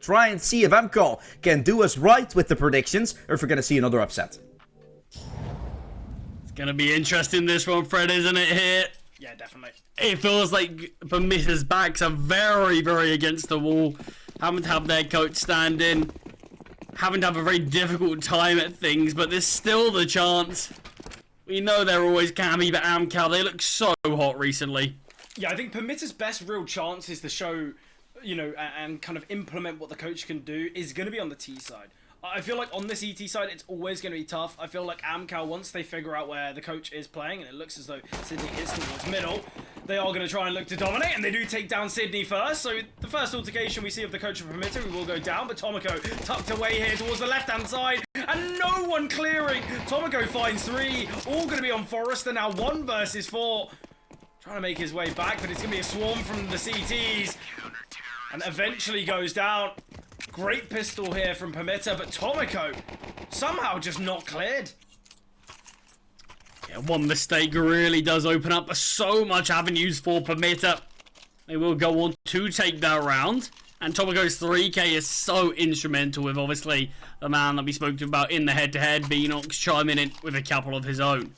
try and see if AMKAL can do us right with the predictions, or if we're going to see another upset. It's going to be interesting, this one, Fred, isn't it, here? Yeah, definitely. It feels like Permitta's backs are very, very against the wall. Having to have their coach stand in. Having to have a very difficult time at things, but there's still the chance. We know there always can be, but AMKAL, they look so hot recently. Yeah, I think Permitta's best real chance is to show, you know, and kind of implement what the coach can do is going to be on the T side. I feel like on this ET side, it's always going to be tough. I feel like AMKAL, once they figure out where the coach is playing, and it looks as though Sydney is towards middle, they are going to try and look to dominate, and they do take down Sydney first. So the first altercation we see of the coach of Permitta, we will go down, but Tomoko tucked away here towards the left-hand side, and no one clearing. Tomoko finds 3, all going to be on Forrester now, 1 versus 4. Trying to make his way back, but it's going to be a swarm from the CTs, and eventually goes down. Great pistol here from Permitta, but Tomoko somehow just not cleared. Yeah, one mistake really does open up so much avenues for Permitta. They will go on to take that round. And Tomoko's 3k is so instrumental with, obviously, the man that we spoke to about in the head-to-head, Beanox, chiming in with a couple of his own.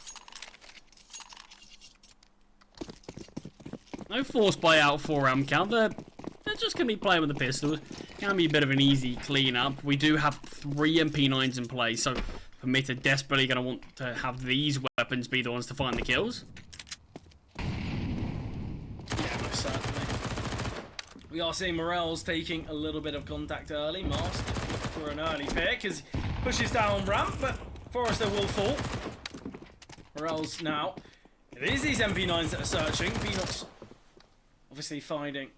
No force buyout for AMKAL. They're just going to be playing with the pistols. Can be a bit of an easy clean-up. We do have 3 MP9s in play, so Permitta desperately going to want to have these weapons be the ones to find the kills. Yeah, most certainly. We are seeing Morels taking a little bit of contact early. Mask for an early pick as he pushes down ramp, but Forrester will fall. Morels now. It is these MP9s that are searching. Beanox obviously finding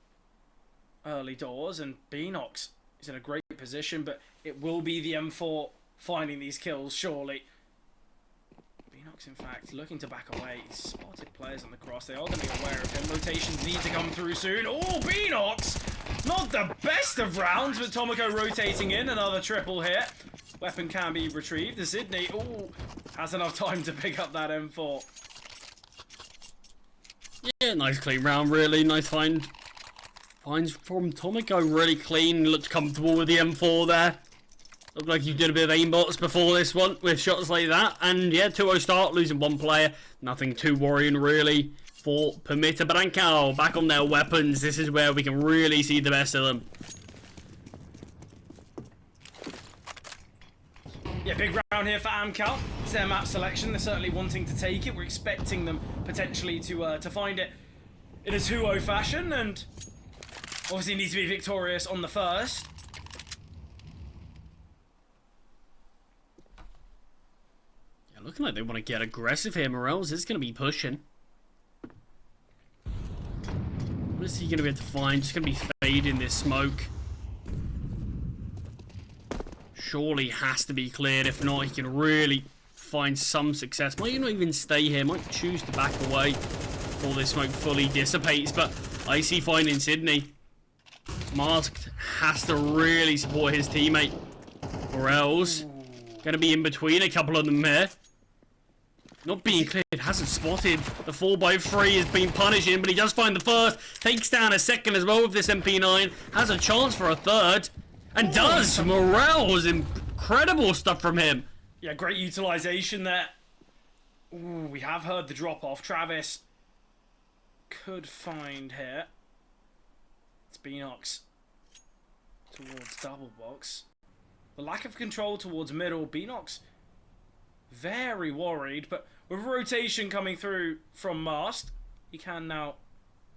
early doors, and Beanox is in a great position, but it will be the M4 finding these kills, surely. Beanox, in fact, looking to back away. He's spotted players on the cross. They are going to be aware of him. Rotations need to come through soon. Oh, Beanox! Not the best of rounds, but Tomoko rotating in. Another triple hit. Weapon can be retrieved. The Sydney, oh, has enough time to pick up that M4. Yeah, nice clean round, really. Nice find. Finds from Tomoko, really clean. Looked comfortable with the M4 there. Looked like you did a bit of aimbots before this one with shots like that. And yeah, 2-0 start, losing 1 player. Nothing too worrying, really, for Permitta. But AMKAL back on their weapons. This is where we can really see the best of them. Yeah, big round here for AMKAL. It's their map selection. They're certainly wanting to take it. We're expecting them potentially to find it in a 2-0 fashion, and obviously need to be victorious on the first. Yeah, looking like they want to get aggressive here. Morels is going to be pushing. What is he going to be able to find? Just going to be fading this smoke. Surely has to be cleared. If not, he can really find some success. Might not even stay here. Might choose to back away before this smoke fully dissipates. But I see finding Sydney. Masked has to really support his teammate, or else going to be in between a couple of them here. Not being cleared, hasn't spotted. The 4x3 has been punishing, but he does find the first. Takes down a second as well with this MP9. Has a chance for a third. And does! Morels, incredible stuff from him. Yeah, great utilization there. Ooh, we have heard the drop-off. Travis could find here. It's Beanox towards double box. The lack of control towards middle. Beanox very worried, but with rotation coming through from Mast, he can now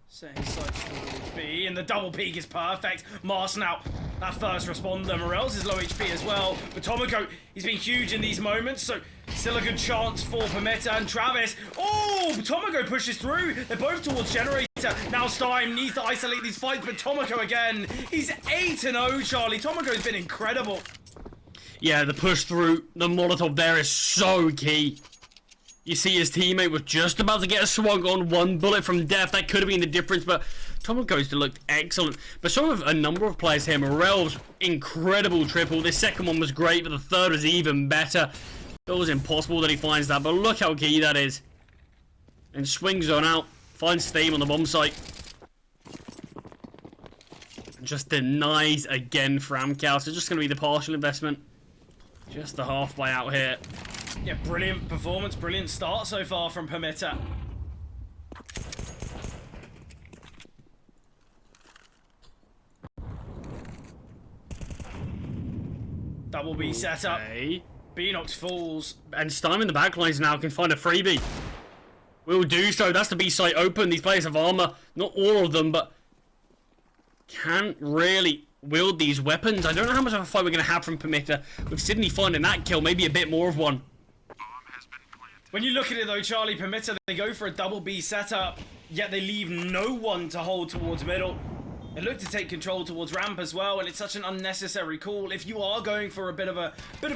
set his sights towards B, and the double peek is perfect. Mast now, that first responder. Morels is low HP as well, but Tomoko, he's been huge in these moments, so still a good chance for Permitta. And Travis, oh, Tomoko pushes through. They're both towards Generator. Now Stein needs to isolate these fights, but Tomoko again, he's 8-0, Charlie. Tomoko's been incredible. Yeah, the push through the Molotov there is so key. You see his teammate was just about to get a swung on, 1 bullet from death. That could have been the difference, but Tomoko's looked excellent. But so have a number of players here. Morels, incredible triple. This second one was great, but the third was even better. It was impossible that he finds that, but look how key that is. And swings on out. Finds Steam on the bomb site. Just denies again for AMKAL. So just going to be the partial investment. Just the half buy out here. Yeah, brilliant performance, brilliant start so far from Permitta. Double B set up. Beanox falls. And Stein in the backlines now can find a freebie. Will do so. That's the B site open. These players have armor. Not all of them, but can't really wield these weapons. I don't know how much of a fight we're going to have from Permitta. With Sydney finding that kill, maybe a bit more of one. When you look at it though, Charlie, Permitta, they go for a double B setup, yet they leave no one to hold towards middle. They look to take control towards ramp as well, and it's such an unnecessary call. If you are going for a bit of a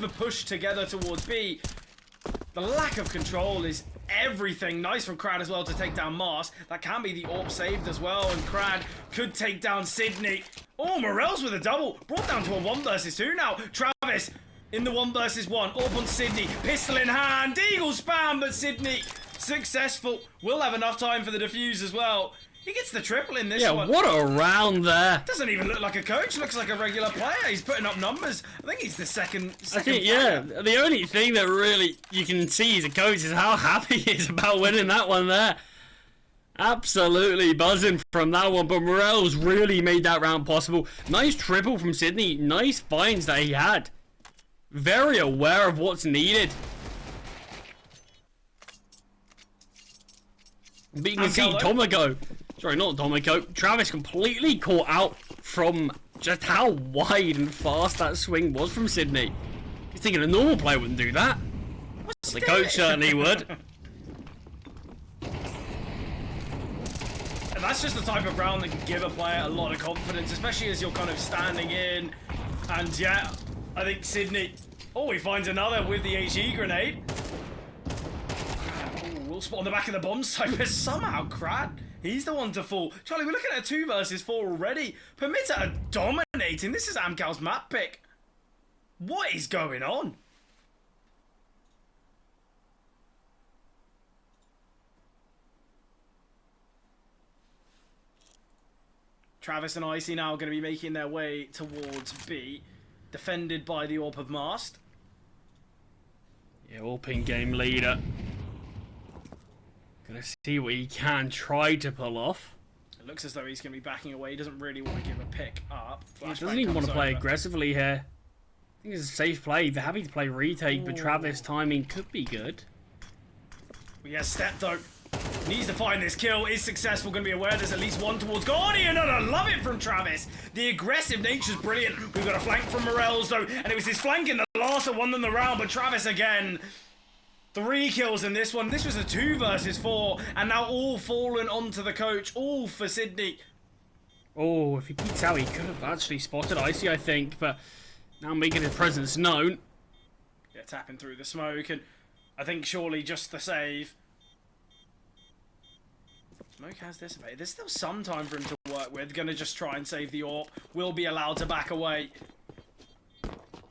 push together towards B, the lack of control is everything. Nice from Crad as well to take down Mars. That can be the AWP saved as well, and Crad could take down Sydney. Oh, Morels with a double. Brought down to a 1 versus 2 now. Travis in the 1 versus 1. AWP on Sydney. Pistol in hand. Eagle spam, but Sydney successful. Will have enough time for the defuse as well. He gets the triple in this one. Yeah, what a round there. Doesn't even look like a coach. Looks like a regular player. He's putting up numbers. I think he's the second I think, player. yeah. The only thing that really you can see he's a coach is how happy he is about winning that one there. Absolutely buzzing from that one. But Morels really made that round possible. Nice triple from Sydney. Nice finds that he had. Very aware of what's needed. But you can see Tomiko. Sorry, not Tomiko. Travis completely caught out from just how wide and fast that swing was from Sydney. He's thinking a normal player wouldn't do that. The coach certainly would. And that's just the type of round that can give a player a lot of confidence, especially as you're kind of standing in. And yeah, I think Sydney... Oh, he finds another with the HE grenade. Will spot on the back of the bomb site, but somehow Crad, he's the one to fall. Charlie, we're looking at a 2 versus 4 already. Permitta are dominating. This is AMKAL's map pick. What is going on? Travis and Icy now going to be making their way towards B, defended by the AWP of Mast. Yeah, AWP game leader. Gonna see what he can try to pull off. It looks as though he's going to be backing away. He doesn't really want to give a pick up. He doesn't even want to play aggressively here. I think it's a safe play. They're happy to play retake, but Travis' timing could be good. He has step though. Needs to find this kill. Is successful. Going to be aware there's at least one towards Guardian. And I love it from Travis. The aggressive nature's brilliant. We've got a flank from Morels though. And it was his flank in the last that won them the round. But Travis again. 3 kills in this one. This was a 2 versus 4. And now all fallen onto the coach. All for Sydney. Oh, if he peeks out, he could have actually spotted Icy, I think. But now making his presence known. Yeah, tapping through the smoke. And I think surely just the save. Smoke has dissipated. There's still some time for him to work with. Gonna just try and save the AWP. Will be allowed to back away.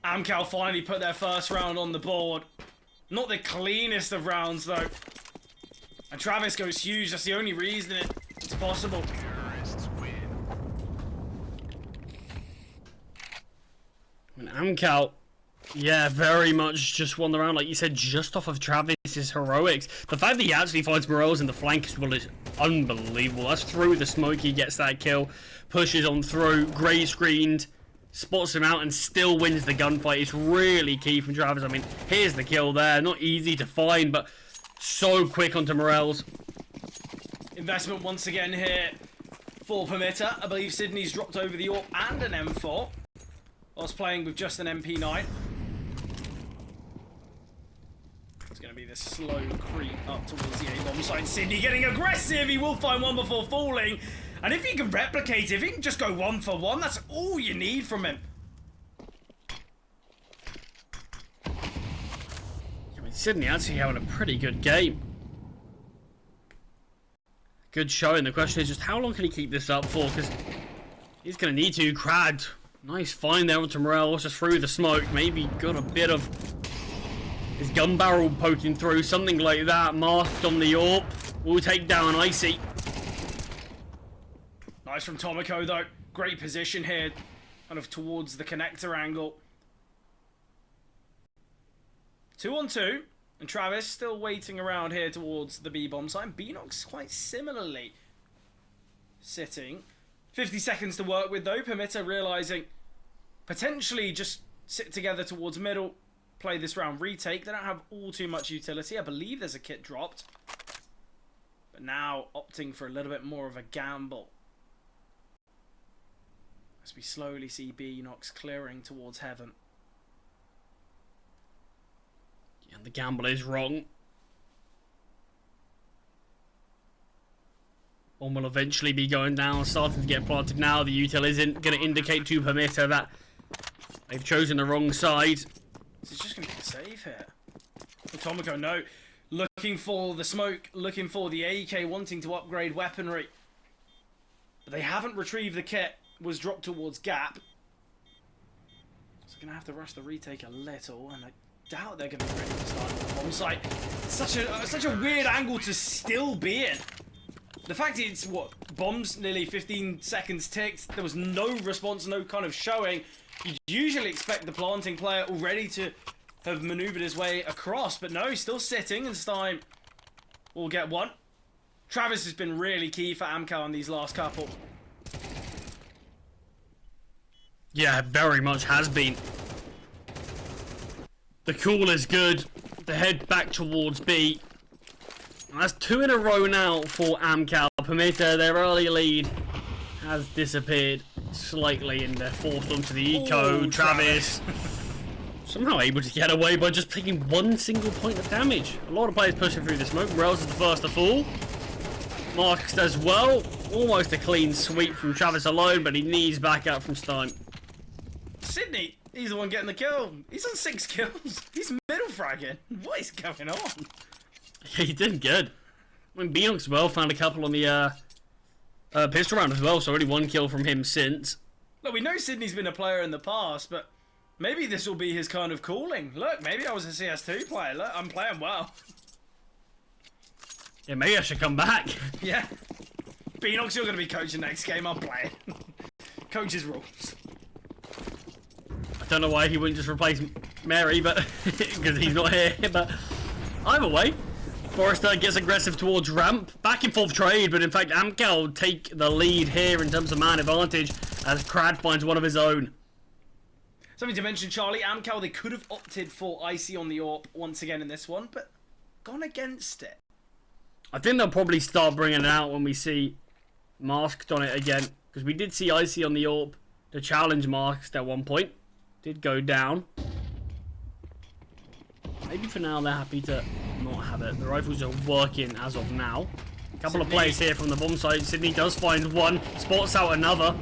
AMKAL finally put their first round on the board. Not the cleanest of rounds, though. And Travis goes huge. That's the only reason it's possible. And AMKAL, yeah, very much just won the round, like you said, just off of Travis's heroics. The fact that he actually finds Morels in the flank as well is unbelievable. That's through the smoke. He gets that kill, pushes on through, grey screened. Spots him out and still wins the gunfight. It's really key from Travis. I mean, here's the kill there. Not easy to find, but so quick onto Morels. Investment once again here for Permitta. I believe Sydney's dropped over the AWP and an M4. Whilst playing with just an MP9. It's going to be the slow creep up towards the A-bomb side. Sydney getting aggressive. He will find one before falling. And if he can replicate, if he can just go 1 for 1, that's all you need from him. I mean, Sydney actually having a pretty good game. Good showing. The question is just how long can he keep this up for? Because he's going to need to. Crad, nice find there onto Morels, just through the smoke. Maybe got a bit of his gun barrel poking through, something like that. Masked on the AWP. Will take down Icy. Nice from Tomiko though. Great position here, kind of towards the connector angle. 2-on-2, and Travis still waiting around here towards the B-bomb site. Beanox quite similarly sitting. 50 seconds to work with though. Permitta realising potentially just sit together towards middle, play this round, retake. They don't have all too much utility. I believe there's a kit dropped. But now opting for a little bit more of a gamble. As we slowly see Beanox clearing towards heaven. Yeah, the gamble is wrong. One will eventually be going down, starting to get planted now. The util isn't going to indicate to Permitta that they've chosen the wrong side. Is it just going to get a save here? Atomico, no. Looking for the smoke, looking for the AK, wanting to upgrade weaponry. But they haven't retrieved the kit. Was dropped towards Gap. So going to have to rush the retake a little, and I doubt they're going to be ready to start on the bomb site. Such a weird angle to still be in. The fact it's, what, bombs nearly 15 seconds ticked, there was no response, no kind of showing. You'd usually expect the planting player already to have manoeuvred his way across, but no, he's still sitting, and Stein will get one. Travis has been really key for AMKAL in these last couple. Yeah, very much has been. The call is good. The head back towards B. That's 2 in a row now for AMKAL. Permitta, their early lead has disappeared slightly, and they're forced onto the eco. Ooh, Travis somehow able to get away by just taking 1 single point of damage. A lot of players pushing through the smoke. Rails is the first to fall. Marks as well. Almost a clean sweep from Travis alone, but he needs back out from Stein. Sydney, he's the one getting the kill. He's on 6 kills. He's middle fragging. What is going on? Yeah, he did good. I mean, Beanox as well found a couple on the pistol round as well, so only 1 kill from him since. Look, we know Sydney's been a player in the past, but maybe this will be his kind of calling. Look, maybe I was a CS2 player. Look, I'm playing well. Yeah, maybe I should come back. Yeah. Beanox, you're going to be coaching next game. I'm playing. Coach's rules. I don't know why he wouldn't just replace Mary, but because he's not here. But either way, Forrester gets aggressive towards ramp. Back and forth trade, but in fact, AMKAL take the lead here in terms of man advantage as Crad finds one of his own. Something to mention, Charlie. AMKAL, they could have opted for Icy on the AWP once again in this one, but gone against it. I think they'll probably start bringing it out when we see Masked on it again, because we did see Icy on the AWP to challenge Masked at one point. Did go down. Maybe for now they're happy to not have it. The rifles are working as of now. A couple of players here from the bomb site. Sydney does find one, spots out another.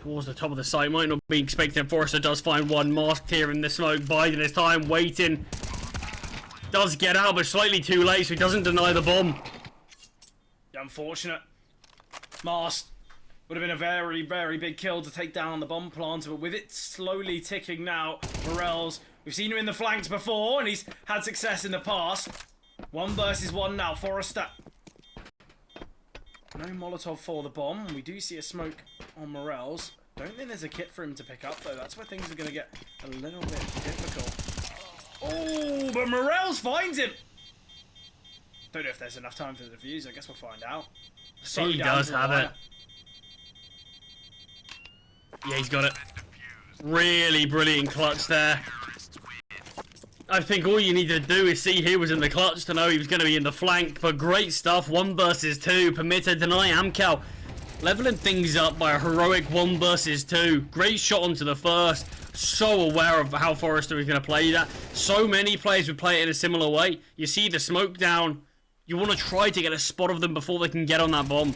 Towards the top of the site, might not be expecting. Forrester does find one, Masked here in the smoke, biding his time, waiting. Does get out, but slightly too late, so he doesn't deny the bomb. Unfortunate. Masked. Would have been a very, very big kill to take down the bomb planter, but with it slowly ticking now, Morels, we've seen him in the flanks before, and he's had success in the past. 1 versus 1 now, Forrester. No Molotov for the bomb. We do see a smoke on Morels. Don't think there's a kit for him to pick up, though. That's where things are going to get a little bit difficult. Oh, but Morels finds him! Don't know if there's enough time for the defuse. I guess we'll find out. So he does have it. Yeah, he's got it. Really brilliant clutch there. I think all you need to do is see who was in the clutch to know he was going to be in the flank. But great stuff. 1 versus 2. Permitta deny AMKAL. Leveling things up by a heroic 1 versus 2. Great shot onto the first. So aware of how Forrester is going to play that. So many players would play it in a similar way. You see the smoke down. You want to try to get a spot of them before they can get on that bomb.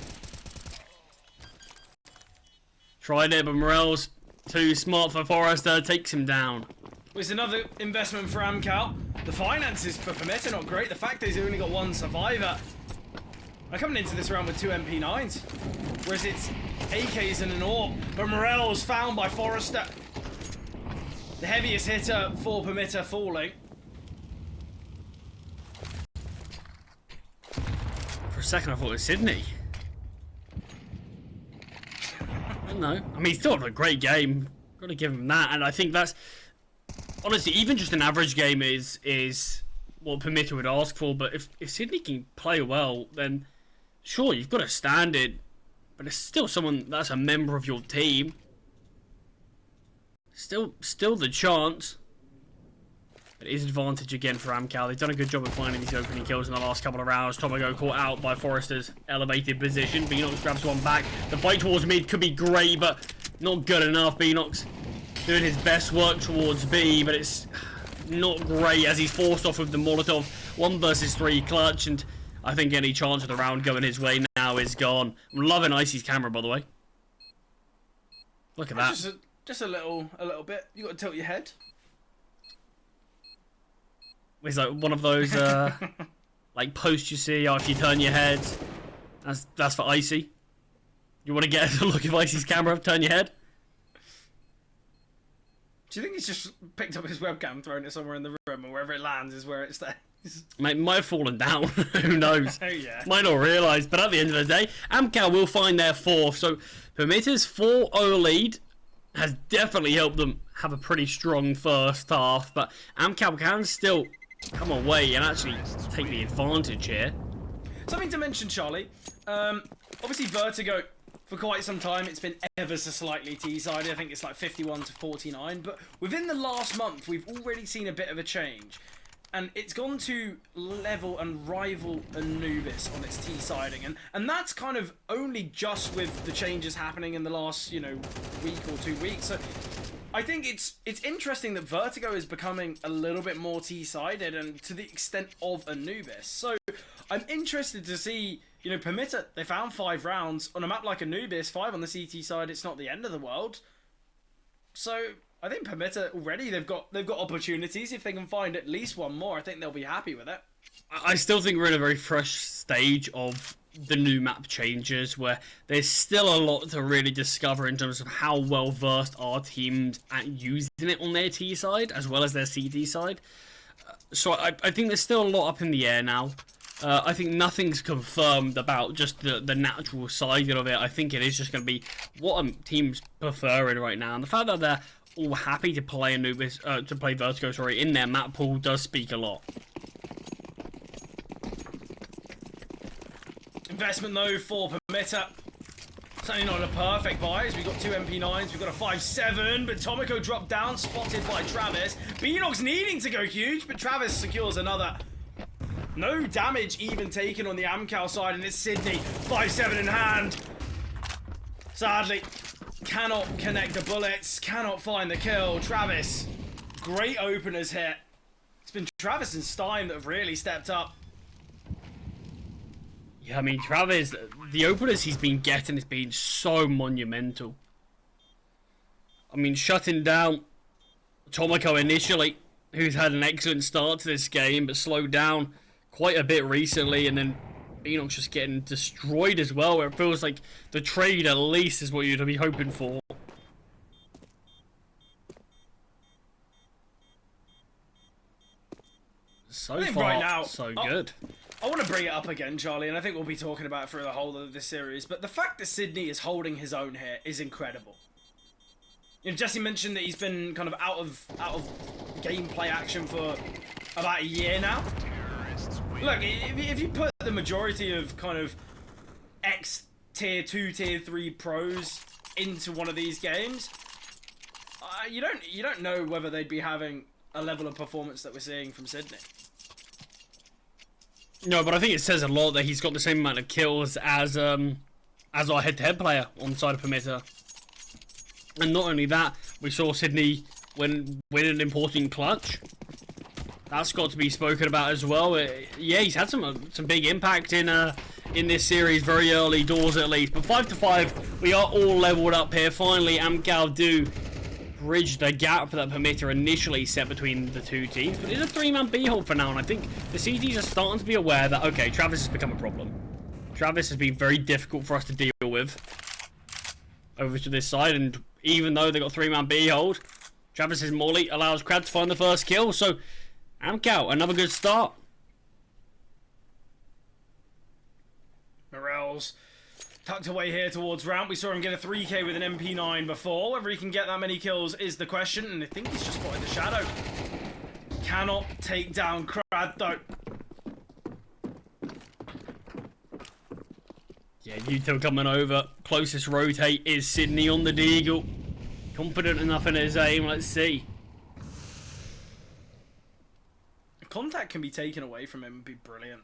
Tried it, but Morels, too smart for Forrester, takes him down. It's another investment for AMKAL. The finances for Permitta not great. The fact is he's only got 1 survivor. I'm coming into this round with 2 MP9s. Whereas it's AKs and an AWP. But Morels found by Forrester. The heaviest hitter for Permitta falling. For a second I thought it was Sydney. No. I mean, he's still had a great game. Got to give him that. And I think that's... Honestly, even just an average game is what Permitta would ask for. But if Sydney can play well, then sure, you've got to stand it. But it's still someone that's a member of your team. Still the chance. It is advantage again for AMKAL. They've done a good job of finding these opening kills in the last couple of rounds. Tomago caught out by Forrester's elevated position. Beanox grabs one back. The fight towards mid could be great, but not good enough. Beanox doing his best work towards B, but it's not great as he's forced off with the Molotov. 1 versus 3 clutch, and I think any chance of the round going his way now is gone. I'm loving Icy's camera, by the way. Look at that. Just a little bit. You got to tilt your head. It's like one of those like posts you see after you turn your head. That's for Icy. You want to get a look at Icy's camera? Turn your head. Do you think he's just picked up his webcam, thrown it somewhere in the room, and wherever it lands is where it stays? Might have fallen down. Who knows? Oh yeah. Might not realise. But at the end of the day, AMKAL will find their 4th. So Permitta's 4-0 lead has definitely helped them have a pretty strong first half. But AMKAL can still come away and actually take the advantage here. Something to mention, Charlie. Obviously, Vertigo, for quite some time, it's been ever so slightly T-sided. I think it's like 51 to 49. But within the last month, we've already seen a bit of a change. And it's gone to level and rival Anubis on its T-siding. And that's kind of only just with the changes happening in the last, week or 2 weeks. So I think it's interesting that Vertigo is becoming a little bit more T-sided and to the extent of Anubis. So I'm interested to see, Permitta, they found 5 rounds on a map like Anubis, 5 on the CT side. It's not the end of the world. So I think Permitta already, they've got opportunities. If they can find at least one more, I think they'll be happy with it. I still think we're in a very fresh stage of the new map changes where there's still a lot to really discover in terms of how well versed are teams at using it on their T side as well as their CD side. So I think there's still a lot up in the air now. I think nothing's confirmed about just the natural side of it. I think it is just going to be what teams preferring right now, and the fact that they're all happy to play Anubis, to play Vertigo, in their map pool does speak a lot. Investment though for Permitta. Certainly not a perfect buy, as we've got 2 MP9s, we've got a 5.7, but Tomiko dropped down, spotted by Travis. Beanox needing to go huge, but Travis secures another. No damage even taken on the AMKAL side, and it's Sydney. 5.7 in hand. Sadly, cannot connect the bullets, cannot find the kill. Travis, great openers hit. It's been Travis and Stein that have really stepped up. Yeah, I mean, Travis, the openers he's been getting has been so monumental. I mean, shutting down Tomiko initially, who's had an excellent start to this game, but slowed down quite a bit recently, and then Beanox just getting destroyed as well, where it feels like the trade at least is what you'd be hoping for. So far, right now, so good. I want to bring it up again, Charlie, and I think we'll be talking about it through the whole of this series, but the fact that Sydney is holding his own here is incredible. Jesse mentioned that he's been kind of out of gameplay action for about a year now. Look, if you put the majority of kind of tier 2, tier 3 pros into one of these games, you don't know whether they'd be having a level of performance that we're seeing from Sydney. No, but I think it says a lot that he's got the same amount of kills as our head-to-head player on the side of Permitta. And not only that, we saw Sydney win an important clutch. That's got to be spoken about as well. Yeah, he's had some big impact in this series, very early doors at least. But 5-5, we are all leveled up here. Finally, AMKAL do bridge the gap that Permitta initially set between the two teams. But it's a 3-man B-hold for now, and I think the CTs are starting to be aware that, okay, Travis has become a problem. Travis has been very difficult for us to deal with over to this side, and even though they got 3-man B-hold, Travis's molly allows Crab to find the first kill, so AMKAL, another good start. Morels Tucked away here towards ramp. We saw him get a 3k with an MP9 before. Whether he can get that many kills is the question. And I think he's just spotted the shadow. Cannot take down Crad though. Yeah, Util coming over. Closest rotate is Sydney on the Deagle. Confident enough in his aim. Let's see. Contact can be taken away from him and be brilliant.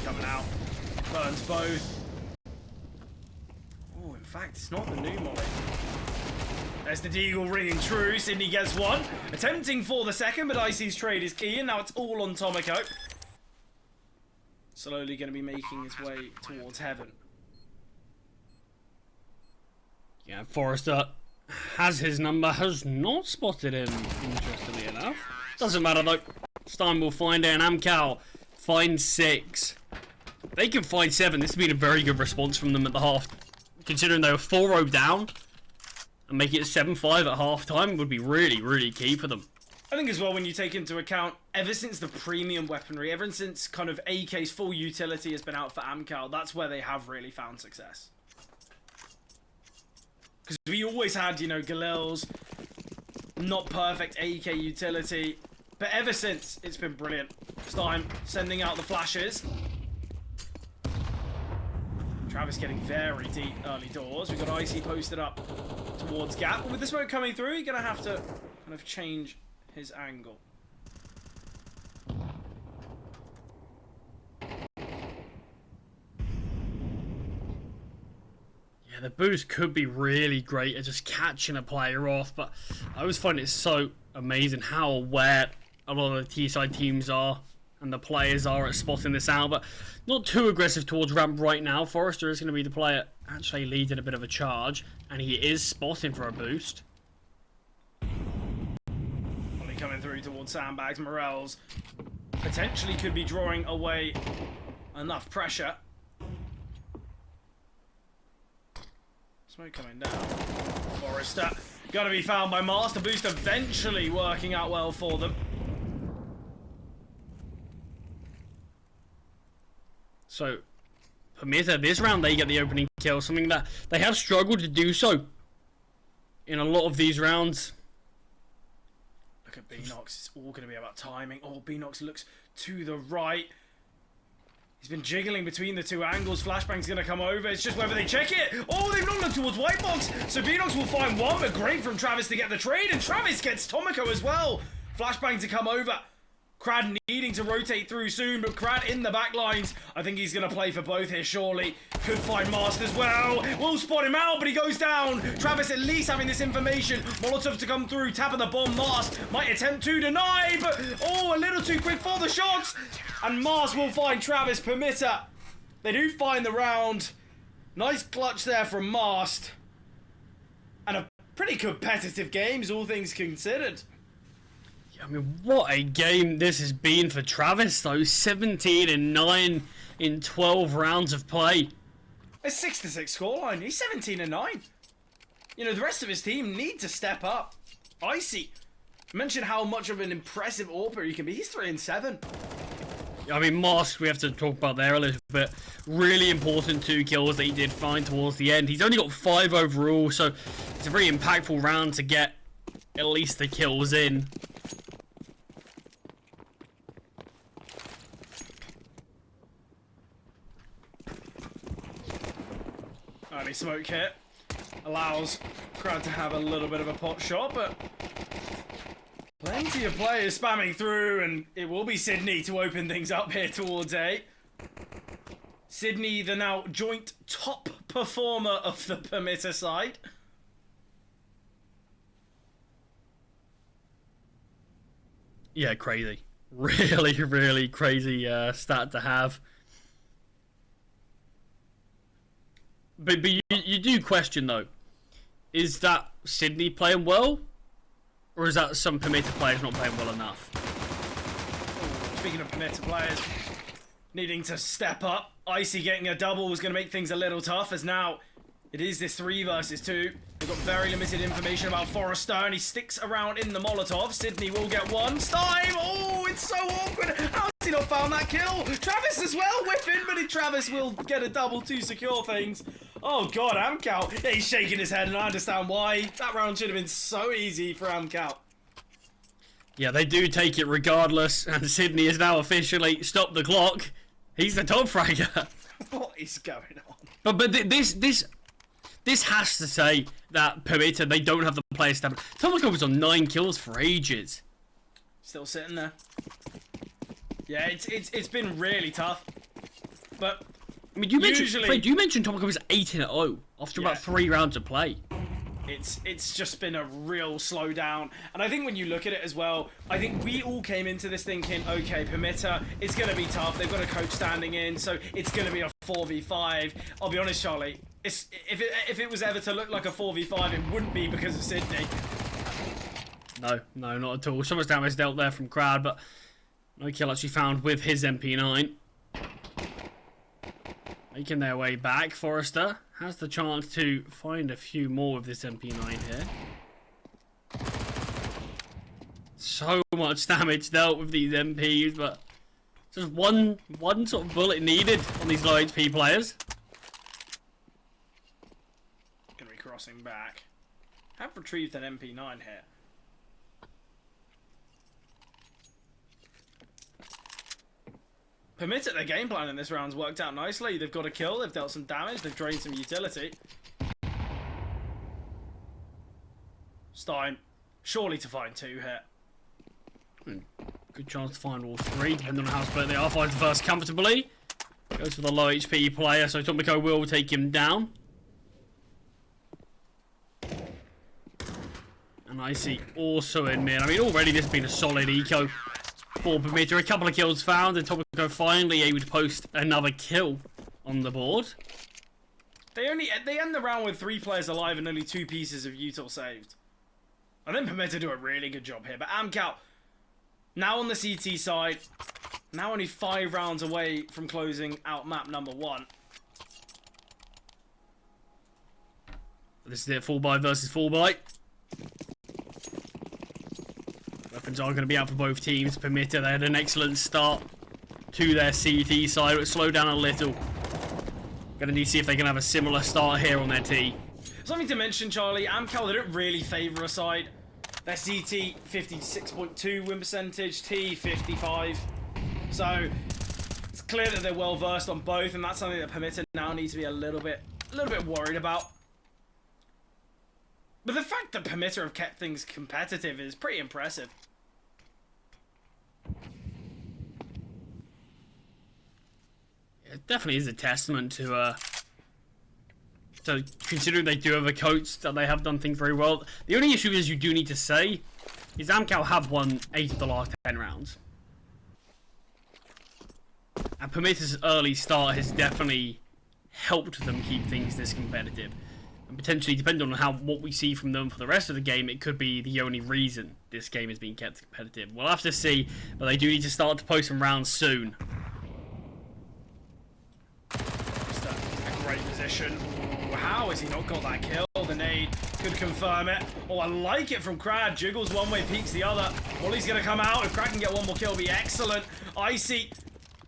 Coming out. Burns both. Oh, in fact, it's not the new molly. There's the Deagle ringing true. Sydney gets one. Attempting for the second, but Icy's trade is key, and now it's all on Tomiko. Slowly going to be making his way towards heaven. Yeah, Forrester has his number, has not spotted him, interestingly enough. Doesn't matter though. Stein will find it, and AMKAL finds 6. They can find 7. This has been a very good response from them at the half. Considering they were 4-0 down, and making it 7-5 at half time would be really, really key for them. I think as well, when you take into account, ever since the premium weaponry, ever since kind of AK's full utility has been out for AMKAL, that's where they have really found success. Because we always had, you know, Galil's not perfect AK utility, but ever since, it's been brilliant. Stein sending out the flashes. Travis getting very deep early doors. We've got Icy posted up towards Gap. But with the smoke coming through, you're going to have to kind of change his angle. Yeah, the boost could be really great at just catching a player off, but I always find it so amazing how aware a lot of the T-side teams are and the players are at spotting this out, but not too aggressive towards ramp right now. Forrester is going to be the player actually leading a bit of a charge, and he is spotting for a boost. Only coming through towards sandbags. Morels potentially could be drawing away enough pressure. Smoke coming down. Forrester gonna be found by Mars. The boost eventually working out well for them. So, Permitta, this round they get the opening kill, something that they have struggled to do so in a lot of these rounds. Look at Beanox, it's all going to be about timing. Oh, Beanox looks to the right. He's been jiggling between the two angles. Flashbang's going to come over. It's just whether they check it. Oh, they've not looked towards White Box. So Beanox will find one, but great from Travis to get the trade. And Travis gets Tomiko as well. Flashbang to come over. Crad needing to rotate through soon, but Crad in the back lines. I think he's going to play for both here, surely. Could find Master as well. Will spot him out, but he goes down. Travis at least having this information. Molotov to come through, tapping the bomb. Mars might attempt to deny, but oh, a little too quick for the shots. And Mars will find Travis. Permitta. They do find the round. Nice clutch there from Mast. And a pretty competitive game, all things considered. I mean, what a game this has been for Travis, though. 17-9 in 12 rounds of play. A 6-6 scoreline. He's 17-9. You know, the rest of his team need to step up. Icy mentioned how much of an impressive AWPer he can be. He's 3-7. I mean, Mask, we have to talk about there a little bit. Really important 2 kills that he did find towards the end. He's only got 5 overall, so it's a very impactful round to get at least the kills in. Early smoke hit allows Crowd to have a little bit of a pot shot, but plenty of players spamming through, and it will be Sydney to open things up here towards A. Sydney, the now joint top performer of the Permitta side. Yeah, crazy. Really, really crazy stat to have. But you do question, though, is that Sydney playing well? Or is that some Permitta players not playing well enough? Speaking of Permitta players needing to step up, Icy getting a double was going to make things a little tough, as now it is this 3 versus 2. We've got very limited information about Forrester, and he sticks around in the Molotov. Sydney will get one. Stein! Oh, it's so awkward! How's he he not found that kill? Travis as well, whipping, but Travis will get a double to secure things. Oh god, AMKAL, he's shaking his head, and I understand why. That round should have been so easy for AMKAL. Yeah, they do take it regardless, and Sydney is now officially stopped the clock. He's the top fragger. What is going on? But this has to say that Permitta, they don't have the player stamina. Tomoko was on 9 kills for ages. Still sitting there. Yeah, it's been really tough. But I mean, you mentioned Tomoko was 8-0 after about 3 rounds of play. It's just been a real slowdown, and I think when you look at it as well, I think we all came into this thinking, okay, Permitta, it's going to be tough. They've got a coach standing in, so it's going to be a 4v5. I'll be honest, Charlie, if it was ever to look like a 4v5, it wouldn't be because of Sydney. No, not at all. So much damage dealt there from Crowd, but no kill actually found with his MP9. Making their way back, Forrester has the chance to find a few more of this MP9 here. So much damage dealt with these MPs, but just one sort of bullet needed on these low HP players. Gonna be crossing back. Have retrieved an MP9 here. Permitta, their game plan in this round's worked out nicely. They've got a kill, they've dealt some damage, they've drained some utility. Stein, surely to find 2 here. Good chance to find all 3, depending on how split they are. Finds the first comfortably. Goes for the low HP player, so Tomoko will take him down. And I see also in mid. I mean, already this has been a solid eco for Permitta. A couple of kills found, and Tomoko finally able to post another kill on the board. They end the round with 3 players alive and only 2 pieces of util saved. I think Permitta do a really good job here, but AMKAL now on the CT side, now only 5 rounds away from closing out map number 1. This is it, full buy versus full buy. Weapons are going to be out for both teams. Permitta, they had an excellent start to their CT side, but slowed down a little. Going to need to see if they can have a similar start here on their T. Something to mention, Charlie, AMKAL, they don't really favour a side. Their CT 56.2 win percentage, T 55. So it's clear that they're well versed on both, and that's something that Permitta now needs to be a little bit worried about. But the fact that Permitta have kept things competitive is pretty impressive. It definitely is a testament to so considering they do have a coach that they have done things very well. The only issue is you do need to say is AMKAL have won 8 of the last 10 rounds. And Permitta's early start has definitely helped them keep things this competitive. And potentially, depending on what we see from them for the rest of the game, it could be the only reason this game is being kept competitive. We'll have to see, but they do need to start to post some rounds soon. Just a great position. How has he not got that kill? The nade could confirm it. Oh, I like it from Crad. Jiggles one way, peeks the other. Wally's going to come out. If Crad can get one more kill, it'll be excellent. Icy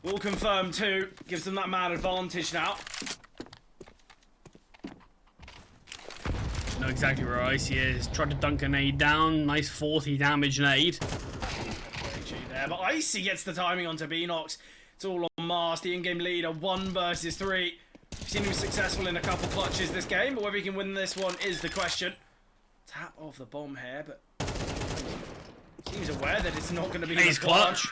will confirm too. Gives them that man advantage now. Know exactly where Icy is. Tried to dunk a nade down. Nice 40 damage nade. There, but Icy gets the timing onto Beanox. It's all on Mars, the in-game leader, 1 versus 3. We've seen him successful in a couple clutches this game, but whether he can win this one is the question. Tap off the bomb here, but seems aware that it's not going to be He's clutch.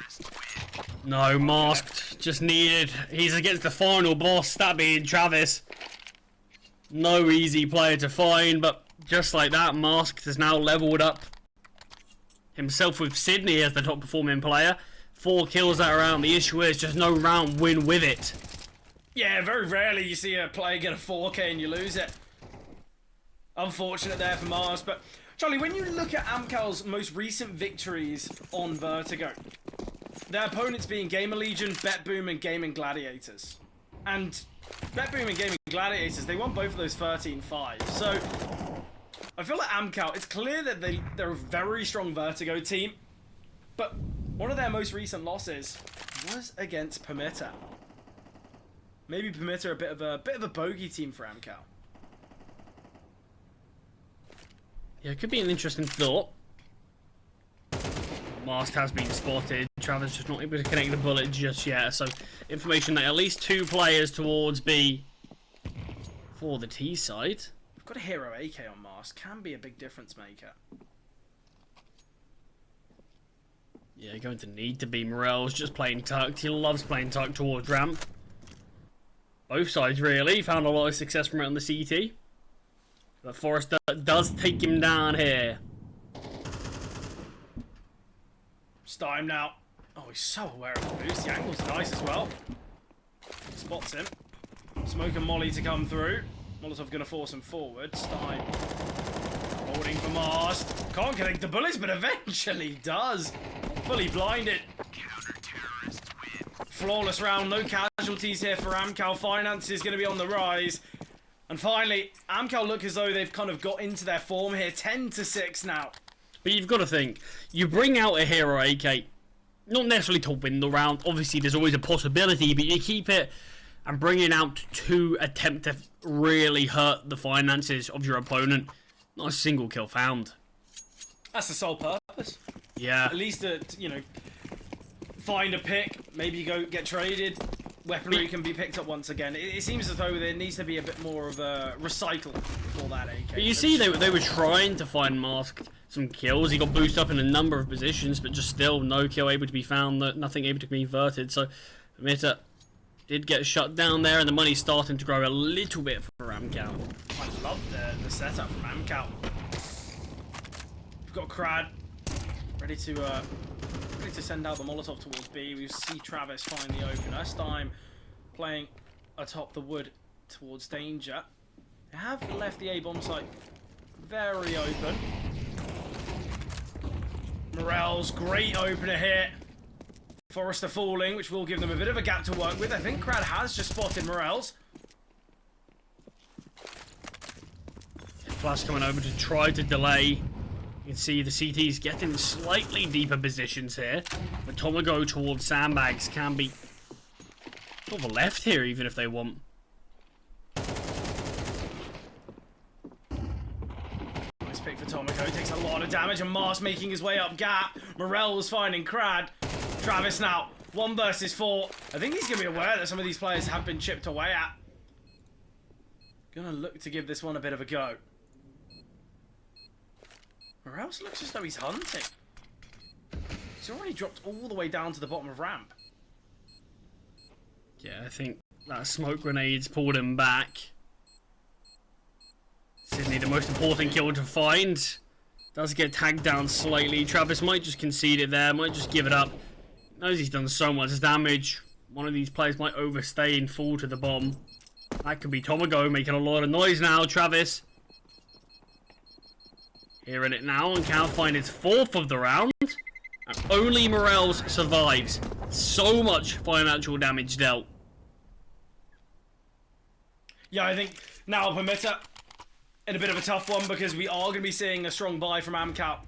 No, masked. Just needed. He's against the final boss, that being Travis. No easy player to find, but just like that, Masked has now leveled up himself with Sydney as the top performing player. 4 kills that round. The issue is just no round win with it. Yeah, very rarely you see a player get a 4K and you lose it. Unfortunate there for Mars, but Charlie, when you look at AMKAL's most recent victories on Vertigo, their opponents being Gamer Legion, BetBoom, and Gaming Gladiators. And BetBoom and Gaming Gladiators, they won both of those 13-5. So I feel like AMKAL, it's clear that they're a very strong Vertigo team, but one of their most recent losses was against Permitta. Maybe Permitta a bit of a bogey team for AMKAL. Yeah, it could be an interesting thought. Mast has been spotted. Travis just not able to connect the bullet just yet. So information that at least 2 players towards B for the T side. We've got a hero AK on Mast. Can be a big difference maker. Yeah, going to need to be Morel's just playing tucked. He loves playing tucked towards ramp. Both sides really. Found a lot of success from it on the CT. But Forrester does take him down here. Start him now. Oh, he's so aware of the boost. The angle's nice as well. Spots him. Smoke and Molly to come through. Molotov going to force him forward. Stein holding for Mast. Can't connect the bullets, but eventually does. Fully blinded. Flawless round. No casualties here for AMKAL. Finance is going to be on the rise. And finally, AMKAL look as though they've kind of got into their form here. 10-6 now. But you've got to think, you bring out a hero AK, not necessarily to win the round. Obviously, there's always a possibility, but you keep it and bring it out to attempt to really hurt the finances of your opponent. Not a single kill found. That's the sole purpose. Yeah. At least, you know, find a pick, maybe go get traded. Weaponry can be picked up once again. It seems as though there needs to be a bit more of a recycle for that AK. But you see, they were trying to find Masked some kills. He got boosted up in a number of positions, but just still no kill able to be found, nothing able to be inverted. So Permitta did get shut down there, and the money's starting to grow a little bit for AMKAL. I love the setup from AMKAL. We've got Crad ready to send out the Molotov towards B. We see Travis find the opener. Stein playing atop the wood towards danger. They have left the A-bomb site very open. Morel's great opener here. Forrester falling, which will give them a bit of a gap to work with. I think Crad has just spotted Morel's. Flash coming over to try to delay. You can see the CT's getting slightly deeper positions here. But Tomago towards sandbags can be sort of left here even if they want. Nice pick for Tomago. Takes a lot of damage and Mars making his way up gap. Morel's finding Crad. Travis now. 1 versus 4. I think he's going to be aware that some of these players have been chipped away at. Gonna look to give this one a bit of a go. Morales looks as though he's hunting. He's already dropped all the way down to the bottom of ramp. Yeah, I think that smoke grenade's pulled him back. Sydney, the most important kill to find. Does get tagged down slightly. Travis might just concede it there, might just give it up. Knows he's done so much damage. One of these players might overstay and fall to the bomb. That could be Tomago making a lot of noise now. Travis hearing it now and can't find his 4th of the round. And only Morels survives. So much financial damage dealt. Yeah, I think now Permitta in a bit of a tough one because we are going to be seeing a strong buy from AMKAL.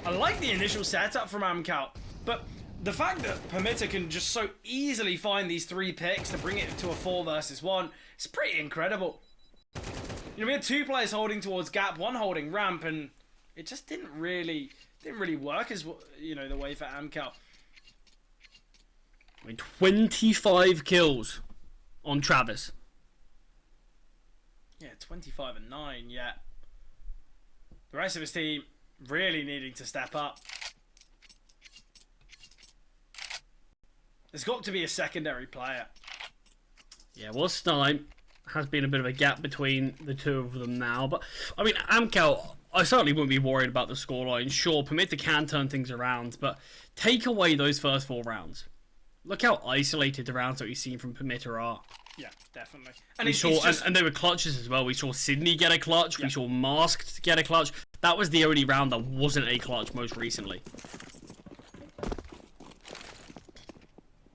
I like the initial setup from AMKAL, but the fact that Permitta can just so easily find these 3 picks to bring it to a 4 versus 1 is pretty incredible. You know, we had 2 players holding towards gap, 1 holding ramp, and it just didn't really work as, you know, the way for AMKAL. I mean, 25 kills on Travis. Yeah, 25 and 9, yeah. The rest of his team really needing to step up. There's got to be a secondary player. Yeah, well, Stein has been a bit of a gap between the 2 of them now. But, I mean, AMKAL, I certainly wouldn't be worried about the scoreline. Sure, Permitta can turn things around, but take away those first 4 rounds. Look how isolated the rounds that we've seen from Permitta are. Yeah, definitely. And and they were clutches as well. We saw Sydney get a clutch. Yeah. We saw Masked get a clutch. That was the only round that wasn't a clutch most recently.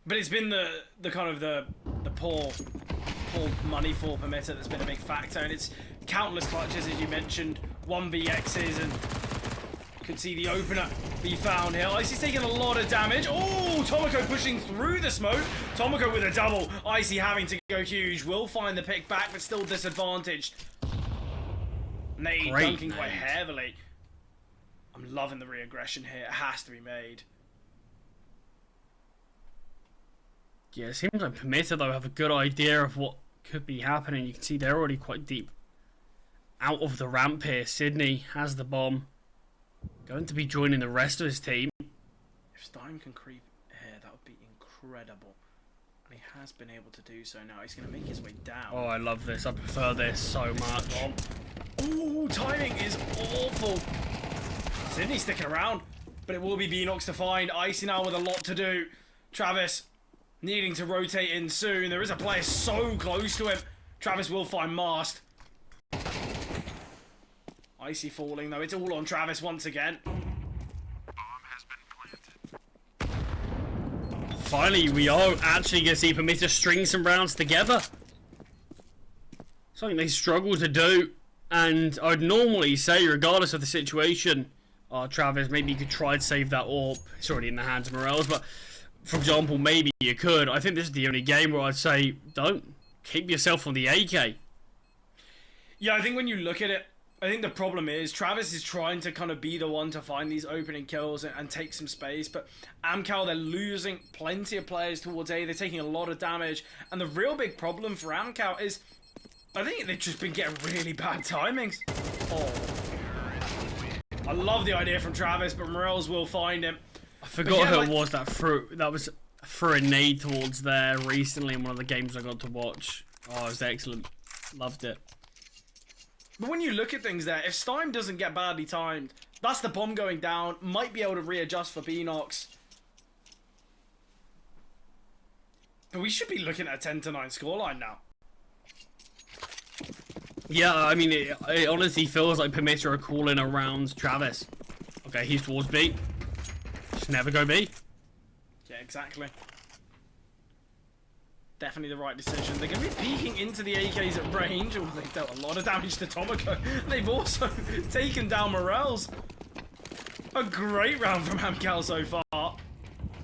But it's been the kind of the poor money for Permitta that's been a big factor, and it's countless clutches as you mentioned, 1vx's, and Could see the opener be found here. Icy's taking a lot of damage. Oh, Tomoko pushing through the smoke. Tomoko with a double. Icy having to go huge. Will find the pick back, but still disadvantaged. Nade dunking quite heavily. I'm loving the re-aggression here. It has to be made. Yeah, it seems like Permitta, though, have a good idea of what could be happening. You can see they're already quite deep out of the ramp here. Sydney has the bomb. Going to be joining the rest of his team. If Stein can creep here, that would be incredible. And he has been able to do so now. He's going to make his way down. Oh, I love this. I prefer this so much. Ooh, timing is awful. Sydney sticking around, but it will be Beanox to find. Icy now with a lot to do. Travis needing to rotate in soon. There is a player so close to him. Travis will find Mast. Icy falling though. It's all on Travis once again. Finally, we are actually going to see Permitta string some rounds together. Something they struggle to do. And I'd normally say, regardless of the situation, Travis, maybe you could try to save that AWP. It's already in the hands of Morels, but for example, maybe you could. I think this is the only game where I'd say, don't. Keep yourself on the AK. Yeah, I think when you look at it, I think the problem is Travis is trying to kind of be the one to find these opening kills and take some space, but AMKAL, they're losing plenty of players towards A. They're taking a lot of damage, and the real big problem for AMKAL is I think they've just been getting really bad timings. Oh. I love the idea from Travis, but Morels will find him. I forgot who it was that was threw a nade towards there recently in one of the games I got to watch. Oh, it was excellent. Loved it. But when you look at things there, if Stein doesn't get badly timed, that's the bomb going down. Might be able to readjust for Beanox. But we should be looking at a 10-9 scoreline now. Yeah, I mean, it honestly feels like Permitta are calling around Travis. Okay, he's towards B. Just never go B. Yeah, exactly. Definitely the right decision. They're going to be peeking into the AKs at range. Oh, they've dealt a lot of damage to Tomoko. They've also taken down Morels. A great round from AMKAL so far.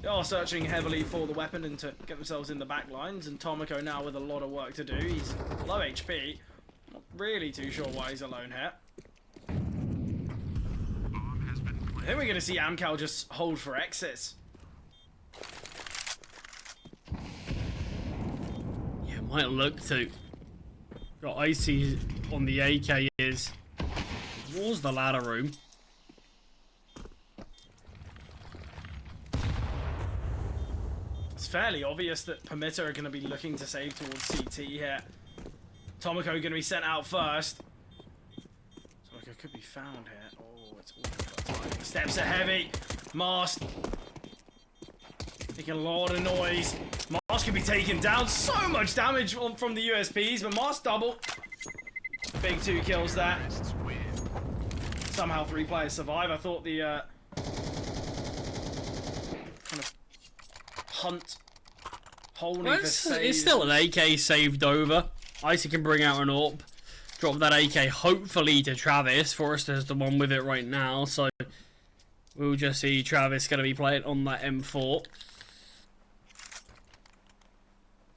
They are searching heavily for the weapon and to get themselves in the back lines. And Tomoko now with a lot of work to do. He's low HP. Not really too sure why he's alone here. I think we're going to see AMKAL just hold for exits. Yeah, might look to. Got Icy on the AK is towards the ladder room. It's fairly obvious that Permitta are going to be looking to save towards CT here. Tomoko going to be sent out first. Tomoko could be found here. Oh, it's all about time. Steps are heavy. Mast making a lot of noise. Mast could be taken down. So much damage from the USPs, but Mast double. Big 2 kills there. Somehow 3 players survive. I thought the kind of hunt holding for saves. It's still an AK saved over. Icy can bring out an AWP. Drop that AK hopefully to Travis. Forrester's the one with it right now, so we'll just see Travis going to be playing on that M4.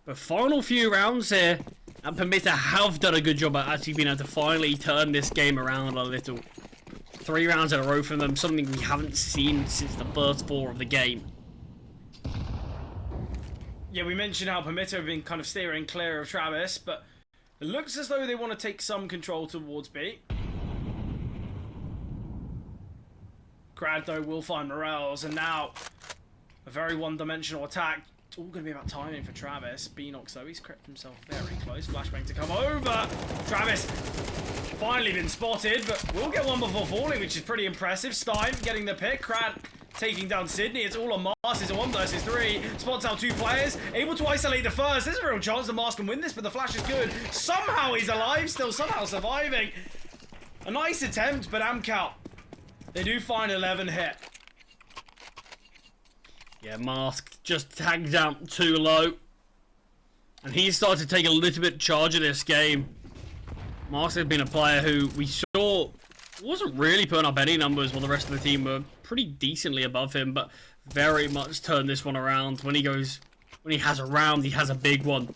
The final few rounds here, and Permitta have done a good job at actually being able to finally turn this game around a little. 3 rounds in a row from them, something we haven't seen since the first 4 of the game. Yeah, we mentioned how Permitta have been kind of steering clear of Travis, but it looks as though they want to take some control towards B. Grad, though, will find Morels, and now a very one-dimensional attack. It's all going to be about timing for Travis. Beanox, though, he's crept himself very close. Flashbang to come over. Travis finally been spotted, but we'll get one before falling, which is pretty impressive. Stein getting the pick. Grad taking down Sydney. It's all on Mast. It's a 1 versus 3. Spots out 2 players. Able to isolate the first. There's a real chance that Mast can win this, but the flash is good. Somehow he's alive still. Somehow surviving. A nice attempt, but AMKAL, they do find 11 hit. Yeah, Mask just tagged out too low. And he's started to take a little bit charge of this game. Mask has been a player who we saw wasn't really putting up any numbers while the rest of the team were pretty decently above him, but very much turned this one around. When he has a round, he has a big one.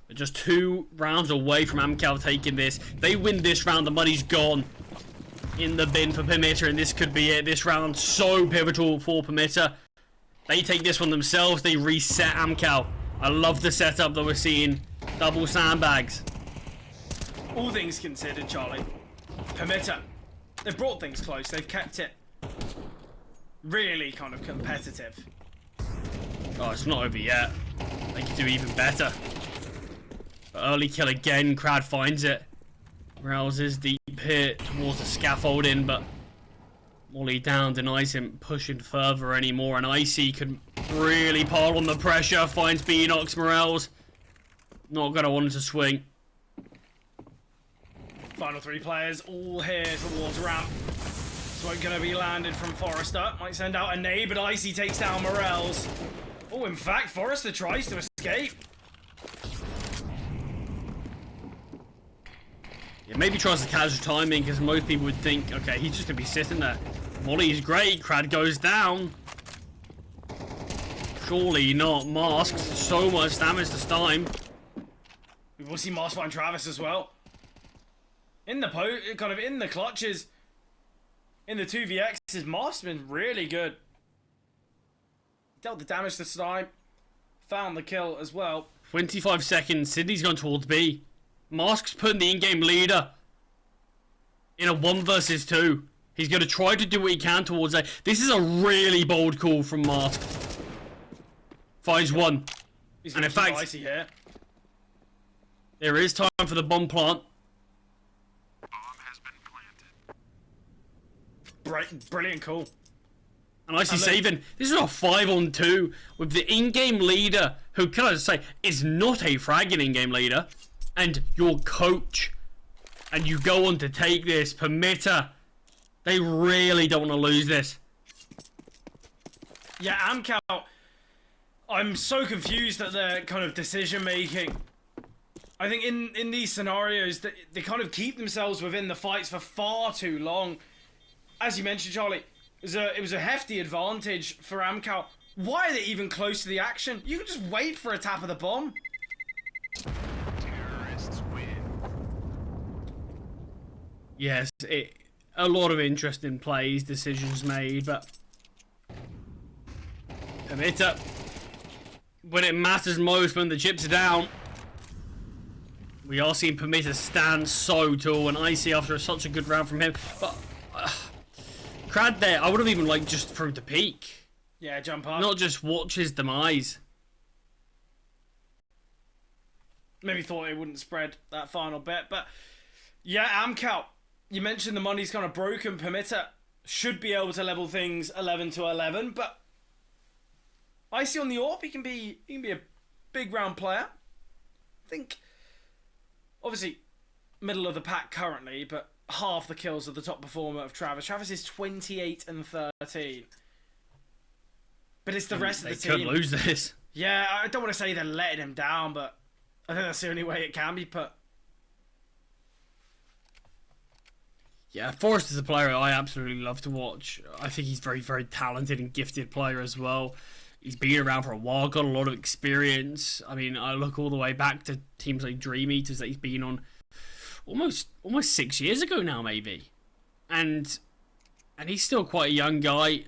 But just 2 rounds away from AMKAL taking this. They win this round, the money's gone in the bin for Permitta, and this could be it. This round so pivotal for Permitta. They take this one themselves. They reset AMKAL. I love the setup that we're seeing. Double sandbags. All things considered, Charlie, Permitta, they've brought things close. They've kept it really kind of competitive. Oh, it's not over yet. They can do even better. But early kill again. Crad finds it. Rouses deep hit towards the scaffolding, but Molly down denies him pushing further anymore. And Icy can really pile on the pressure. Finds Beanox. Morels not going to want to swing. Final 3 players all here towards ramp. Smoke going to be landed from Forrester. Might send out a nade, but Icy takes down Morels. Oh, in fact, Forrester tries to escape. Yeah, maybe tries the casual timing, because most people would think, okay, he's just going to be sitting there. Molly is great. Crad goes down. Surely not. Masks. So much damage this time. We will see Mask find Travis as well. In the kind of in the clutches, in the 2vx's, Mask's been really good. Dealt the damage this time. Found the kill as well. 25 seconds. Sydney's gone towards B. Mask's putting the in-game leader in a 1 versus 2. He's going to try to do what he can towards A. This is a really bold call from Mask. Finds one. He's and in fact, Icy here. There is time for the bomb plant. Brilliant call. And Icy saving. This is a 5-on-2 with the in-game leader, who, can I just say, is not a fragging in-game leader, and your coach. And you go on to take this. Permitta. They really don't want to lose this. Yeah, AMKAL. I'm so confused at their kind of decision making. I think in these scenarios, they kind of keep themselves within the fights for far too long. As you mentioned, Charlie, it was a hefty advantage for AMKAL. Why are they even close to the action? You can just wait for a tap of the bomb. Terrorists win. Yes, a lot of interesting plays, decisions made, but Permitta, when it matters most, when the chips are down, we are seeing Permitta stand so tall, and Icy after such a good round from him. But Crad there, I would have even liked just for him to peek. Yeah, jump up. Not just watch his demise. Maybe thought it wouldn't spread that final bit, but yeah, AMKAL. You mentioned the money's kind of broken. Permitta should be able to level things 11-11, but Icy on the AWP, he can be a big round player. I think, obviously, middle of the pack currently, but half the kills of the top performer of Travis. Travis is 28-13. But it's the rest of the team. They could lose this. Yeah, I don't want to say they're letting him down, but I think that's the only way it can be put. Yeah, Forrest is a player I absolutely love to watch. I think he's very, very talented and gifted player as well. He's been around for a while, got a lot of experience. I mean, I look all the way back to teams like Dream Eaters that he's been on almost 6 years ago now, maybe. And he's still quite a young guy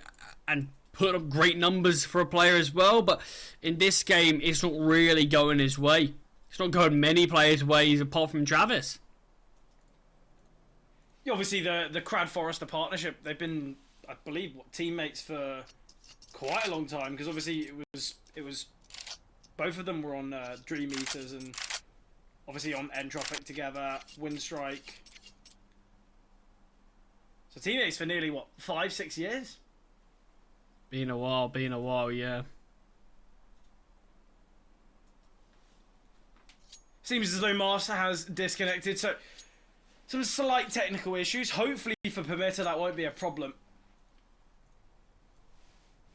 and put up great numbers for a player as well. But in this game, it's not really going his way. It's not going many players' ways apart from Travis. Yeah, obviously, the Crad Forrester partnership, they've been, I believe, teammates for quite a long time, because obviously it was both of them were on Dream Eaters and obviously on Entropic together, Windstrike. So teammates for nearly, 5-6 years? Been a while, yeah. Seems as though Master has disconnected, so some slight technical issues. Hopefully for Permitta that won't be a problem,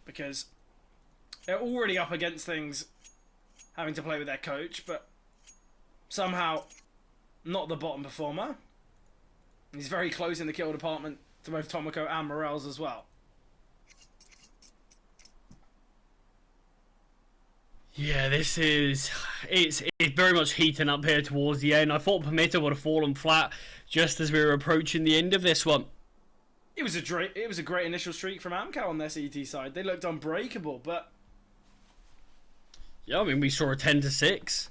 because they're already up against things having to play with their coach, but somehow not the bottom performer. He's very close in the kill department to both Tomoko and Morels as well. Yeah, this is... It's very much heating up here towards the end. I thought Permitta would have fallen flat just as we were approaching the end of this one. It was a great initial streak from AMKAL on their CT side. They looked unbreakable, but... Yeah, I mean, we saw a 10-6.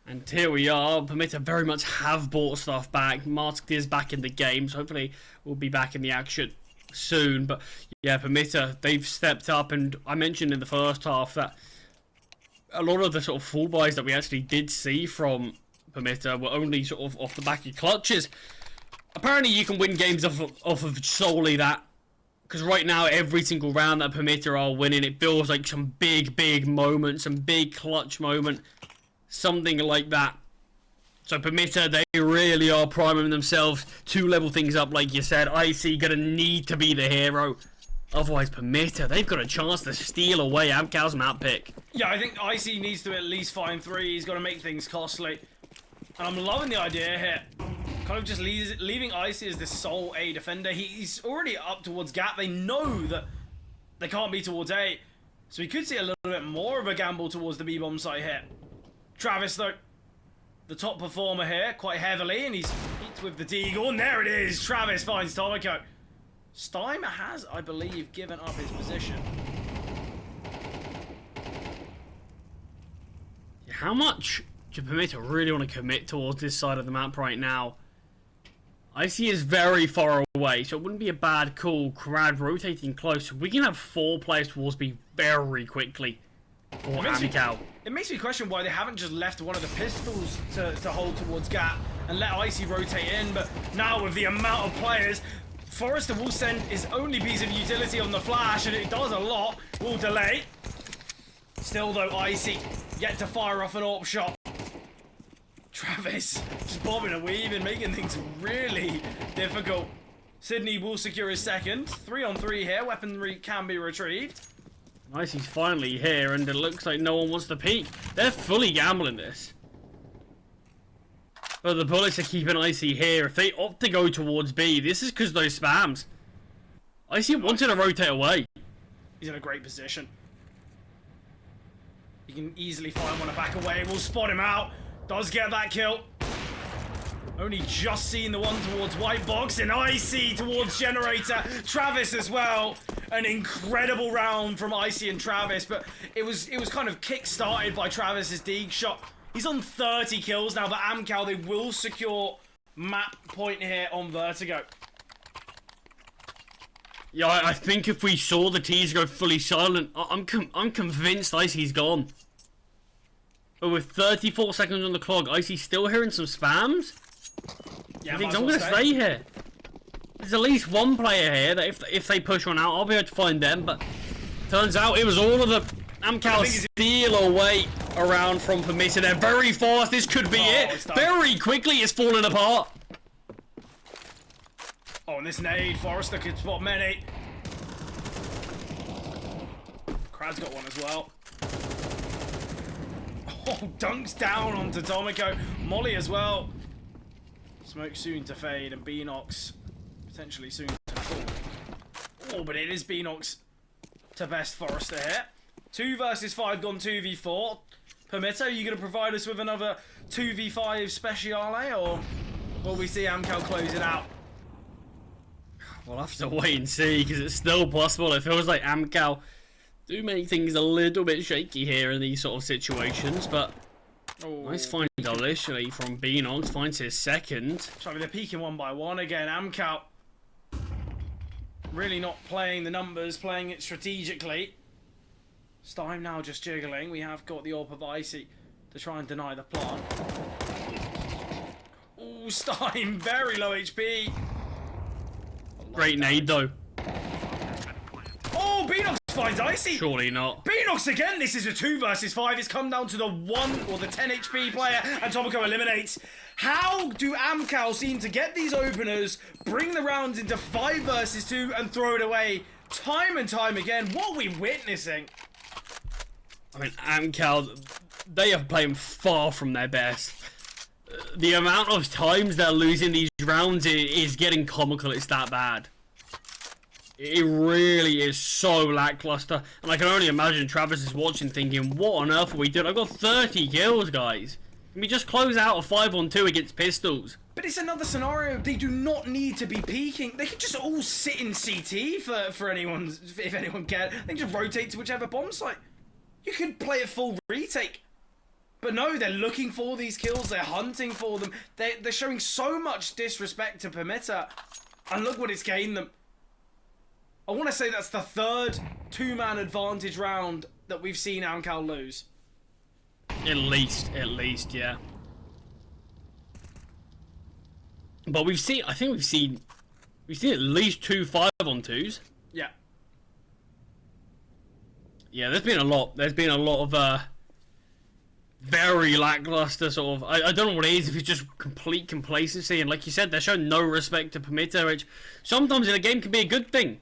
And here we are. Permitta very much have bought stuff back. Masked is back in the game, so hopefully we'll be back in the action soon. But yeah, Permitta, they've stepped up, and I mentioned in the first half that a lot of the sort of full buys that we actually did see from Permitta were only sort of off the back of clutches. Apparently you can win games off of solely that. Because right now, every single round that Permitta are winning, it feels like some big moments, some big clutch moment. Something like that. So Permitta, they really are priming themselves to level things up, like you said. IC gonna need to be the hero. Otherwise, Permitta, they've got a chance to steal away AMKAL's map pick. Yeah, I think IC needs to at least find 3. He's got to make things costly. And I'm loving the idea here. Kind of just leaving IC as the sole A defender. He's already up towards Gap. They know that they can't be towards A. So we could see a little bit more of a gamble towards the B-bomb site here. Travis, though, the top performer here, quite heavily. And he's with the Deagle. And there it is. Travis finds Tomoko. Steimer has, I believe, given up his position. How much do Permitta really want to commit towards this side of the map right now? IC is very far away, so it wouldn't be a bad call. Crowd rotating close. We can have 4 players towards B very quickly for AMKAL. It makes me question why they haven't just left one of the pistols to hold towards Gap and let IC rotate in, but now with the amount of players, Forrester will send his only piece of utility on the flash, and it does a lot. Will delay. Still, though, IC yet to fire off an AWP shot. Travis just bobbing and weaving, making things really difficult. Sydney will secure his second. 3-on-3 here. Weaponry can be retrieved. IC's finally here, and it looks like no one wants to peek. They're fully gambling this. But the bullets are keeping IC here. If they opt to go towards B, this is because those spams. IC wanted to rotate away. He's in a great position. He can easily find one to back away. We'll spot him out. Does get that kill. Only just seen the one towards White Box, and IC towards Generator. Travis as well. An incredible round from IC and Travis, but it was kind of kick-started by Travis's Deeg shot. He's on 30 kills now, but AMKAL, they will secure map point here on Vertigo. Yeah, I think if we saw the teaser go fully silent, I'm convinced IC's gone. But with 34 seconds on the clock, IC's still hearing some spams. Yeah, I think I'm going to stay here. There's at least one player here that if they push one out, I'll be able to find them. But turns out it was all of the AMKAL steal away around from Permitta. They're very fast. This could be it. Very quickly, it's falling apart. Oh, and this nade, Forrester could spot many. Krad's got one as well. Oh, dunks down onto Tomoko. Molly as well. Smoke soon to fade, and Beanox potentially soon to fall. Oh, but it is Beanox to best Forrester here. 2 versus 5 gone 2v4. Permitta, are you going to provide us with another 2v5 speciale, or will we see AMKAL close it out? We'll have to wait and see, because it's still possible. It feels like AMKAL do make things a little bit shaky here in these sort of situations, but nice find initially from Beanox, finds his second. So they're peeking one by one again. AMKAL really not playing the numbers, playing it strategically. Stein now just jiggling. We have got the AWP of Icy to try and deny the plant. Oh, Stein, very low HP. Great nade though. Oh, Beanox finds Icy. Surely not. Beanox again. This is a 2 versus 5. It's come down to the 1 or the 10 HP player, and Tomoko eliminates. How do AMKAL seem to get these openers, bring the rounds into 5 versus 2, and throw it away time and time again? What are we witnessing? I mean, AMKAL, they are playing far from their best. the amount of times they're losing these rounds is getting comical. It's that bad. It really is so lackluster. And I can only imagine Travis is watching thinking, what on earth are we doing? I've got 30 kills, guys. Can we just close out a 5-on-2 against pistols? But it's another scenario. They do not need to be peeking. They can just all sit in CT for anyone's, if anyone cares. They can just rotate to whichever bomb site. You could play a full retake. But no, they're looking for these kills. They're hunting for them. They're showing so much disrespect to Permitta. And look what it's gained them. I want to say that's the third two-man advantage round that we've seen AMKAL lose. At least, yeah. But we've seen, I think we've seen at least 2 5-on-2s. Yeah. Yeah, there's been a lot of very lackluster sort of, I don't know what it is, if it's just complete complacency, and like you said, they're showing no respect to Permitta, which sometimes in a game can be a good thing.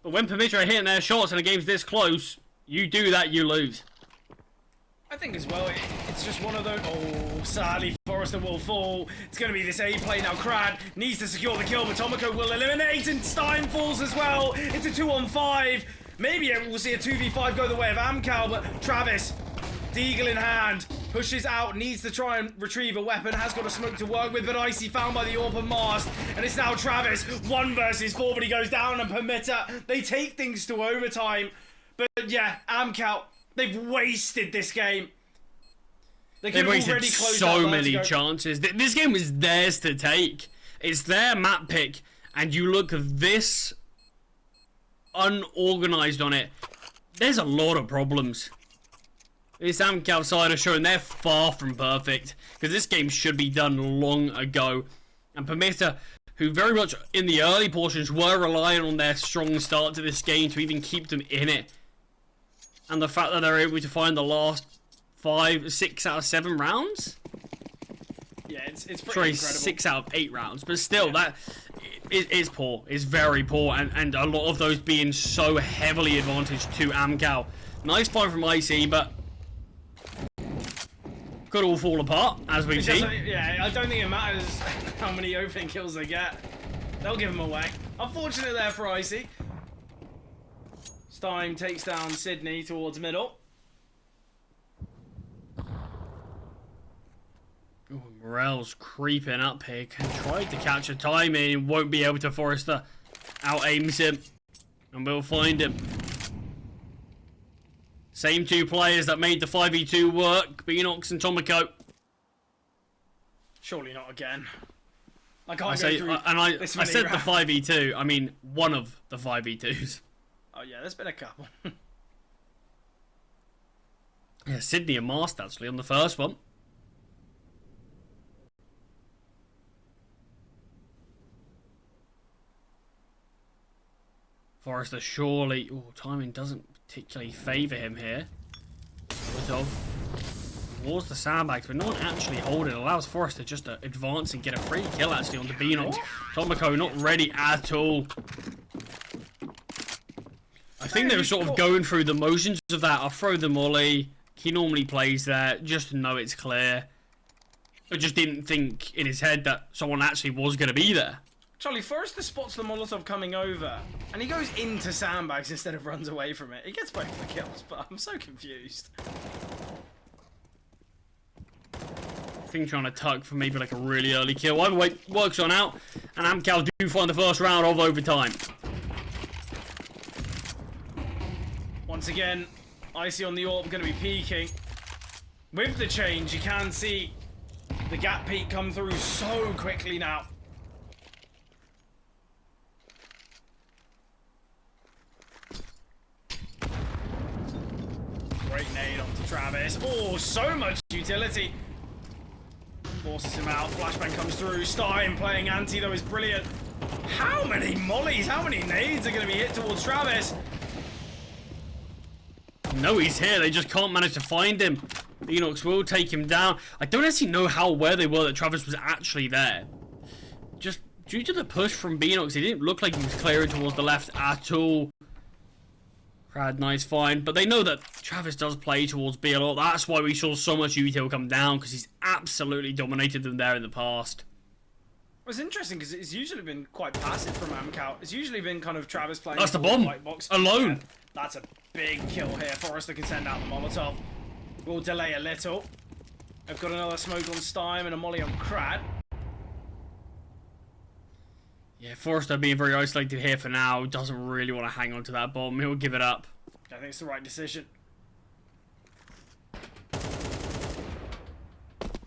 But when Permitta are hitting their shots and a game's this close, you do that, you lose. I think as well, it's just one of those... Oh, sadly, Forrester will fall. It's going to be this A play now. Crad needs to secure the kill, but Tomoko will eliminate, and Stein falls as well. It's a 2-on-5. Maybe we'll see a 2v5 go the way of AMKAL, but Travis, Deagle in hand, pushes out, needs to try and retrieve a weapon, has got a smoke to work with, but Icy found by the AWP and Mast, and it's now Travis, 1 versus 4, but he goes down, and Permitta, they take things to overtime. But yeah, AMKAL, they've wasted this game. They've wasted so many chances. This game was theirs to take. It's their map pick, and you look this unorganized on it. There's a lot of problems. This AMKAL side are showing they're far from perfect, because this game should be done long ago. And Permitta, who very much in the early portions were relying on their strong start to this game to even keep them in it. And the fact that they're able to find the last 5, 6 out of 7 rounds? Yeah, it's pretty incredible. 6 out of 8 rounds. But still, yeah. That is poor. It's very poor. And a lot of those being so heavily advantaged to AMKAL. Nice fight from IC, but could all fall apart, as we've seen. Yeah, I don't think it matters how many opening kills they get. They'll give them away. Unfortunate there for IC. Stein takes down Sydney towards middle. Ooh, Morel's creeping up here. Can try to catch a timing. Won't be able to. Forrester out-aims him. And we'll find him. Same 2 players that made the 5v2 work. Beanox and Tomoko. Surely not again. I can't I said rounds. the 5v2. I mean, one of the 5v2s. Oh yeah, there's been a couple. Yeah, Sydney and Mast actually on the first one. Forrester surely... Oh, timing doesn't particularly favour him here. Towards the sandbags, but not actually holding. Allows Forrester just to advance and get a free kill actually on the Beanox. Tomoko not ready at all. I think they were sort of going through the motions of that. I'll throw the molly. He normally plays there just to know it's clear. I just didn't think in his head that someone actually was going to be there. Charlie, Forrester spots the Molotov coming over, and he goes into sandbags instead of runs away from it. He gets both the kills, but I'm so confused. I think trying to tug for maybe like a really early kill. Either way, works on out, and AMKAL do find the first round of overtime. Once again, Icy on the AWP going to be peeking. With the change, you can see the gap peek come through so quickly now. Great nade onto Travis. Oh, so much utility. Forces him out. Flashbang comes through. Stein playing anti, though, is brilliant. How many mollies, how many nades are going to be hit towards Travis? No, he's here. They just can't manage to find him. Beanox will take him down. I don't actually know how aware they were that Travis was actually there. Just due to the push from Beanox, he didn't look like he was clearing towards the left at all. Crad, nice find. But they know that Travis does play towards B a lot. That's why we saw so much util come down, because he's absolutely dominated them there in the past. It's interesting because it's usually been quite passive from AMKAL. It's usually been kind of Travis playing. That's the bomb. White box. Alone. Yeah, that's a big kill here. Forrester can send out the Molotov. We'll delay a little. I've got another smoke on Stein and a molly on Crad. Yeah, Forrester being very isolated here for now. Doesn't really want to hang on to that bomb. He'll give it up. I think it's the right decision.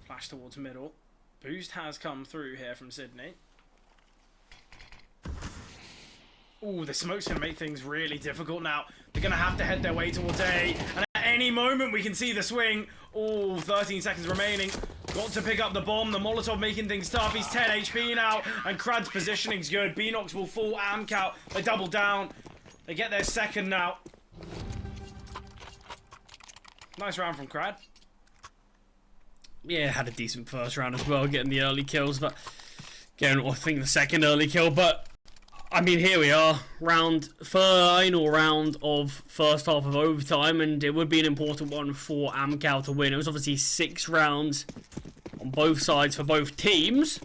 Flash towards middle. Boost has come through here from Sydney. Ooh, the smoke's going to make things really difficult now. They're going to have to head their way towards A. And at any moment, we can see the swing. Ooh, 13 seconds remaining. Got to pick up the bomb. The Molotov making things tough. He's 10 HP now. And Crad's positioning's good. B-Nox will fall. AMKAL, they double down. They get their second now. Nice round from Crad. Yeah, had a decent first round as well, getting the early kills, but again, I think the second early kill, but I mean, here we are, final round of first half of overtime, and it would be an important one for AMKAL to win. It was obviously 6 rounds on both sides for both teams,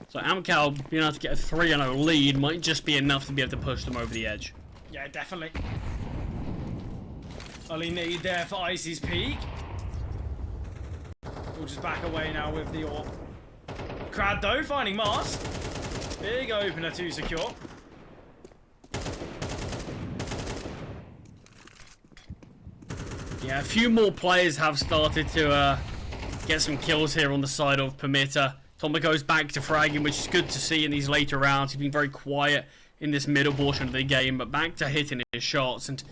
so AMKAL being able to get a 3-0 lead might just be enough to be able to push them over the edge. Yeah, definitely. Early need there for Icy's peak. We'll just back away now with the AWP. Crad though, finding Mast. Big opener to secure. Yeah, a few more players have started to get some kills here on the side of Permitta. Tomba goes back to fragging, which is good to see in these later rounds. He's been very quiet in this middle portion of the game, but back to hitting his shots. And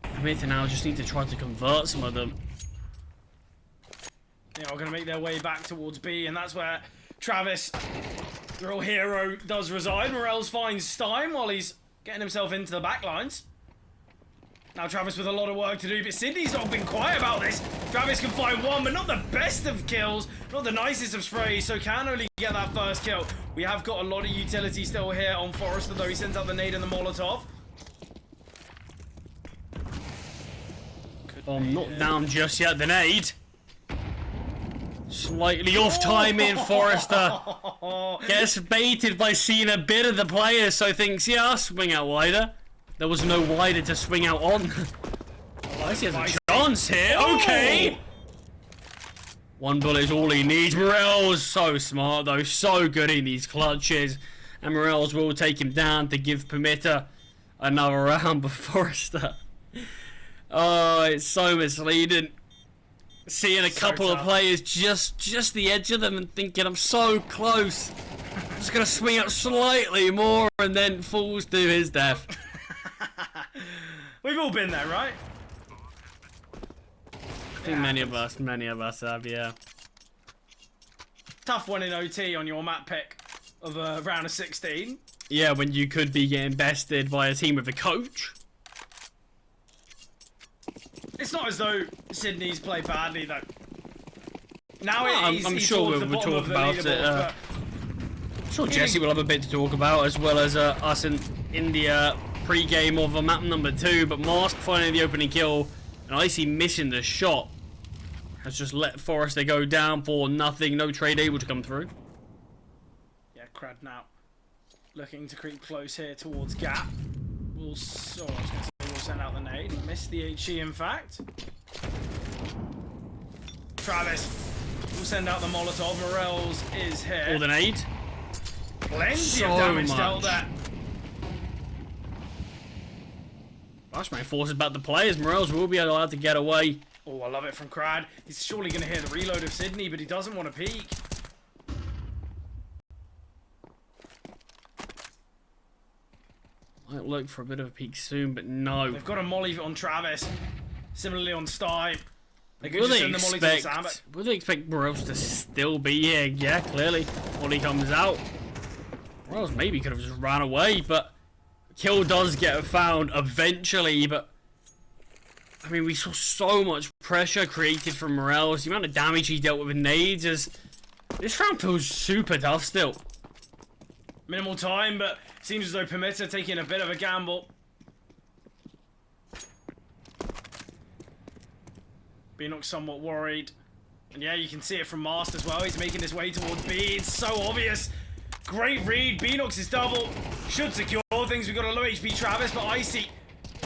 Permitta now just need to try to convert some of them. Yeah, we're going to make their way back towards B, and that's where Travis, the real hero, does reside. Morels finds Stein while he's getting himself into the back lines. Now Travis with a lot of work to do, but Sydney's not been quiet about this. Travis can find one, but not the best of kills, not the nicest of sprays, so can only get that first kill. We have got a lot of utility still here on Forrester, though he sends out the nade and the Molotov. Bomb not down just yet, the nade. Slightly off timing, Forrester gets baited by seeing a bit of the players, so thinks, yeah, I'll swing out wider. There was no wider to swing out on. Icy has a chance here, okay. One bullet is all he needs. Morels, so smart though, so good in these clutches. And Morels will take him down to give Permitta another round, but Forrester. Oh, it's so misleading. Seeing a couple of players just the edge of them and thinking, I'm so close. I'm just going to swing up slightly more, and then falls to his death. We've all been there, right? I think many of us have, yeah. Tough one in OT on your map pick of a round of 16. Yeah, when you could be getting bested by a team with a coach. It's not as though Sydney's played badly, though. Now I'm sure we'll talk about it. I'm sure Jesse will have a bit to talk about, as well as us in the pre-game of map number 2. But Mask finding the opening kill, and Icy missing the shot, has just let Forrester go down for nothing. No trade able to come through. Yeah, Crad now looking to creep close here towards Gap. We'll send out the nade. Missed the HE, in fact. Travis will send out the Molotov. Morels is here. Or the nade. Plenty of damage dealt there. Flashbang forces back the players. Morels will be allowed to get away. Oh, I love it from Crad. He's surely going to hear the reload of Sydney, but he doesn't want to peek. Might look for a bit of a peek soon, but no. They've got a molly on Travis. Similarly on Stein. Will they expect Morels to still be here? Yeah, clearly. Molly comes out. Morels maybe could have just ran away, but kill does get found eventually. But I mean, we saw so much pressure created from Morels. The amount of damage he dealt with nades is. This round feels super tough still. Minimal time, but seems as though Permitta taking a bit of a gamble. Beanox somewhat worried. And yeah, you can see it from Mast as well. He's making his way towards B. It's so obvious. Great read. Beanox is double. Should secure things. We've got a low HP Travis, but Icy.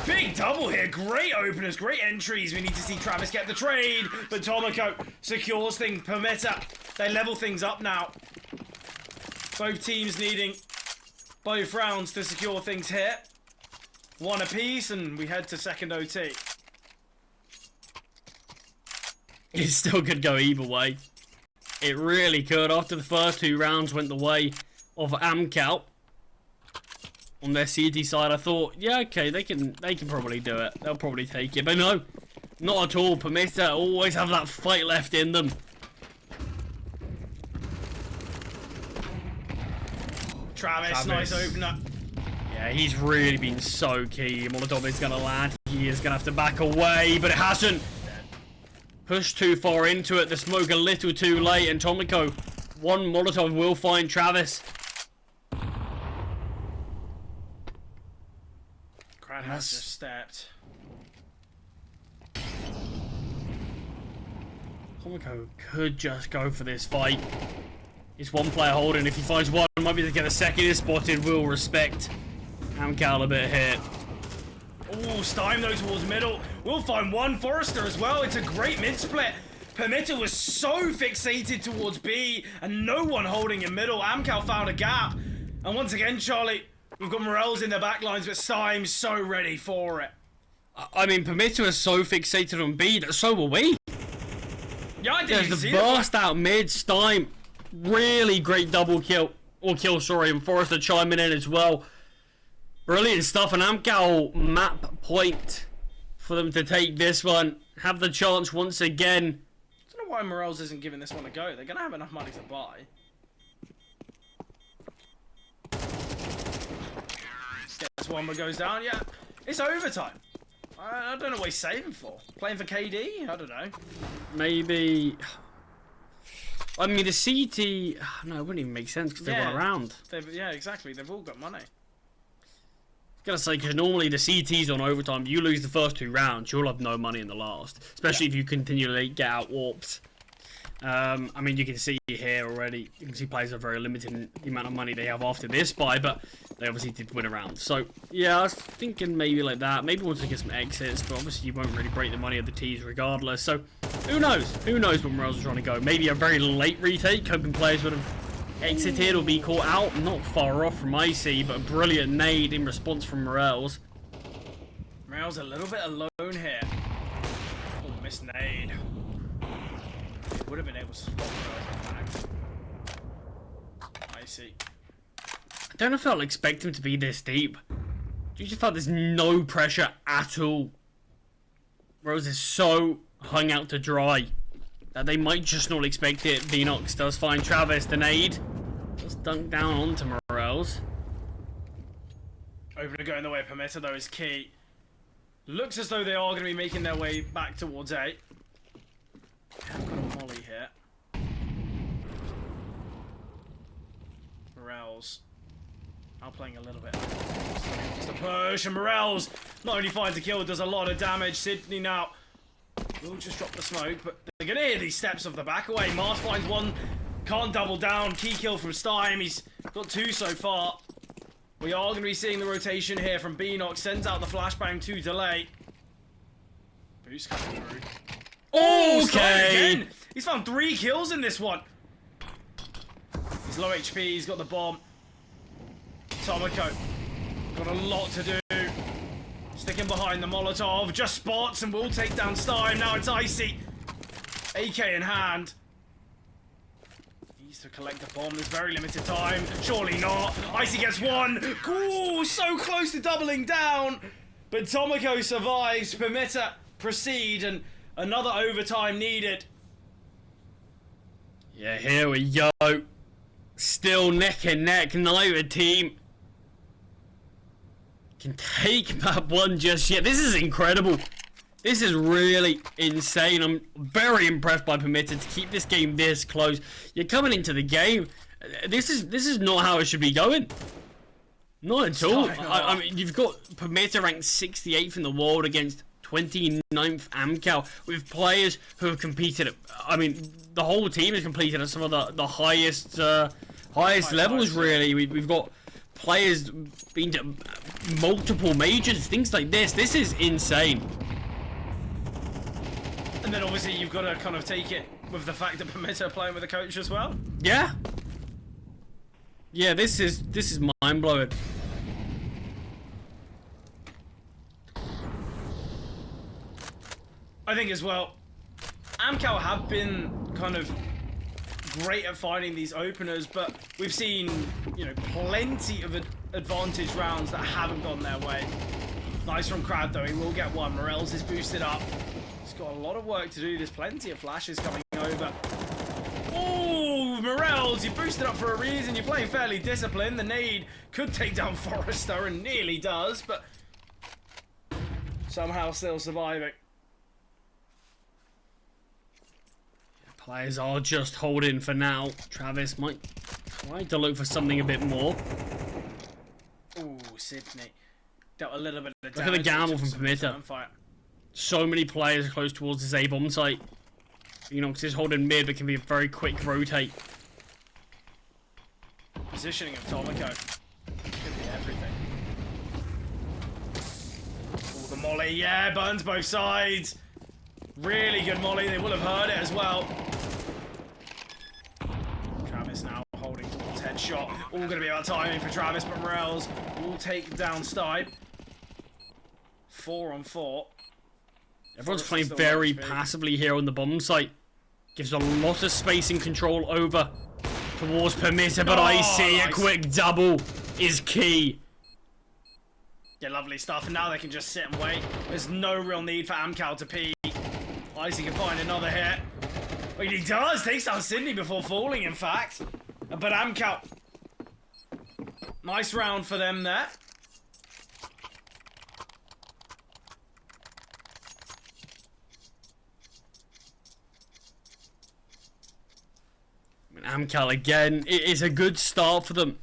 Big double here. Great openers. Great entries. We need to see Travis get the trade. But Tomoko secures things. Permitta. They level things up now. Both teams needing both rounds to secure things here. One apiece, and we head to second OT. It still could go either way. It really could. After the first 2 rounds went the way of AMKAL on their CT side, I thought, yeah, okay, they can probably do it. They'll probably take it. But no, not at all. Permitta always have that fight left in them. Travis, nice opener. Yeah, he's really been so key. Molotov is going to land. He is going to have to back away, but it hasn't. Pushed too far into it. The smoke a little too late, and Tomoko, one Molotov will find Travis. Crowd has just stepped. Tomoko could just go for this fight. It's one player holding. If he finds one, might be to get a second is spotted. Will respect AMKAL a bit here. Oh, Stein though towards middle. We'll find one. Forrester as well. It's a great mid split. Permitta was so fixated towards B and no one holding in middle. AMKAL found a gap. And once again, Charlie, we've got Morels in the back lines, but Stein's so ready for it. I mean, Permitta was so fixated on B that so were we. Yeah, I didn't There's see the burst out mid. Stein, really great double kill. Or kill, sorry. And Forrester chiming in as well. Brilliant stuff, and AMKAL map point for them to take this one. Have the chance once again. I don't know why Morels isn't giving this one a go. They're going to have enough money to buy. This one goes down, yeah. It's overtime. I don't know what he's saving for. Playing for KD? I don't know. Maybe... I mean, the CT... No, it wouldn't even make sense because they won around. Yeah, exactly. They've all got money. Gotta say, because normally the CT's on overtime, you lose the first 2 rounds, you'll have no money in the last. Especially if you continually get out warped. I mean, you can see here already, you can see players are very limited in the amount of money they have after this buy, but they obviously did win a round. So, yeah, I was thinking maybe like that. Maybe once they get some exits, but obviously you won't really break the money of the T's regardless. So, who knows? Who knows where Morels are trying to go? Maybe a very late retake, hoping players would have exited or be caught out. Not far off from Icy, but a brilliant nade in response from Morels. Morels a little bit alone here. Oh, missed nade. Would have been able to spot Morels back. Icy. I don't know if I'll expect him to be this deep. You just felt there's no pressure at all. Rose is so hung out to dry that they might just not expect it. Beanox does find Travis. The nade does dunk down onto Morels. Opener going the way of Permitta though is key. Looks as though they are going to be making their way back towards A. I've got a molly here. Morels now playing a little bit. It's the push, and Morels not only finds a kill, does a lot of damage. Sydney now will just drop the smoke, but they're going to hear these steps of the back away. Mars finds one, can't double down. Key kill from Stein. He's got 2 so far. We are going to be seeing the rotation here from Beanox. Sends out the flashbang to delay. Boost coming through. Oh, okay. Again. He's found 3 kills in this one. He's low HP. He's got the bomb. Tomoko got a lot to do. Sticking behind the Molotov. Just spots and will take down Stein. Now it's Icy. AK in hand. Needs to collect the bomb. There's very limited time. Surely not. Icy gets 1. Ooh, so close to doubling down. But Tomoko survives. Permitta proceed, and another overtime needed. Yeah, here we go. Still neck and neck. Neither team can take map 1 just yet. This is incredible. This is really insane. I'm very impressed by Permitta to keep this game this close. You're coming into the game. This is not how it should be going. Not at all. I mean, you've got Permitta ranked 68th in the world against 29th AMKAL, with players who have competed at, I mean, the whole team has competed at some of the highest levels, really. We've got players been to multiple majors, things like this. This is insane. And then obviously you've got to kind of take it with the fact that Permitta are playing with a coach as well. Yeah. Yeah, this is mind-blowing. I think as well, AMKAL have been kind of great at finding these openers, but we've seen, you know, plenty of advantage rounds that haven't gone their way. Nice from Crab though, he will get one. Morels is boosted up. He's got a lot of work to do. There's plenty of flashes coming over. Oh, Morels, you boosted up for a reason. You're playing fairly disciplined. The nade could take down Forrester and nearly does, but somehow still surviving. Players are just holding for now. Travis might try to look for something a bit more. Ooh, Sydney. Dealt a little bit of damage. Look at the gamble from Permitta. So many players close towards this A-bomb site. Phoenix is holding mid, but can be a very quick rotate. Positioning of Tomico could be everything. Oh, the molly, yeah, burns both sides. Really good molly, they will have heard it as well. Travis now holding towards headshot. All going to be about timing for Travis, but Morels will take down Stipe. 4 on 4. Everyone's playing very passively here on the bomb site. Gives a lot of space and control over towards Permitta, but I see nice. A quick double is key. Yeah, lovely stuff, and now they can just sit and wait. There's no real need for AMKAL to peek. Icy can find another hit. Wait, he does! Takes down Sydney before falling, in fact. But AMKAL. Nice round for them there. AMKAL again. It is a good start for them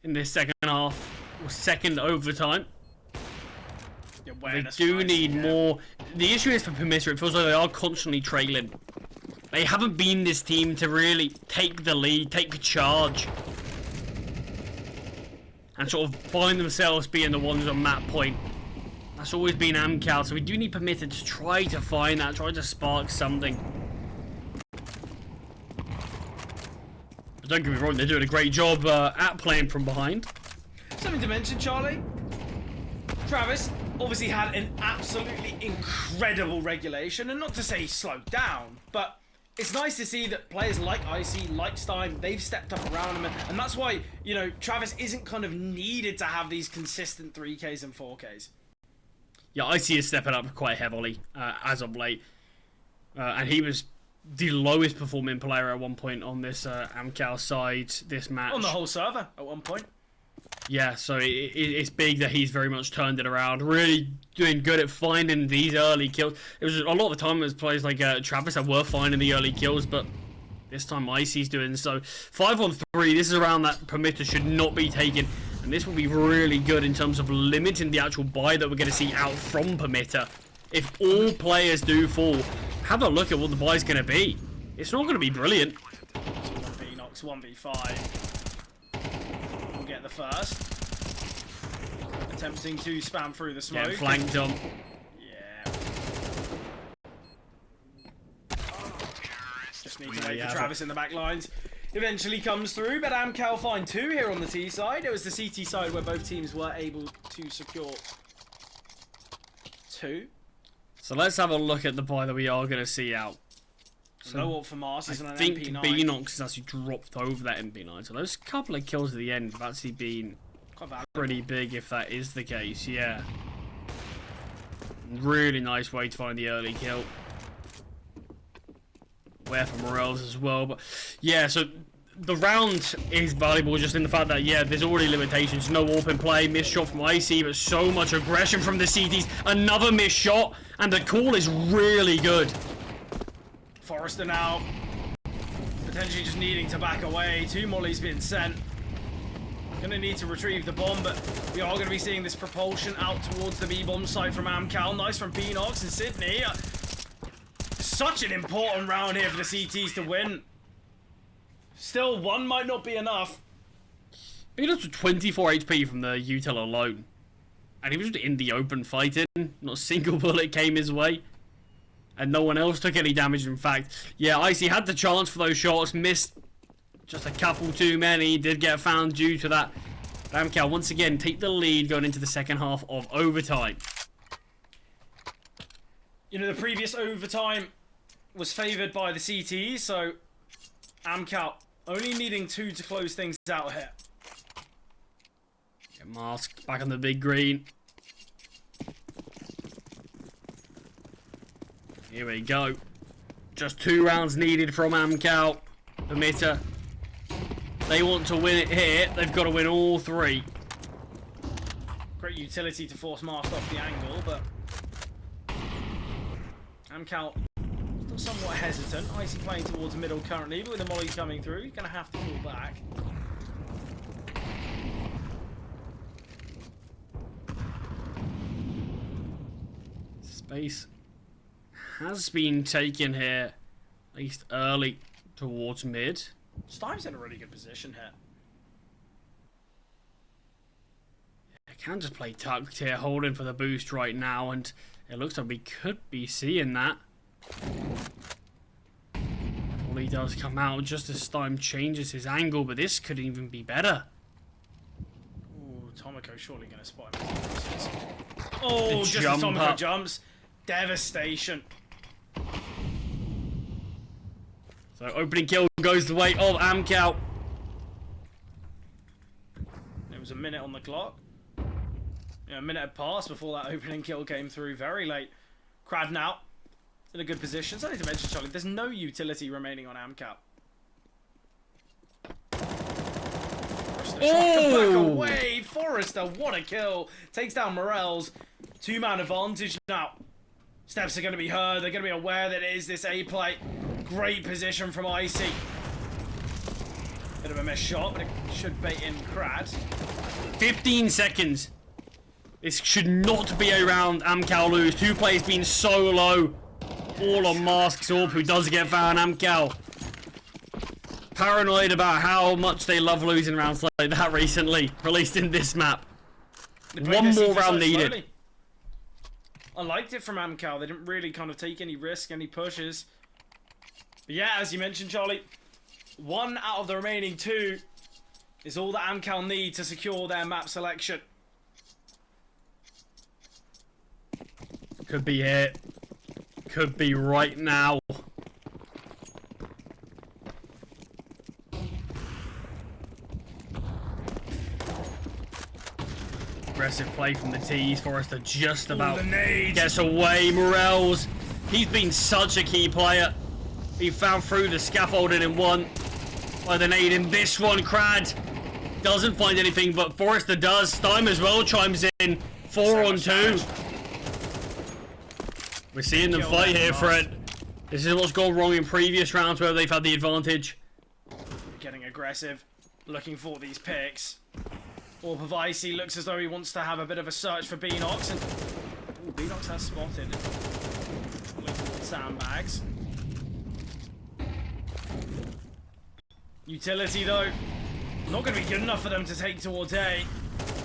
in this second half, or second overtime. They do need more. The issue is for Permitta, it feels like they are constantly trailing. They haven't been this team to really take the lead, take charge, and sort of find themselves being the ones on map point. That's always been AMKAL, so we do need Permitta to try to find that, try to spark something. But don't get me wrong, they're doing a great job at playing from behind. Something to mention, Charlie. Travis obviously had an absolutely incredible regulation, and not to say he slowed down, but it's nice to see that players like Icy, like Stein, they've stepped up around him, and that's why, you know, Travis isn't kind of needed to have these consistent 3Ks and 4Ks. Yeah, Icy is stepping up quite heavily as of late, and he was the lowest performing player at one point on this AMKAL side this match. On the whole server at one point. Yeah, so it's big that he's very much turned it around. Really doing good at finding these early kills. It was a lot of the time it was players like Travis that were finding the early kills, but this time Icy's doing so. 5 on 3, this is around that Permitta should not be taken. And this will be really good in terms of limiting the actual buy that we're going to see out from Permitta. If all players do fall, have a look at what the buy's going to be. It's not going to be brilliant. 1v-Nox, 1v5. Get the first. Attempting to spam through the smoke. Yeah, flanked on. Yeah. Just need to wait for Travis in the back lines. Eventually comes through, but AMKAL find 2 here on the T side. It was the CT side where both teams were able to secure 2. So let's have a look at the buy that we are going to see out. So no ult for Mars, he's on an MP9. MP9. I think Beanox has actually dropped over that MP9, so those couple of kills at the end have actually been pretty big if that is the case, yeah. Really nice way to find the early kill. Where for Morels as well, but yeah, so the round is valuable just in the fact that, yeah, there's already limitations. No open play, missed shot from Icy, but so much aggression from the CTs. Another missed shot, and the call is really good. Forrester now potentially just needing to back away. 2 mollies being sent. Gonna need to retrieve the bomb, but we are gonna be seeing this propulsion out towards the B-bomb site from AMKAL. Nice from Beanox and Sydney. Such an important round here for the CTs to win. Still, one might not be enough. Beanox with 24 HP from the util alone. And he was just in the open fighting. Not a single bullet came his way. And no one else took any damage, in fact. Yeah, Icy had the chance for those shots. Missed just a couple too many. Did get found due to that. AMKAL once again take the lead going into the second half of overtime. You know, the previous overtime was favoured by the CTs, so AMKAL only needing 2 to close things out here. Get Mask back on the big green. Here we go. Just 2 rounds needed from AMKAL. Permitta. They want to win it here. They've got to win all 3. Great utility to force Mask off the angle, but AMKAL still somewhat hesitant. Icy playing towards middle currently, but with the molly coming through, he's going to have to fall back. Space has been taken here, at least early towards mid. Stime's in a really good position here. I can just play tucked here, holding for the boost right now, and it looks like we could be seeing that. Well, he does come out just as Stime changes his angle, but this could even be better. Ooh, Tomoko surely going to spot him. Oh, just as jump Tomoko up. jumps. Devastation. So opening kill goes the way of AMKAL. There was a minute on the clock. Yeah, a minute had passed before that opening kill came through. Very late. Crad now in a good position. Something to mention, Charlie. There's no utility remaining on AMKAL. Back away. Forrester, what a kill. Takes down Morels. 2-man advantage now. Steps are going to be heard. They're going to be aware that it is this A play. Great position from Icy. Bit of a missed shot, but it should bait in Crad. 15 seconds. This should not be a round AMKAL lose. 2 players being so low. All on Mask's Orb, who does get found. AMKAL paranoid about how much they love losing rounds like that recently. Released in this map. One more round needed. Slowly. I liked it from AMKAL. They didn't really kind of take any risk, any pushes. But yeah, as you mentioned, Charlie, 1 out of the remaining 2 is all that AMKAL need to secure their map selection. Could be it. Could be right now. Aggressive play from the T's. Forrester just about gets away. Morels, he's been such a key player. He found through the scaffolding in one by the nade in this one. Crad doesn't find anything, but Forrester does. Stime as well chimes in. 4 on 2. We're seeing them fight here, Fred. This is what's gone wrong in previous rounds where they've had the advantage. Getting aggressive, looking for these picks. Orb of Icy looks as though he wants to have a bit of a search for Beanox, and ooh, Beanox has spotted little sandbags. Utility though, not going to be good enough for them to take towards A.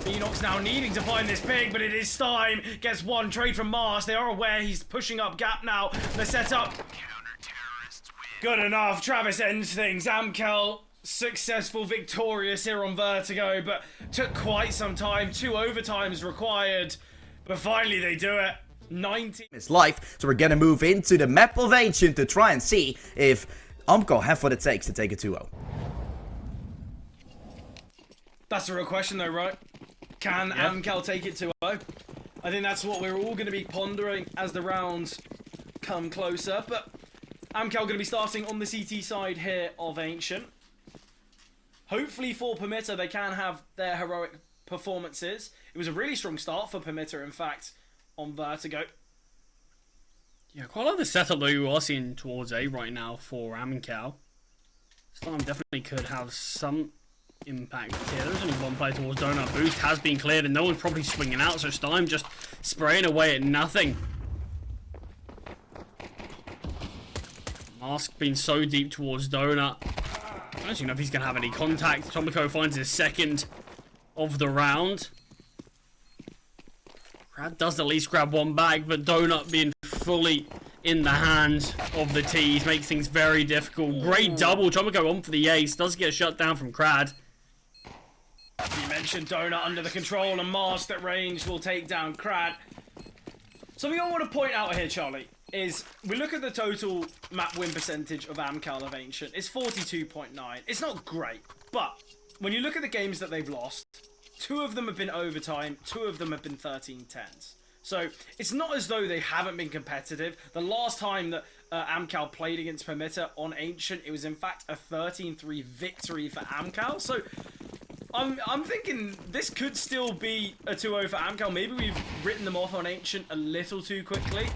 Beanox now needing to find this pig, but it is Stime. Gets one trade from Mars. They are aware he's pushing up gap now. The setup. Good enough. Travis ends things. AMKAL successful, victorious here on Vertigo, but took quite some time. 2 overtimes required, but finally they do it. 90. His life, so we're gonna move into the map of Ancient to try and see if AMKAL have what it takes to take a 2-0. That's the real question though, right? Can AMKAL take it 2-0? I think that's what we're all going to be pondering as the rounds come closer, but AMKAL going to be starting on the CT side here of Ancient. Hopefully for Permitta, they can have their heroic performances. It was a really strong start for Permitta, in fact, on Vertigo. Yeah, quite like the setup that you are seeing towards A right now for AMKAL. Storm definitely could have some impact here. There's only one player towards Donut. Boost has been cleared and no one's probably swinging out, so Stein just spraying away at nothing. Mask being so deep towards Donut. I don't actually know if he's going to have any contact. Tomiko finds his second of the round. Brad does at least grab one back, but Donut being fully in the hands of the T's makes things very difficult. Great double. Tomiko on for the ace. Does get shut down from Crad. You mentioned Donut under the control and Mask at range will take down Crad. Something I want to point out here, Charlie, is we look at the total map win percentage of AMKAL of Ancient. It's 42.9. It's not great, but when you look at the games that they've lost, 2 of them have been overtime, 2 of them have been 13-10s. So it's not as though they haven't been competitive. The last time that AMKAL played against Permitta on Ancient, it was in fact a 13-3 victory for AMKAL. So I'm thinking this could still be a 2-0 for AMKAL. Maybe we've written them off on Ancient a little too quickly.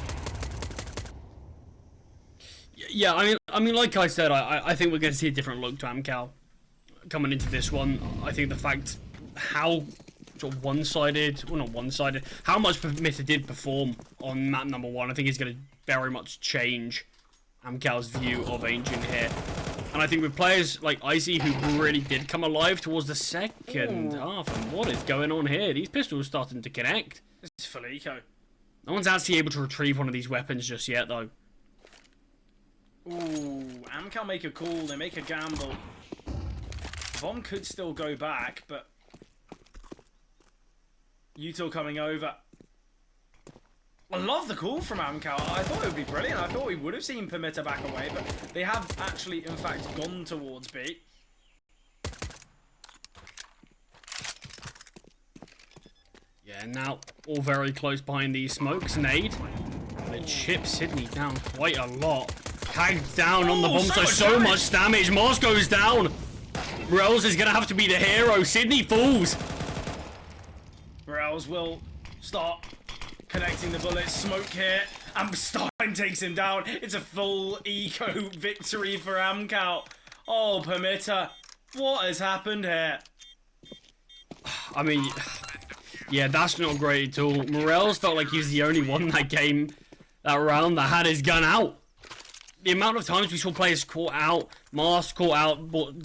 Yeah, I mean, like I said, I think we're going to see a different look to AMKAL coming into this one. I think the fact how sort of one-sided, well not one-sided, how much Permitta did perform on map number 1, I think is going to very much change AMKAL's view of Ancient here. And I think with players like Icy who really did come alive towards the second half, and what is going on here? These pistols starting to connect. This is Felico. No one's actually able to retrieve one of these weapons just yet, though. Ooh, AMKAL make a call, they make a gamble. Bomb could still go back, but Util coming over. I love the call from AMKAL. I thought it would be brilliant. I thought we would have seen Permitta back away, but they have actually, in fact, gone towards B. Yeah, now all very close behind these smokes. Nade. And it chips Sydney down quite a lot. Tagged down on the bomb, so much damage. Mars goes down. Morels is going to have to be the hero. Sydney falls. Morels will start connecting the bullets. Smoke here. And Stein takes him down. It's a full eco victory for AMKAL. Oh, Permitta. What has happened here? I mean, yeah, that's not great at all. Morels felt like he was the only one that game, that round, that had his gun out. The amount of times we saw players caught out, Mask caught out, but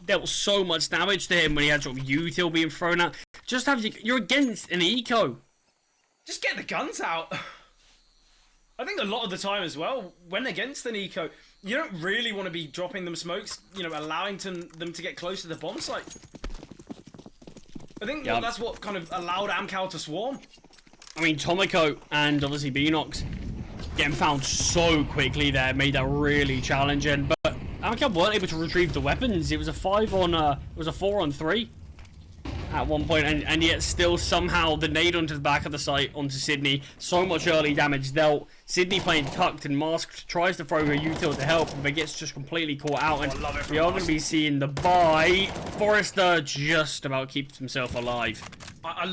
there was so much damage to him when he had sort of util being thrown out. Just have you're against an eco. Just get the guns out. I think a lot of the time as well, when against an eco, you don't really want to be dropping them smokes, you know, allowing them to get close to the bomb site. I think that's what kind of allowed AMKAL to swarm. I mean, Tomiko and obviously Beanox getting found so quickly there made that really challenging, but AMKAL weren't able to retrieve the weapons. It was a 4-on-3 at one point, and yet still somehow the nade onto the back of the site onto Sydney. So much early damage dealt. Sydney playing tucked, and Mask tries to throw a util to help, but gets just completely caught out. And we are going to be seeing the buy. Forrester just about keeps himself alive. I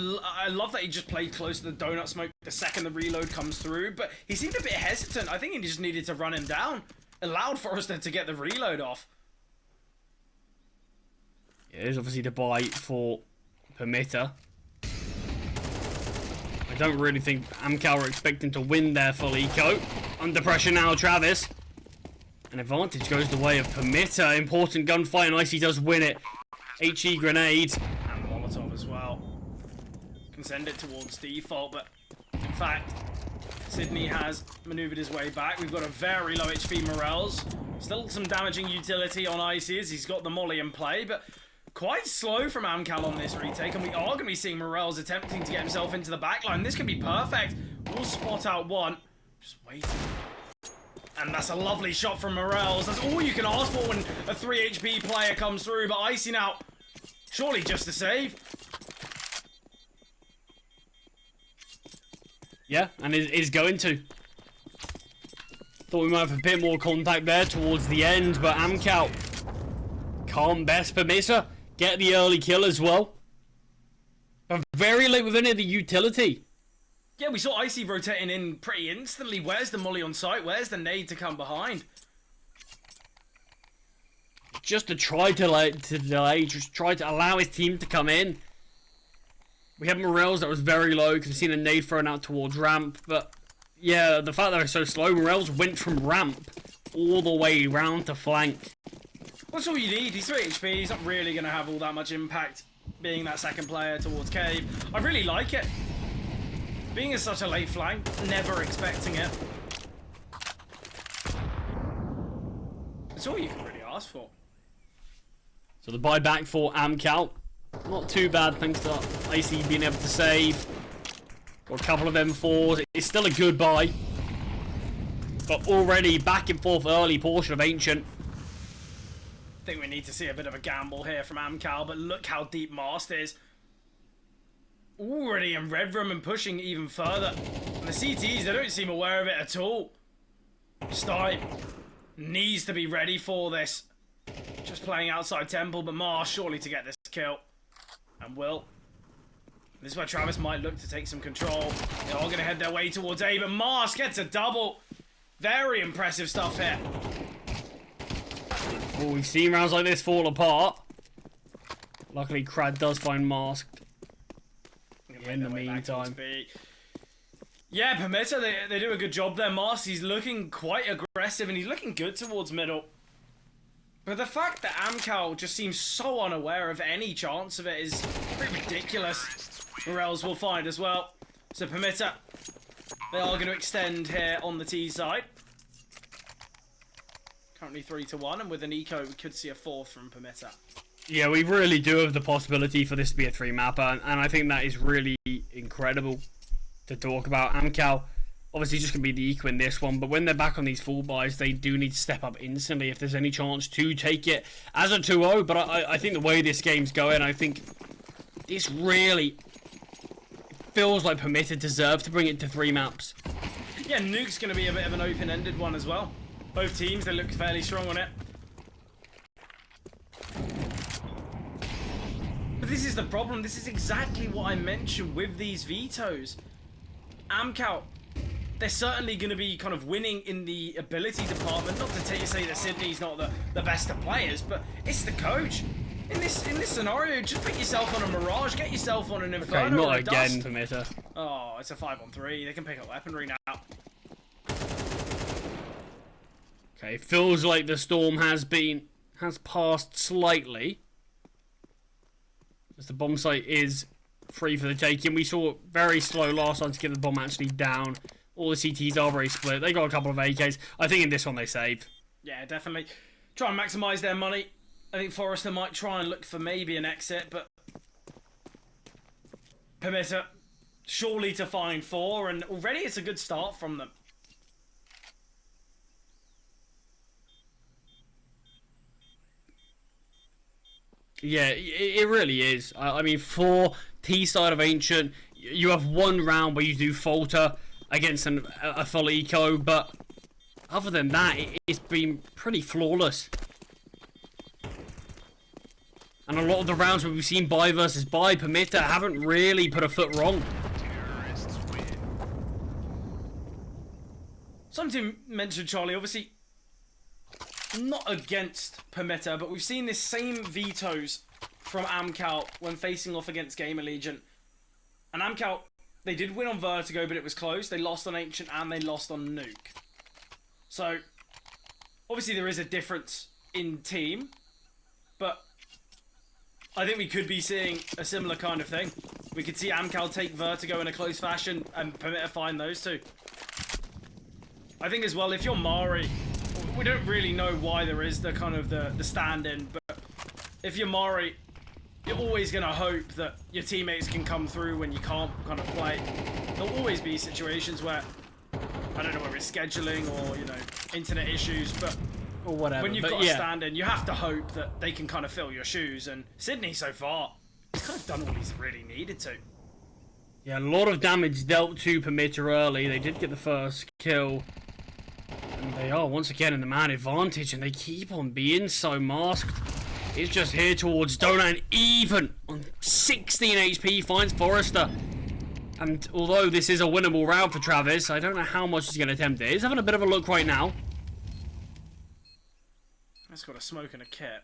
love that he just played close to the donut smoke the second the reload comes through, but he seemed a bit hesitant. I think he just needed to run him down. Allowed Forrester to get the reload off. Yeah, there's obviously the buy for Permitta. I don't really think AMKAL were expecting to win there for Eco. Under pressure now, Travis. An advantage goes the way of Permitta. Important gunfight, and Icy does win it. HE grenade. And Molotov as well. Can send it towards default, but in fact, Sydney has maneuvered his way back. We've got a very low HP Morels. Still some damaging utility on Icy as he's got the molly in play, but quite slow from AMKAL on this retake, and we are going to be seeing Morels attempting to get himself into the backline. This could be perfect. We'll spot out one. Just waiting. And that's a lovely shot from Morels. That's all you can ask for when a 3 HP player comes through, but Icy now, surely just a save. Yeah, and is going to. Thought we might have a bit more contact there towards the end, but AMKAL can't best Permitta get the early kill as well. But very late with any of the utility. Yeah, we saw Icy rotating in pretty instantly. Where's the molly on site? Where's the nade to come behind? just to try to delay, just try to allow his team to come in. We have Morels that was very low because we've seen a nade thrown out towards ramp, but yeah, the fact that they're so slow, Morels went from ramp all the way round to flank. That's all you need. He's 3 HP. He's not really going to have all that much impact being that second player towards Cave. I really like it. Being in such a late flank, never expecting it. That's all you can really ask for. So the buyback for AMKAL. Not too bad thanks to AC being able to save. Got a couple of M4s. It's still a good buy. But already back and forth early portion of Ancient. I think we need to see a bit of a gamble here from AMKAL, but look how deep Mast is. Already in red room and pushing even further. And the CTs, they don't seem aware of it at all. Stipe needs to be ready for this. Just playing outside Temple, but Mast surely to get this kill. And will. This is where Travis might look to take some control. They're all going to head their way towards A, but Mast gets a double. Very impressive stuff here. Oh, we've seen rounds like this fall apart. Luckily, Crad does find Masked. In the meantime. Yeah, Permitta, they do a good job there. Mast, he's looking quite aggressive and he's looking good towards middle. But the fact that AMKAL just seems so unaware of any chance of it is pretty ridiculous. Morels will find as well. So Permitta, they are going to extend here on the T side. Currently 3-1, and with an eco, we could see a 4th from Permitta. Yeah, we really do have the possibility for this to be a 3-mapper, and I think that is really incredible to talk about. AMKAL, obviously just going to be the eco in this one, but when they're back on these full buys, they do need to step up instantly if there's any chance to take it as a 2-0, but I think the way this game's going, I think this really feels like Permitta deserves to bring it to 3 maps. Yeah, Nuke's going to be a bit of an open-ended one as well. Both teams, they look fairly strong on it. But this is the problem. This is exactly what I mentioned with these vetoes. AMKAL, they're certainly going to be kind of winning in the ability department. Not to say that Sydney's not the best of players, but it's the coach. In this scenario, just put yourself on a Mirage, get yourself on an Inferno. Okay, not or a again, Dust. Permitta. Oh, it's a 5-on-3. They can pick up weaponry now. Okay, feels like the storm has passed slightly. As the bomb site is free for the taking. We saw it very slow last time to get the bomb actually down. All the CTs are very split. They got a couple of AKs. I think in this one they save. Yeah, definitely. Try and maximise their money. I think Forrester might try and look for maybe an exit, but Permitta surely to find 4, and already it's a good start from them. Yeah, it really is. I mean, for T side of Ancient, you have one round where you do falter against a full eco, but other than that, it's been pretty flawless. And a lot of the rounds where we've seen buy versus buy, Permitta haven't really put a foot wrong. Something to mention, Charlie, obviously not against Permitta, but we've seen this same vetoes from AMKAL when facing off against Gamer Legion. And AMKAL, they did win on Vertigo, but it was close. They lost on Ancient and they lost on Nuke. So, obviously there is a difference in team, but I think we could be seeing a similar kind of thing. We could see AMKAL take Vertigo in a close fashion and Permitta find those two. I think as well, if you're Mari, we don't really know why there is the kind of the stand-in, but if you're Mari, you're always going to hope that your teammates can come through when you can't kind of play. There'll always be situations where, I don't know whether it's scheduling or, you know, internet issues, but Or whatever. when you've got a stand-in, you have to hope that they can kind of fill your shoes, and Sydney so far, he's kind of done what he's really needed to. Yeah, a lot of damage dealt to Permitta early. They did get the first kill. And they are once again in the man advantage, and they keep on being so masked. It's just here towards Donut, and even on 16 HP finds Forrester. And although this is a winnable round for Travis, I don't know how much he's going to attempt it. He's having a bit of a look right now. That's got a smoke and a kit.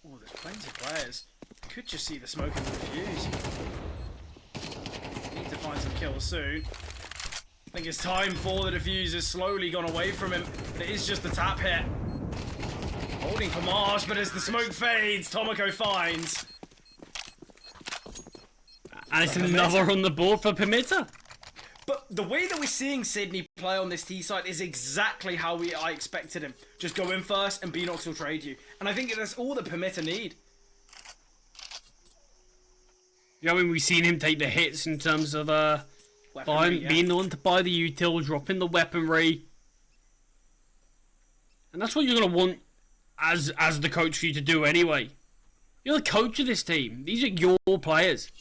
Oh, there's plenty of players. Could just see the smoke and the defuse. Need to find some kills soon. I think it's time for the defuse has slowly gone away from him, but it is just the tap hit. Holding for Marsh, but as the smoke fades, Tomoko finds. And it's another on the board for Permitta. But the way that we're seeing Sydney play on this T side is exactly how I expected him. Just go in first and Beanox will trade you. And I think that's all that Permitta need. You know, I mean, we've seen him take the hits in terms of being the one to buy the util, dropping the weaponry. And that's what you're going to want as the coach for you to do anyway. You're the coach of this team. These are your players.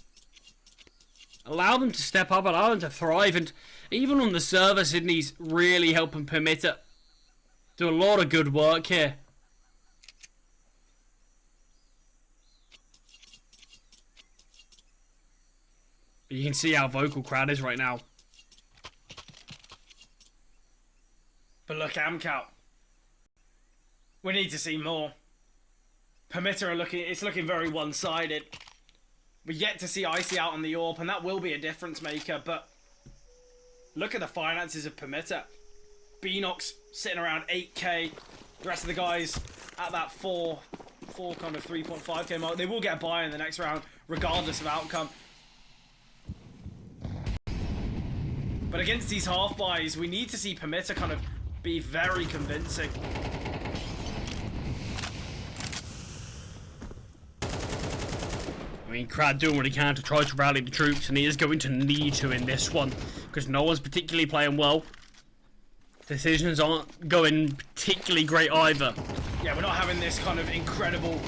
Allow them to step up, allow them to thrive, and even on the server, Sydney's really helping Permitta do a lot of good work here. But you can see how vocal crowd is right now. But look, AMKAL. We need to see more. Permitta it's looking very one-sided. We're yet to see Icy out on the AWP, and that will be a difference maker, but look at the finances of Permitta. Beanox sitting around 8k. The rest of the guys at that 4 kind of 3.5k mark. They will get a buy in the next round, regardless of outcome. But against these half buys, we need to see Permitta kind of be very convincing. I mean, Crad doing what he can to try to rally the troops, and he is going to need to in this one, because no one's particularly playing well. Decisions aren't going particularly great either. Yeah, we're not having this kind of incredible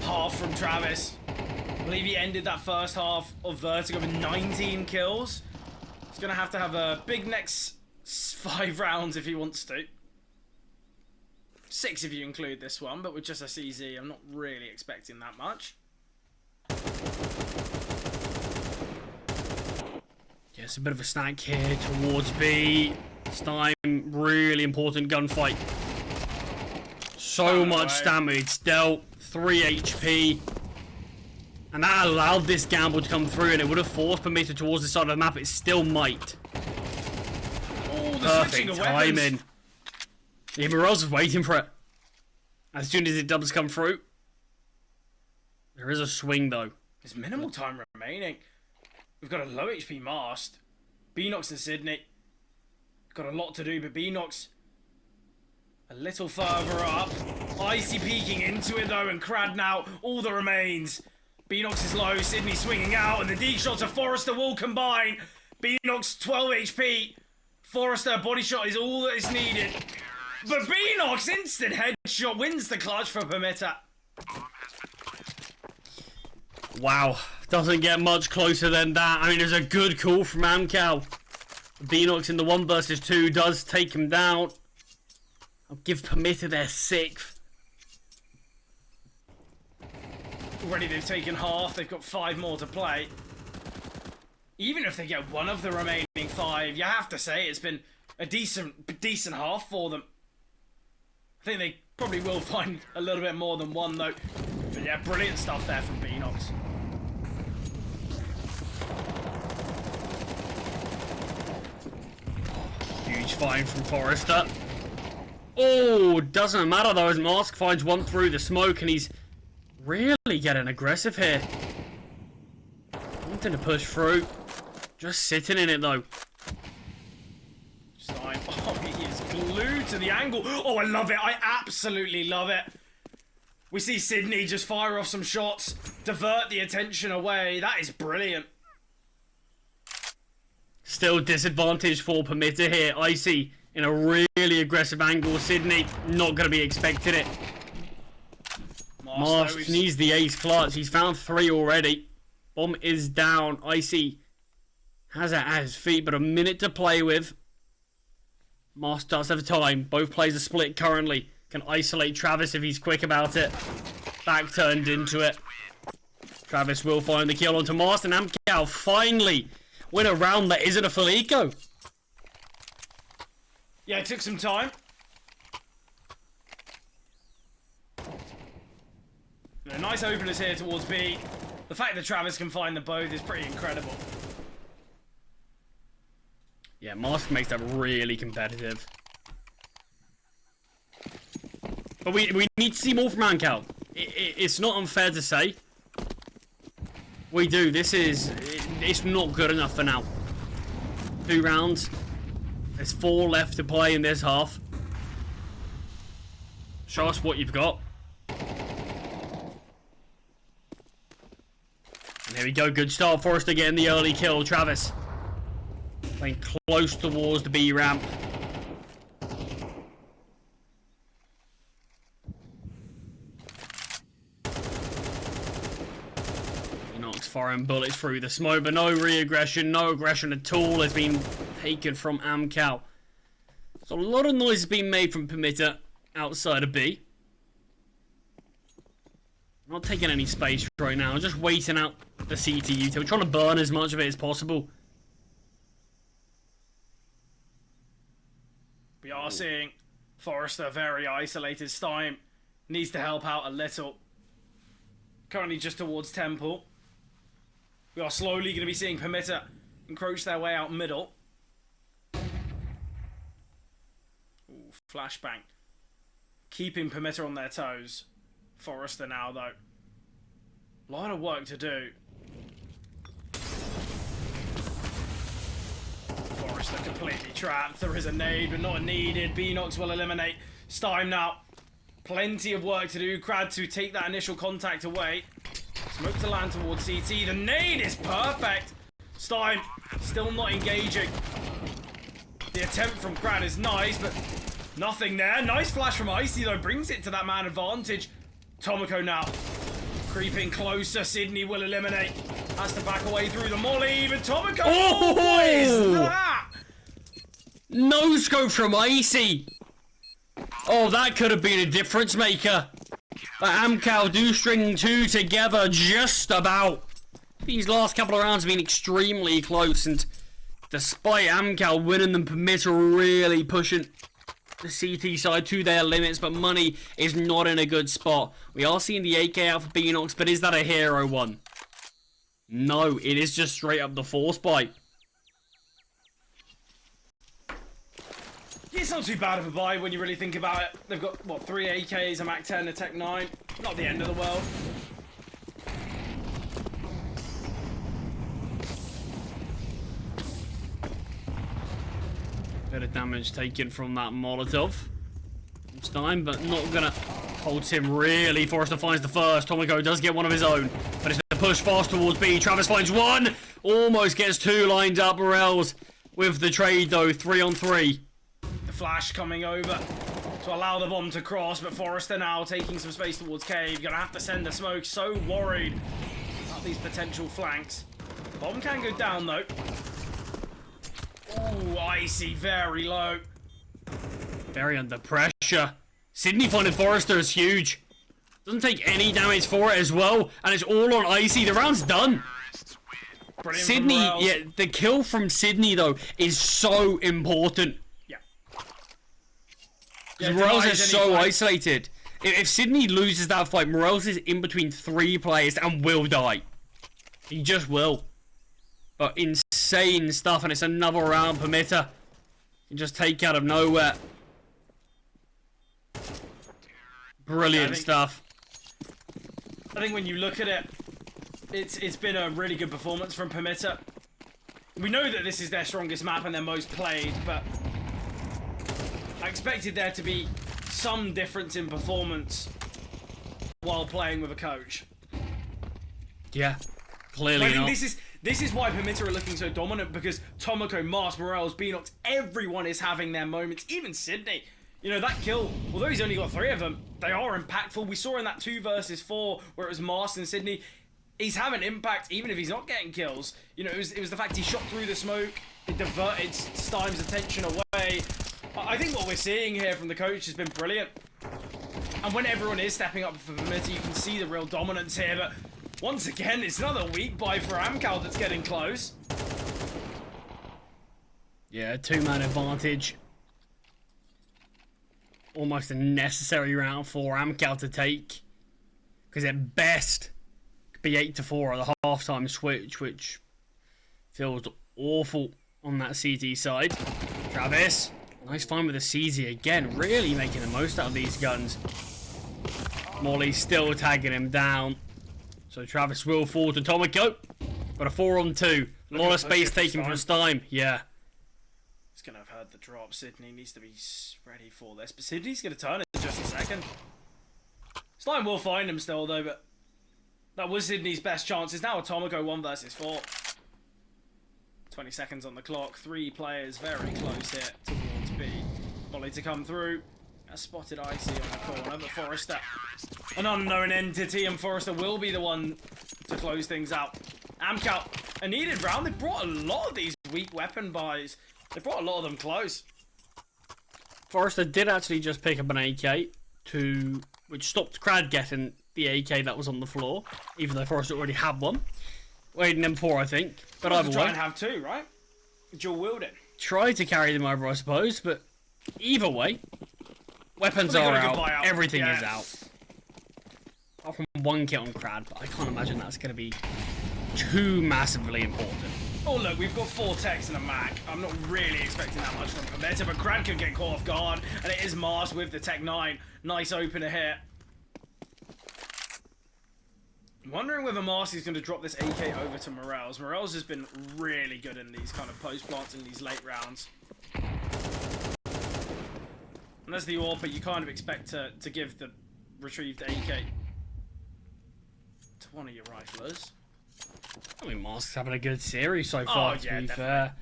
half from Travis. I believe he ended that first half of Vertigo with 19 kills. He's going to have a big next 5 rounds if he wants to. 6 if you include this one, but with just a CZ, I'm not really expecting that much. Yeah, it's a bit of a snack here towards B. This time, really important gunfight. So much damage dealt, 3 HP. And that allowed this gamble to come through, and it would have forced Permitta towards the side of the map. It still might. Oh, the Perfect timing. Yeah, Morel's just waiting for it. As soon as it does come through. There is a swing, though. There's minimal time remaining. We've got a low HP Mast. Beanox and Sydney. Got a lot to do, but Beanox a little further up. Icy peeking into it, though, and Crad now all that remains. Beanox is low, Sydney swinging out, and the D shots of Forrester will combine. Beanox 12 HP. Forrester body shot is all that is needed. But Beanox instant headshot wins the clutch for Permitta. Wow, doesn't get much closer than that. I mean, there's a good call from AMKAL. Beanox in the 1 versus 2 does take him down. I'll give Permitta their 6th. Already they've taken half, they've got 5 more to play. Even if they get one of the remaining 5, you have to say it's been a decent half for them. I think they probably will find a little bit more than one though. But yeah, brilliant stuff there from Beanox. Huge find from Forrester. Oh, doesn't matter though, as Mask finds one through the smoke, and he's really getting aggressive here. Wanting to push through. Just sitting in it though. Oh, he is glued to the angle. Oh, I love it. I absolutely love it. We see Sydney just fire off some shots, divert the attention away. That is brilliant. Still disadvantage for Permitta here. Icy in a really aggressive angle. Sydney not going to be expecting it. Mask needs the ace clutch. He's found 3 already. Bomb is down. Icy has it at his feet, but a minute to play with. Mask does have time. Both players are split currently. Can isolate Travis if he's quick about it. Back turned into it. Travis will find the kill onto Mask, and AMKAL finally win a round that isn't a full eco. Yeah, it took some time. Nice openers here towards B. The fact that Travis can find them both is pretty incredible. Yeah, Mask makes that really competitive. But we need to see more from AMKAL. It's not unfair to say. We do. It's not good enough for now. 2 rounds. There's 4 left to play in this half. Show us what you've got. And here we go. Good start for us to get in the early kill. Travis playing close towards the B ramp. Enox firing bullets through the smoke, but no re-aggression, no aggression at all has been taken from AMKAL. So a lot of noise has been made from Permitta outside of B. Not taking any space right now, just waiting out the CT util, trying to burn as much of it as possible. We are seeing Forrester very isolated. Stein needs to help out a little. Currently just towards Temple. We are slowly going to be seeing Permitta encroach their way out middle. Ooh, flashbang. Keeping Permitta on their toes. Forrester now, though. A lot of work to do. Forrester completely trapped. There is a nade, but not needed. Beanox will eliminate Stein now. Plenty of work to do. Crad to take that initial contact away. Smoke to land towards CT. The nade is perfect. Stein still not engaging. The attempt from Crad is nice, but nothing there. Nice flash from Icy, though. Brings it to that man advantage. Tomoko now creeping closer. Sydney will eliminate. Has to back away through the molly. But Tomoko, Oh! What is that? No scope from Icy. Oh, that could have been a difference maker. But AMKAL do string 2 together just about. These last couple of rounds have been extremely close, and despite AMKAL winning them, Permitta really pushing the CT side to their limits, but Money is not in a good spot. We are seeing the AK out for Beanox, but is that a hero one? No, it is just straight up the force bite. It's not too bad of a buy when you really think about it. They've got, what, 3 AKs, a Mac 10, a Tech 9. Not the end of the world. Bit of damage taken from that Molotov. Stein, but not gonna hold him really. Forrester finds the first. Tomoko does get one of his own, but it's the push fast towards B. Travis finds one. Almost gets 2 lined up. Morels with the trade though. 3 on 3. The flash coming over to allow the bomb to cross, but Forrester now taking some space towards Cave. Gonna have to send a smoke. So worried about these potential flanks. Bomb can go down though. Ooh, Icy, very low. Very under pressure. Sydney finding Forrester is huge. Doesn't take any damage for it as well, and it's all on Icy. The round's done. Brilliant. Sydney, yeah, the kill from Sydney though is so important. Yeah, Morels is so isolated. If Sydney loses that fight, Morels is in between 3 players and will die. He just will. But insane stuff, and it's another round. Permitta can just take out of nowhere. Brilliant stuff. I think when you look at it, it's been a really good performance from Permitta. We know that this is their strongest map and their most played, but I expected there to be some difference in performance while playing with a coach. Yeah, clearly not. This is why Permitta are looking so dominant, because Tomoko, Mars, Morels, Beanox, everyone is having their moments. Even Sydney. You know, that kill, although he's only got 3 of them, they are impactful. We saw in that 2 versus 4 where it was Mars and Sydney. He's having impact even if he's not getting kills. You know, it was the fact he shot through the smoke. It diverted Stein's attention away. I think what we're seeing here from the coach has been brilliant. And when everyone is stepping up for Permitta, you can see the real dominance here. But once again, it's another weak buy for AMKAL that's getting close. Yeah, 2-man advantage. almost a necessary round for AMKAL to take. Because at best, could be 8-4 at the halftime switch, which feels awful on that CT side. Travis, nice find with the CZ again, really making the most out of these guns. Molly's still tagging him down. So Travis will fall to Tomiko. But a 4-on-2. A lot of space taken from Stein. Yeah. He's going to have heard the drop. Sydney needs to be ready for this. But Sydney's going to turn it in just a second. Stein will find him still, though. But that was Sydney's best chance. It's now a Tomiko 1 versus 4. 20 seconds on the clock. 3 players very close here towards B. Molly to come through. A spotted Icy on the corner, but Forrester, an unknown entity, and Forrester will be the one to close things out. AMKAL, a needed round. They brought a lot of these weak weapon buys. They brought a lot of them close. Forrester did actually just pick up an AK, which stopped Crad getting the AK that was on the floor, even though Forrester already had one. Waiting M4, I think. But either way, try and have 2, right? Dual wielding. Tried to carry them over, I suppose, but either way, weapons are out. Everything is out. Apart from 1 kit on Crad, but I can't imagine that's going to be too massively important. Oh, look, we've got 4 techs and a Mac. I'm not really expecting that much from Permitta, but Crad could get caught off guard, and it is Mars with the Tech 9. Nice opener here. I'm wondering whether Marcy's going to drop this AK over to Morels. Morels has been really good in these kind of post-plants in these late rounds. And as the AWP, you kind of expect to give the retrieved AK to one of your riflers. I mean, Mask's having a good series so far, to be definitely. fair.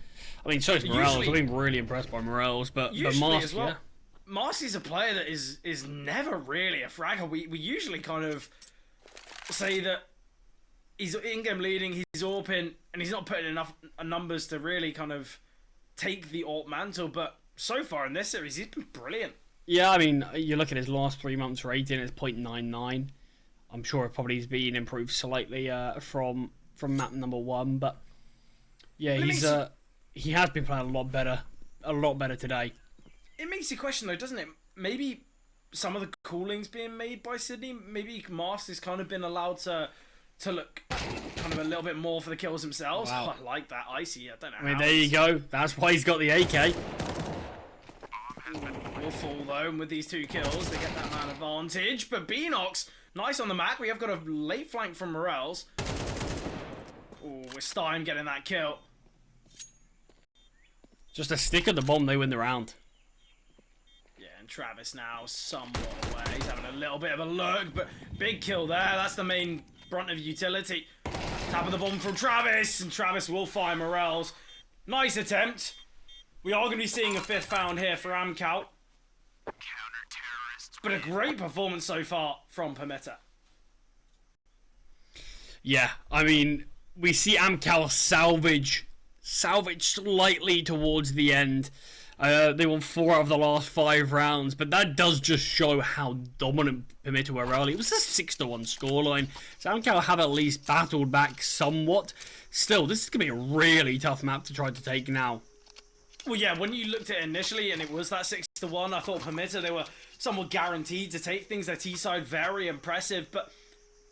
I mean, so is Morels. I've been really impressed by Morels, but Mask, as well, Marcy's a player that is never really a fragger. We usually kind of say that he's in-game leading, he's AWPing, and he's not putting enough numbers to really kind of take the AWP mantle, but so far in this series, he's been brilliant. Yeah, I mean, you look at his last 3 months rating, it's 0.99. I'm sure it probably has been improved slightly from map number 1, but yeah, he has been playing a lot better today. It makes you question though, doesn't it? Maybe some of the callings being made by Sydney, maybe Mast has kind of been allowed to look kind of a little bit more for the kills themselves. Wow. I like that. Icy, I don't know. I mean, there you go. That's why he's got the AK. Will fall though, and with these 2 kills, they get that man advantage. But Beanox, nice on the Mac. We have got a late flank from Morels. Oh, with Stein getting that kill. Just a stick at the bomb, they win the round. Yeah, and Travis now somewhat away. He's having a little bit of a lurk, but big kill there. That's the main brunt of utility. Tap of the bomb from Travis, and Travis will find Morels. Nice attempt. We are going to be seeing a 5th found here for AMKAL. But a great performance so far from Permitta. Yeah, I mean, we see AMKAL salvage slightly towards the end. They won 4 out of the last 5 rounds, but that does just show how dominant Permitta were early. It was a 6-1 scoreline, so AMKAL have at least battled back somewhat. Still, this is going to be a really tough map to try to take now. Well, yeah, when you looked at it initially and it was that 6-1, I thought Permitta, they were somewhat guaranteed to take things. Their T-side, very impressive, but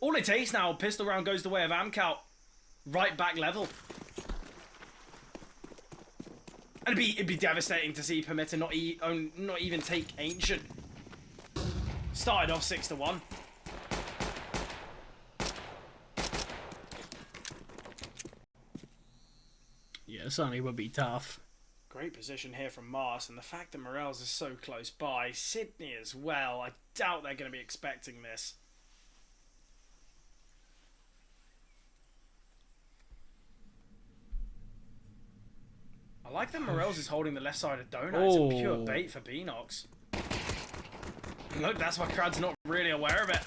all it takes now, pistol round goes the way of AMKAL. Right back level. And it'd be devastating to see Permitta not even take Ancient. Started off 6-1. Yeah, it certainly would be tough. Great position here from Mars, and the fact that Morels is so close by, Sydney as well, I doubt they're going to be expecting this. I like that Morels is holding the left side of Donut. It's a pure bait for Beanox. Look, that's why Crad's not really aware of it.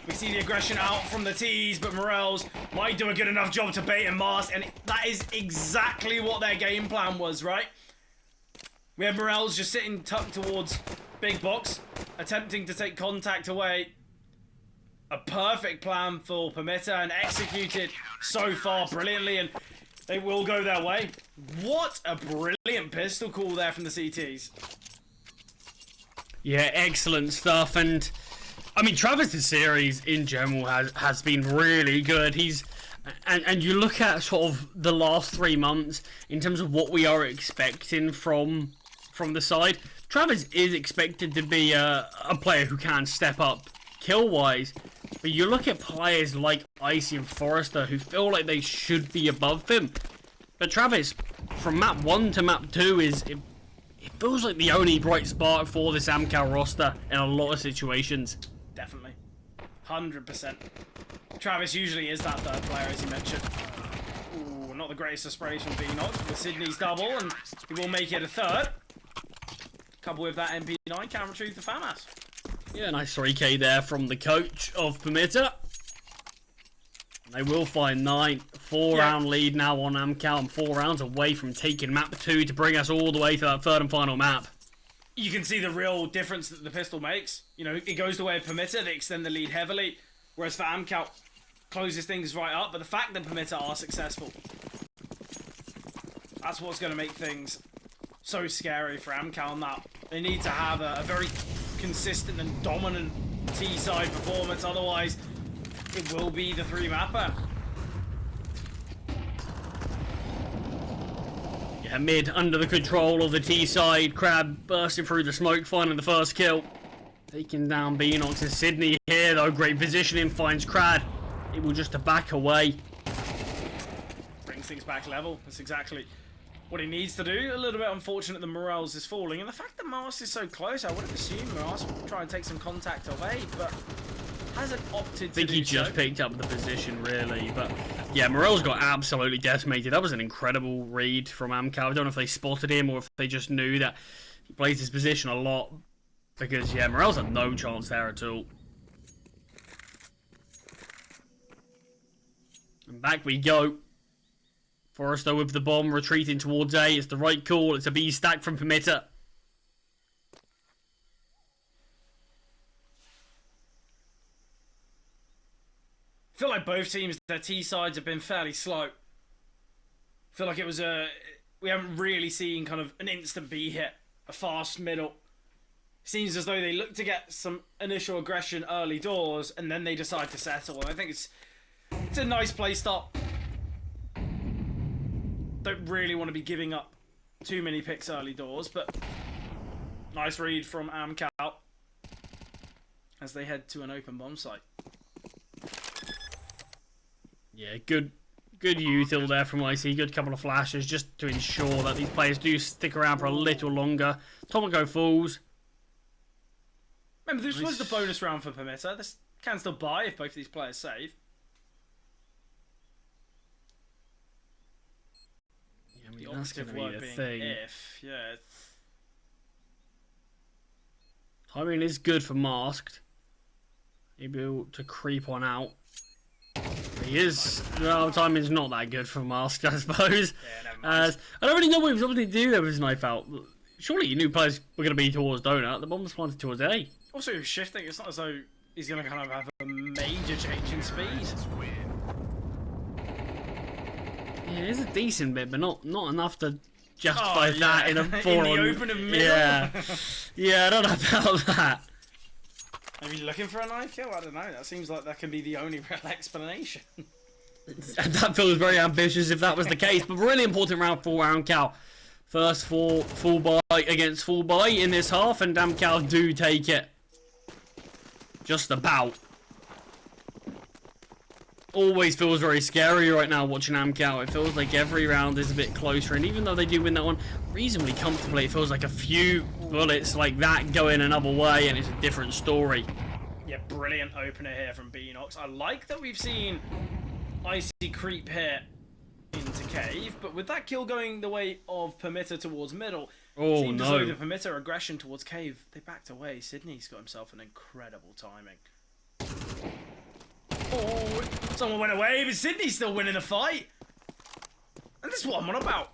We see the aggression out from the T's, but Morels might do a good enough job to bait and mask, and that is exactly what their game plan was, right? We have Morels just sitting tucked towards Big Box, attempting to take contact away. A perfect plan for Permitta, and executed so far brilliantly, and they will go their way. What a brilliant pistol call there from the CTs. Yeah, excellent stuff. And I mean, Travis's series in general has been really good. And you look at sort of the last 3 months in terms of what we are expecting from the side. Travis is expected to be a player who can step up kill-wise. But you look at players like Icy and Forrester who feel like they should be above him. But Travis, from map 1 to map 2, it feels like the only bright spark for this AMKAL roster in a lot of situations. Definitely. 100%. Travis usually is that third player, as you mentioned. Ooh, not the greatest aspiration for Enox with Sydney's double, and he will make it a third. Coupled with that MP9, can retrieve the FAMAS. Yeah, nice 3k there from the coach of Permitta. They will find 9. 4-round lead now on AMKAL, and 4 rounds away from taking map 2 to bring us all the way to that third and final map. You can see the real difference that the pistol makes. You know, it goes the way of Permitta, they extend the lead heavily, whereas for AMKAL, closes things right up. But the fact that Permitta are successful, that's what's going to make things so scary for AMKAL now. They need to have a very consistent and dominant T-side performance, otherwise it will be the 3-mapper. Yeah, mid under the control of the T-side. Crab bursting through the smoke, finding the first kill. Taking down Beanox and Sydney here though. Great positioning, finds Crad. Able just to back away. Brings things back level. That's exactly what he needs to do. A little bit unfortunate that Morales is falling. And the fact that Mars is so close, I would have assumed Morales would try and take some contact of aid, but hasn't opted to do so. I think he just picked up the position, really. But yeah, Morales got absolutely decimated. That was an incredible read from AMKAL. I don't know if they spotted him or if they just knew that he plays his position a lot. Because, yeah, Morales had no chance there at all. And back we go. Forrester with the bomb, retreating towards A. It's the right call. It's a B stack from Permitta. I feel like both teams, their T-sides have been fairly slow. I feel like it was we haven't really seen kind of an instant B hit, a fast middle. Seems as though they look to get some initial aggression early doors, and then they decide to settle. And I think it's a nice play stop. Don't really want to be giving up too many picks early doors, but nice read from AMKAL as they head to an open bomb site. Yeah, good util there from IC. Good couple of flashes just to ensure that these players do stick around for a little longer. Tomago falls. Remember, this was the bonus round for Permitta. This can still buy if both of these players save. Yeah, I mean, The that's going operative to be word the being thing. if, yeah. Timing is good for Masked. Able to creep on out. He is. Well, timing's not that good for Masked, I suppose. Yeah, never mind. I don't really know what he was able to do there with his knife out. Surely you knew players were going to be towards Donut. The bomb was planted towards A. Also, he was shifting. It's not as though he's going to kind of have a major change in speed. Yeah, it is a decent bit, but not enough to justify that in a 4 in the open and middle. Yeah. Yeah, I don't know about that. Maybe looking for a knife kill? I don't know. That seems like that can be the only real explanation. And that feels very ambitious if that was the case, but really important round for AMKAL. First for full buy against full buy in this half, and AMKAL do take it. Just about. Always feels very scary right now watching AMKAL. It feels like every round is a bit closer, and even though they do win that one reasonably comfortably, it feels like a few bullets like that going another way, and it's a different story. Yeah, brilliant opener here from Beanox. I like that we've seen Icy creep here into Cave, but with that kill going the way of Permitta towards middle, Oh seemed as though no. the Permitta aggression towards Cave, they backed away. Sydney's got himself an incredible timing. Oh, someone went away, but Sydney's still winning the fight. And this is what I'm on about.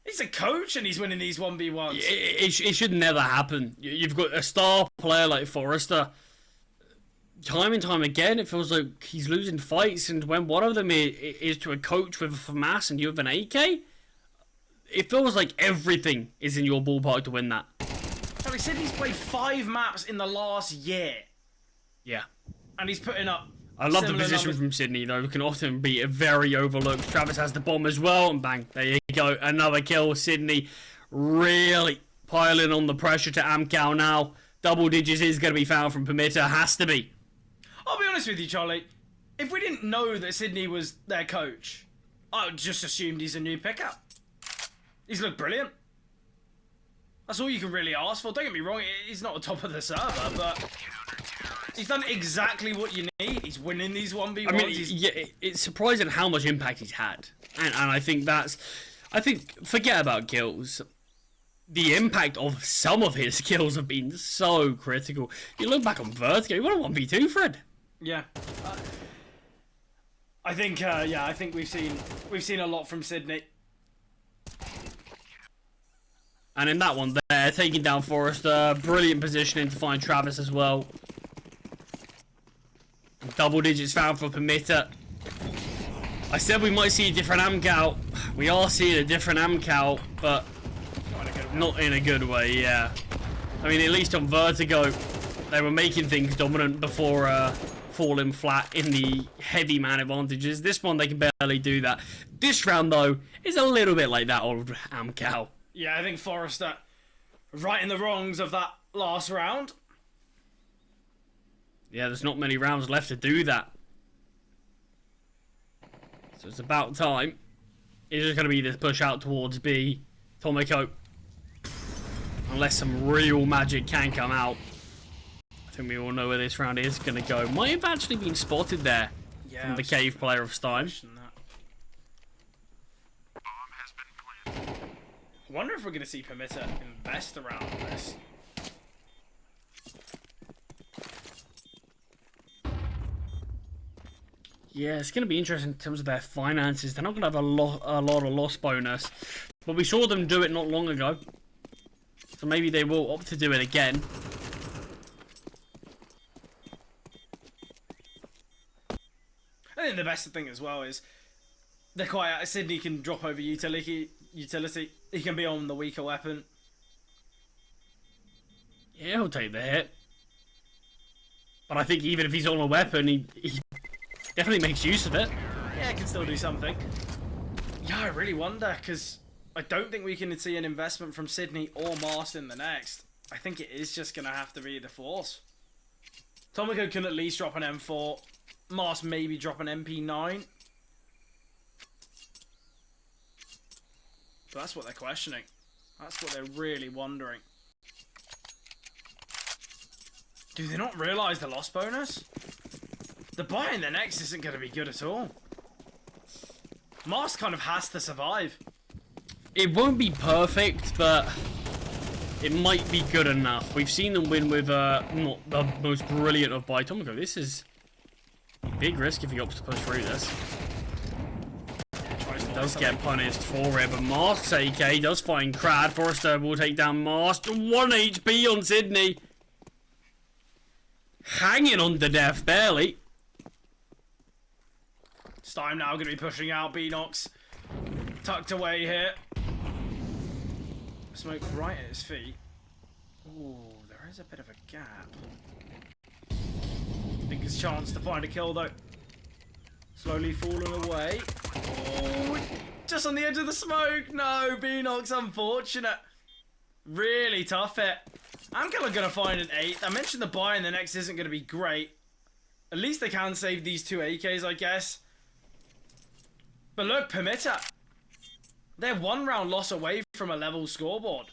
He's a coach and he's winning these 1v1s. It should never happen. You've got a star player like Forrester. Time and time again, it feels like he's losing fights, and when one of them is to a coach with a FAMAS and you have an AK, it feels like everything is in your ballpark to win that. I Charlie, Sydney's played 5 maps in the last year. Yeah. And he's putting up... I love the position from Sydney, though. It can often be a very overlooked. Travis has the bomb as well, and bang, there you go. Another kill. Sydney really piling on the pressure to AMKAL now. Double digits is going to be found from Permitta. Has to be. I'll be honest with you, Charlie. If we didn't know that Sydney was their coach, I would just assumed he's a new pickup. He's looked brilliant. That's all you can really ask for. Don't get me wrong, he's not the top of the server, but he's done exactly what you need. He's winning these 1v1s. I mean, yeah, it's surprising how much impact he's had. And I think that's... I think, forget about kills. The impact of some of his kills have been so critical. You look back on Vertigo, he won a 1v2, Fred. Yeah. I think, yeah, I think we've seen a lot from Sydney. And in that one there, taking down Forrester, brilliant positioning to find Travis as well. Double digits found for Permitta. I said we might see a different AMKAL. We are seeing a different AMKAL, but not in a good way, yeah. I mean, at least on Vertigo, they were making things dominant before falling flat in the heavy man advantages. This one, they can barely do that. This round, though, is a little bit like that old AMKAL. Yeah, I think Forrester right in the wrongs of that last round. Yeah, there's not many rounds left to do that. So it's about time. It's just going to be this push out towards B. Tomiko. Unless some real magic can come out. I think we all know where this round is going to go. Might have actually been spotted there from the cave player of Stein. I wonder if we're going to see Permitta invest around this. Yeah, it's going to be interesting in terms of their finances. They're not going to have a lot of loss bonus. But we saw them do it not long ago. So maybe they will opt to do it again. I think the best thing as well is they're quite... Sydney can drop over utility. He can be on the weaker weapon. Yeah, he'll take the hit. But I think even if he's on a weapon, he definitely makes use of it. Yeah, he can still do something. Yeah, I really wonder, because I don't think we can see an investment from Sydney or Mast in the next. I think it is just going to have to be the Force. Tomiko can at least drop an M4. Mast maybe drop an MP9. But that's what they're questioning. That's what they're really wondering. Do they not realise the loss bonus? The buy in the next isn't going to be good at all. Mast kind of has to survive. It won't be perfect, but it might be good enough. We've seen them win with not the most brilliant of buy. Tomiko, this is a big risk if he opts to push through this. Does get punished for it, but Mask's AK does find Crad. Forrester will take down Mask. 1 HP on Sydney. Hanging on to death, barely. Stein now going to be pushing out. Beanox tucked away here. Smoke right at his feet. Ooh, there is a bit of a gap. Biggest chance to find a kill though. Slowly falling away. Oh, just on the edge of the smoke. No, Beanox, unfortunate. Really tough hit. AMKAL are going to find an 8. I mentioned the buy in the next isn't going to be great. At least they can save these 2 AKs, I guess. But look, Permitta. They're 1 round loss away from a level scoreboard.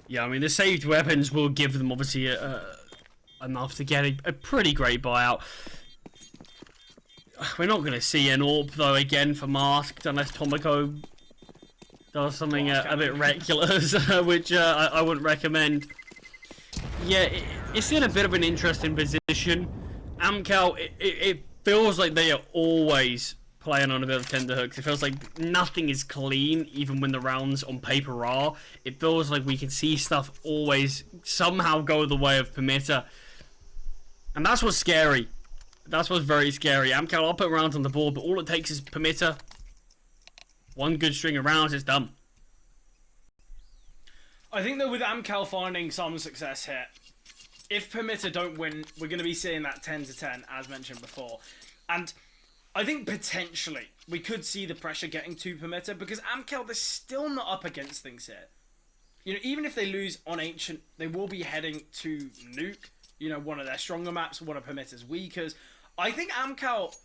Yeah, I mean, the saved weapons will give them, obviously, enough to get a pretty great buyout. We're not going to see an AWP, though, again for Masked, unless Tomiko does something a bit reckless, which I wouldn't recommend. Yeah, it's in a bit of an interesting position. AMKAL, it feels like they are always playing on a bit of tenterhooks. It feels like nothing is clean, even when the rounds on paper are. It feels like we can see stuff always somehow go the way of Permitta. And that's what's scary. That's what's very scary. AMKAL, I'll put rounds on the board, but all it takes is Permitta. 1 good string of rounds, it's done. I think that with AMKAL finding some success here, if Permitta don't win, we're going to be seeing that 10-10, as mentioned before. And I think potentially we could see the pressure getting to Permitta, because AMKAL, they're still not up against things here. You know, even if they lose on Ancient, they will be heading to Nuke, you know, one of their stronger maps, one of Permitta's weakers. I think AMKAL,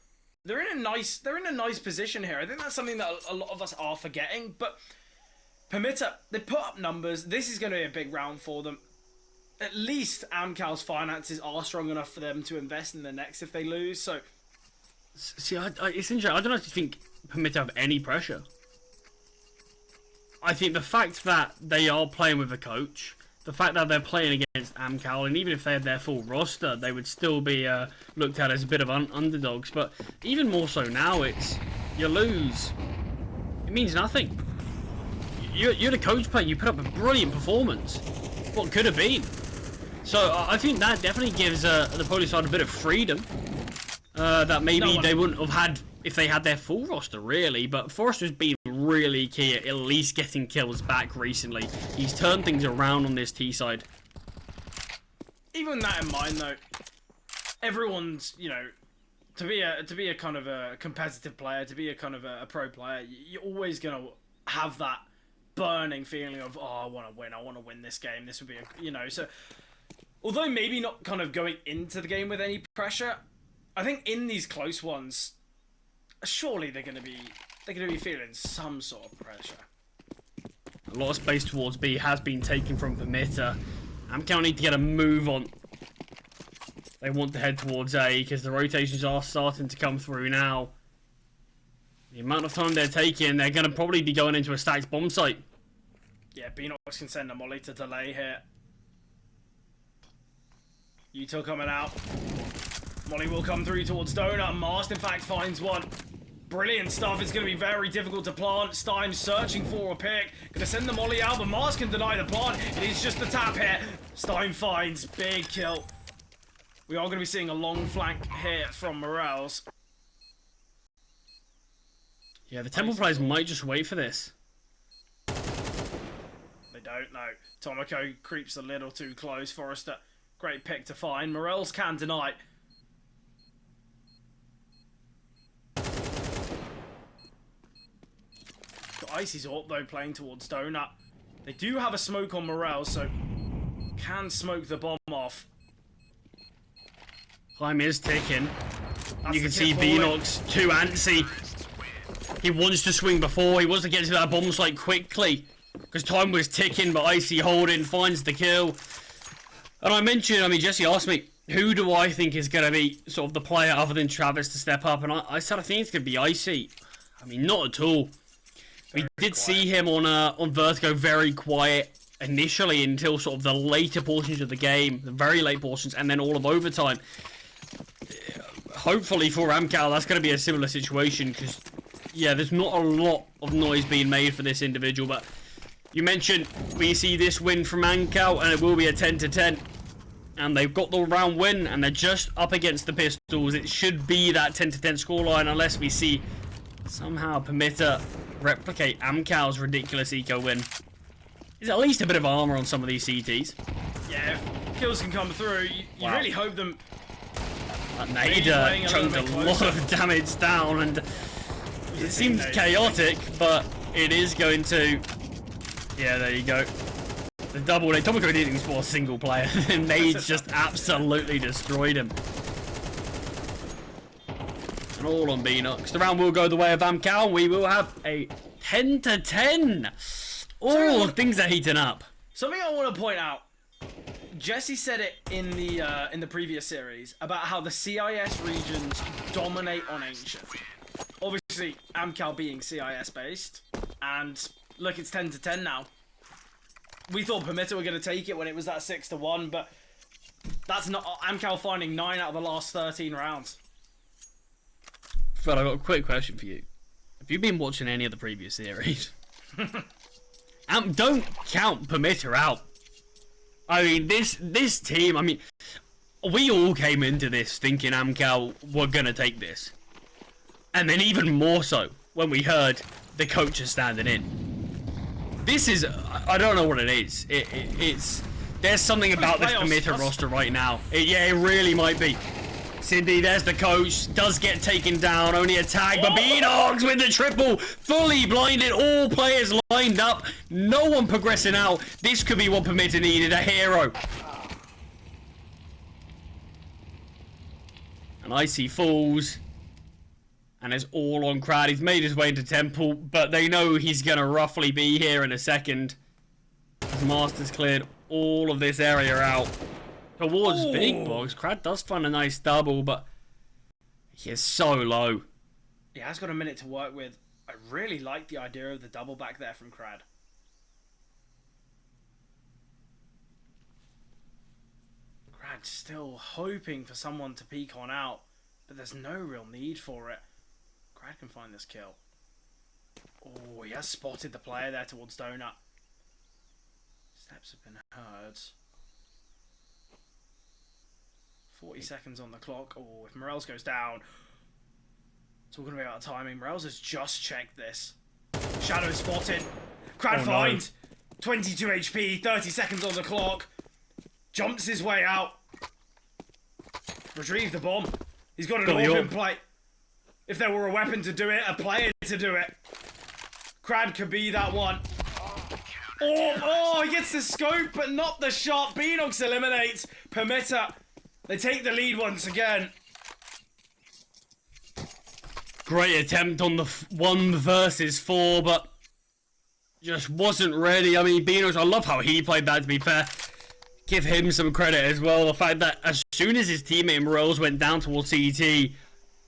they're in a nice position here. I think that's something that a lot of us are forgetting, but Permitta, they put up numbers. This is going to be a big round for them. At least AMKAL's finances are strong enough for them to invest in the next if they lose, so... See, it's interesting. I don't actually think Permitta have any pressure. I think the fact that they are playing with a coach, the fact that they're playing against AMKAL, and even if they had their full roster, they would still be looked at as a bit of underdogs. But even more so now, it's you lose, it means nothing. You're the coach player. You put up a brilliant performance. What could have been? So I think that definitely gives the Polish side a bit of freedom that maybe they wouldn't have had if they had their full roster, really. But Forrester's been really key at least getting kills back recently. He's turned things around on this T side. Even with that in mind, though, everyone's, you know, to be a kind of a competitive player, to be a kind of a pro player, you're always gonna have that burning feeling of, oh, I want to win this game. This would be a, you know, so although maybe not kind of going into the game with any pressure, I think in these close ones, surely they're gonna be feeling some sort of pressure. A lot of space towards B has been taken from Permitta. AMKAL need to get a move on. They want to head towards A because the rotations are starting to come through now. The amount of time they're taking, they're going to probably be going into a stacked bomb site. Yeah, Beanox can send a molly to delay here. Util coming out. Molly will come through towards Donut. Mast, in fact, finds one. Brilliant stuff. It's going to be very difficult to plant. Stein searching for a pick. Going to send the molly out, but Mast can deny the plant. It is just the tap here. Stein finds. Big kill. We are going to be seeing a long flank here from Morales. Yeah, the Temple players might just wait for this. They don't know. Tomoko creeps a little too close. Forrester, great pick to find. Morales can deny. Got Icy's up though, playing towards Donut. They do have a smoke on Morales, so can smoke the bomb off. Time is ticking. That's you can see Beanox too antsy. He wants to swing before. He wants to get to that bomb site quickly because time was ticking, but Icy holding finds the kill. And I mentioned, I mean, Jesse asked me, who do I think is going to be sort of the player other than Travis to step up? And I said I think it's going to be Icy. I mean, not at all. We did see him on Vertigo very quiet initially until sort of the later portions of the game, the very late portions, and then all of overtime. Hopefully for AMKAL, that's going to be a similar situation because, yeah, there's not a lot of noise being made for this individual. But you mentioned we see this win from AMKAL, and it will be a 10-10. And they've got the round win, and they're just up against the Pistols. It should be that 10-10 scoreline unless we see somehow Permitta replicate AMKAL's ridiculous eco win. There's at least a bit of armor on some of these CTs. Yeah, if kills can come through. You really hope them. That nade chunked a lot of damage down, and it seems chaotic, but it is going to. Yeah, there you go. The double nade. Tomoko didn't even spawn a single player. The nades just absolutely destroyed him. And all on Beanox. The round will go the way of AMKAL. We will have a 10-10. Oh, things are heating up. Something I want to point out. Jesse said it in the previous series about how the CIS regions dominate on Ancient. Obviously, AMKAL being CIS based, and look, it's 10-10 now. We thought Permitta were going to take it when it was that 6-1, but that's not AMKAL finding 9 out of the last 13 rounds. Fred, I've got a quick question for you. Have you been watching any of the previous series? Don't count Permitta out. I mean, this team, I mean, we all came into this thinking AMKAL were going to take this. And then even more so when we heard the coaches standing in. This is, I don't know what it is. It's there's something about this Permitta roster right now. Yeah, it really might be. Sydney, there's the coach, does get taken down, only a tag, but Beanox with the triple, fully blinded, all players lined up, no one progressing out. This could be what Permitta needed, a hero. And Icy falls, and it's all on Crad. He's made his way into Temple, but they know he's going to roughly be here in a second. His Master's cleared all of this area out. Towards Big Box, Crad does find a nice double, but he is so low. He has got a minute to work with. I really like the idea of the double back there from Crad. Crad still hoping for someone to peek on out, but there's no real need for it. Crad can find this kill. Oh, he has spotted the player there towards Donut. Steps have been heard. 40 seconds on the clock. Oh, if Morels goes down. Talking about timing. Morels has just checked this. Shadow spotted. Crad finds. 22 HP. 30 seconds on the clock. Jumps his way out. Retrieve the bomb. He's got an open play. If there were a weapon to do it, a player to do it. Crad could be that one. Oh, he gets the scope, but not the shot. Beanox eliminates Permitta. They take the lead once again. Great attempt on the 1 versus 4, but just wasn't ready. I mean, Beanox, I love how he played that, to be fair. Give him some credit as well. The fact that as soon as his teammate Morels went down towards CT,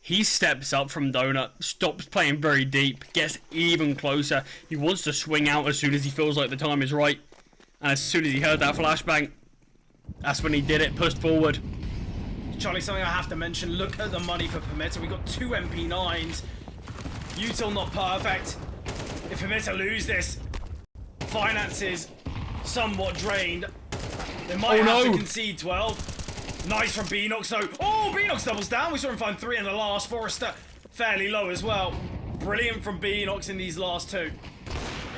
he steps up from Donut, stops playing very deep, gets even closer. He wants to swing out as soon as he feels like the time is right. And as soon as he heard that flashbang, that's when he did it, pushed forward. Charlie, something I have to mention, look at the money for Permitta. We got 2 MP9s. Util not perfect. If Permitta lose this, finances somewhat drained. They might have to concede 12. Nice from Beanox though. Oh, Beanox doubles down. We saw him find 3 in the last. Forrester fairly low as well. Brilliant from Beanox in these last 2.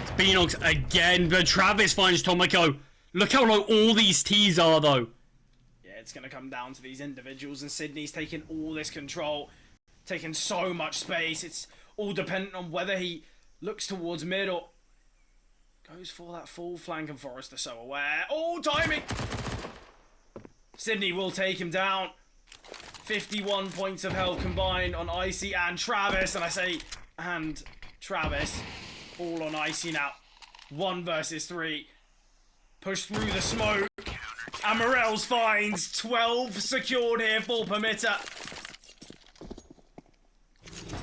It's Beanox again, but Travis finds Tomiko. Look how low all these T's are though. It's going to come down to these individuals, and Sydney's taking all this control, taking so much space. It's all dependent on whether he looks towards mid or goes for that full flank, and Forrester so aware. Oh, timing! Sydney will take him down. 51 points of health combined on Icy and Travis, and I say, and Travis, all on Icy now. 1 versus 3. Push through the smoke. And Morels finds 12 secured here for Permitta.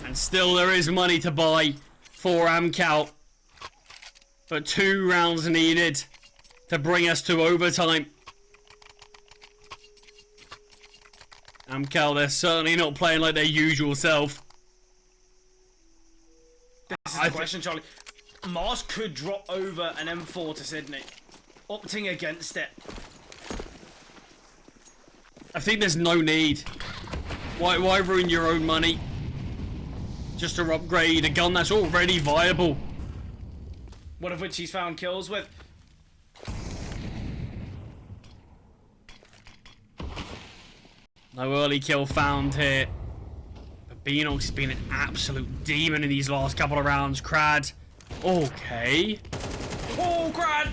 And still there is money to buy for AMKAL. But 2 rounds needed to bring us to overtime. AMKAL, they're certainly not playing like their usual self. This is the question, Charlie. Mars could drop over an M4 to Sydney. Opting against it. I think there's no need. Why ruin your own money? Just to upgrade a gun that's already viable. One of which he's found kills with. No early kill found here. But Beanox has been an absolute demon in these last couple of rounds. Crad. Okay. Oh, Crad!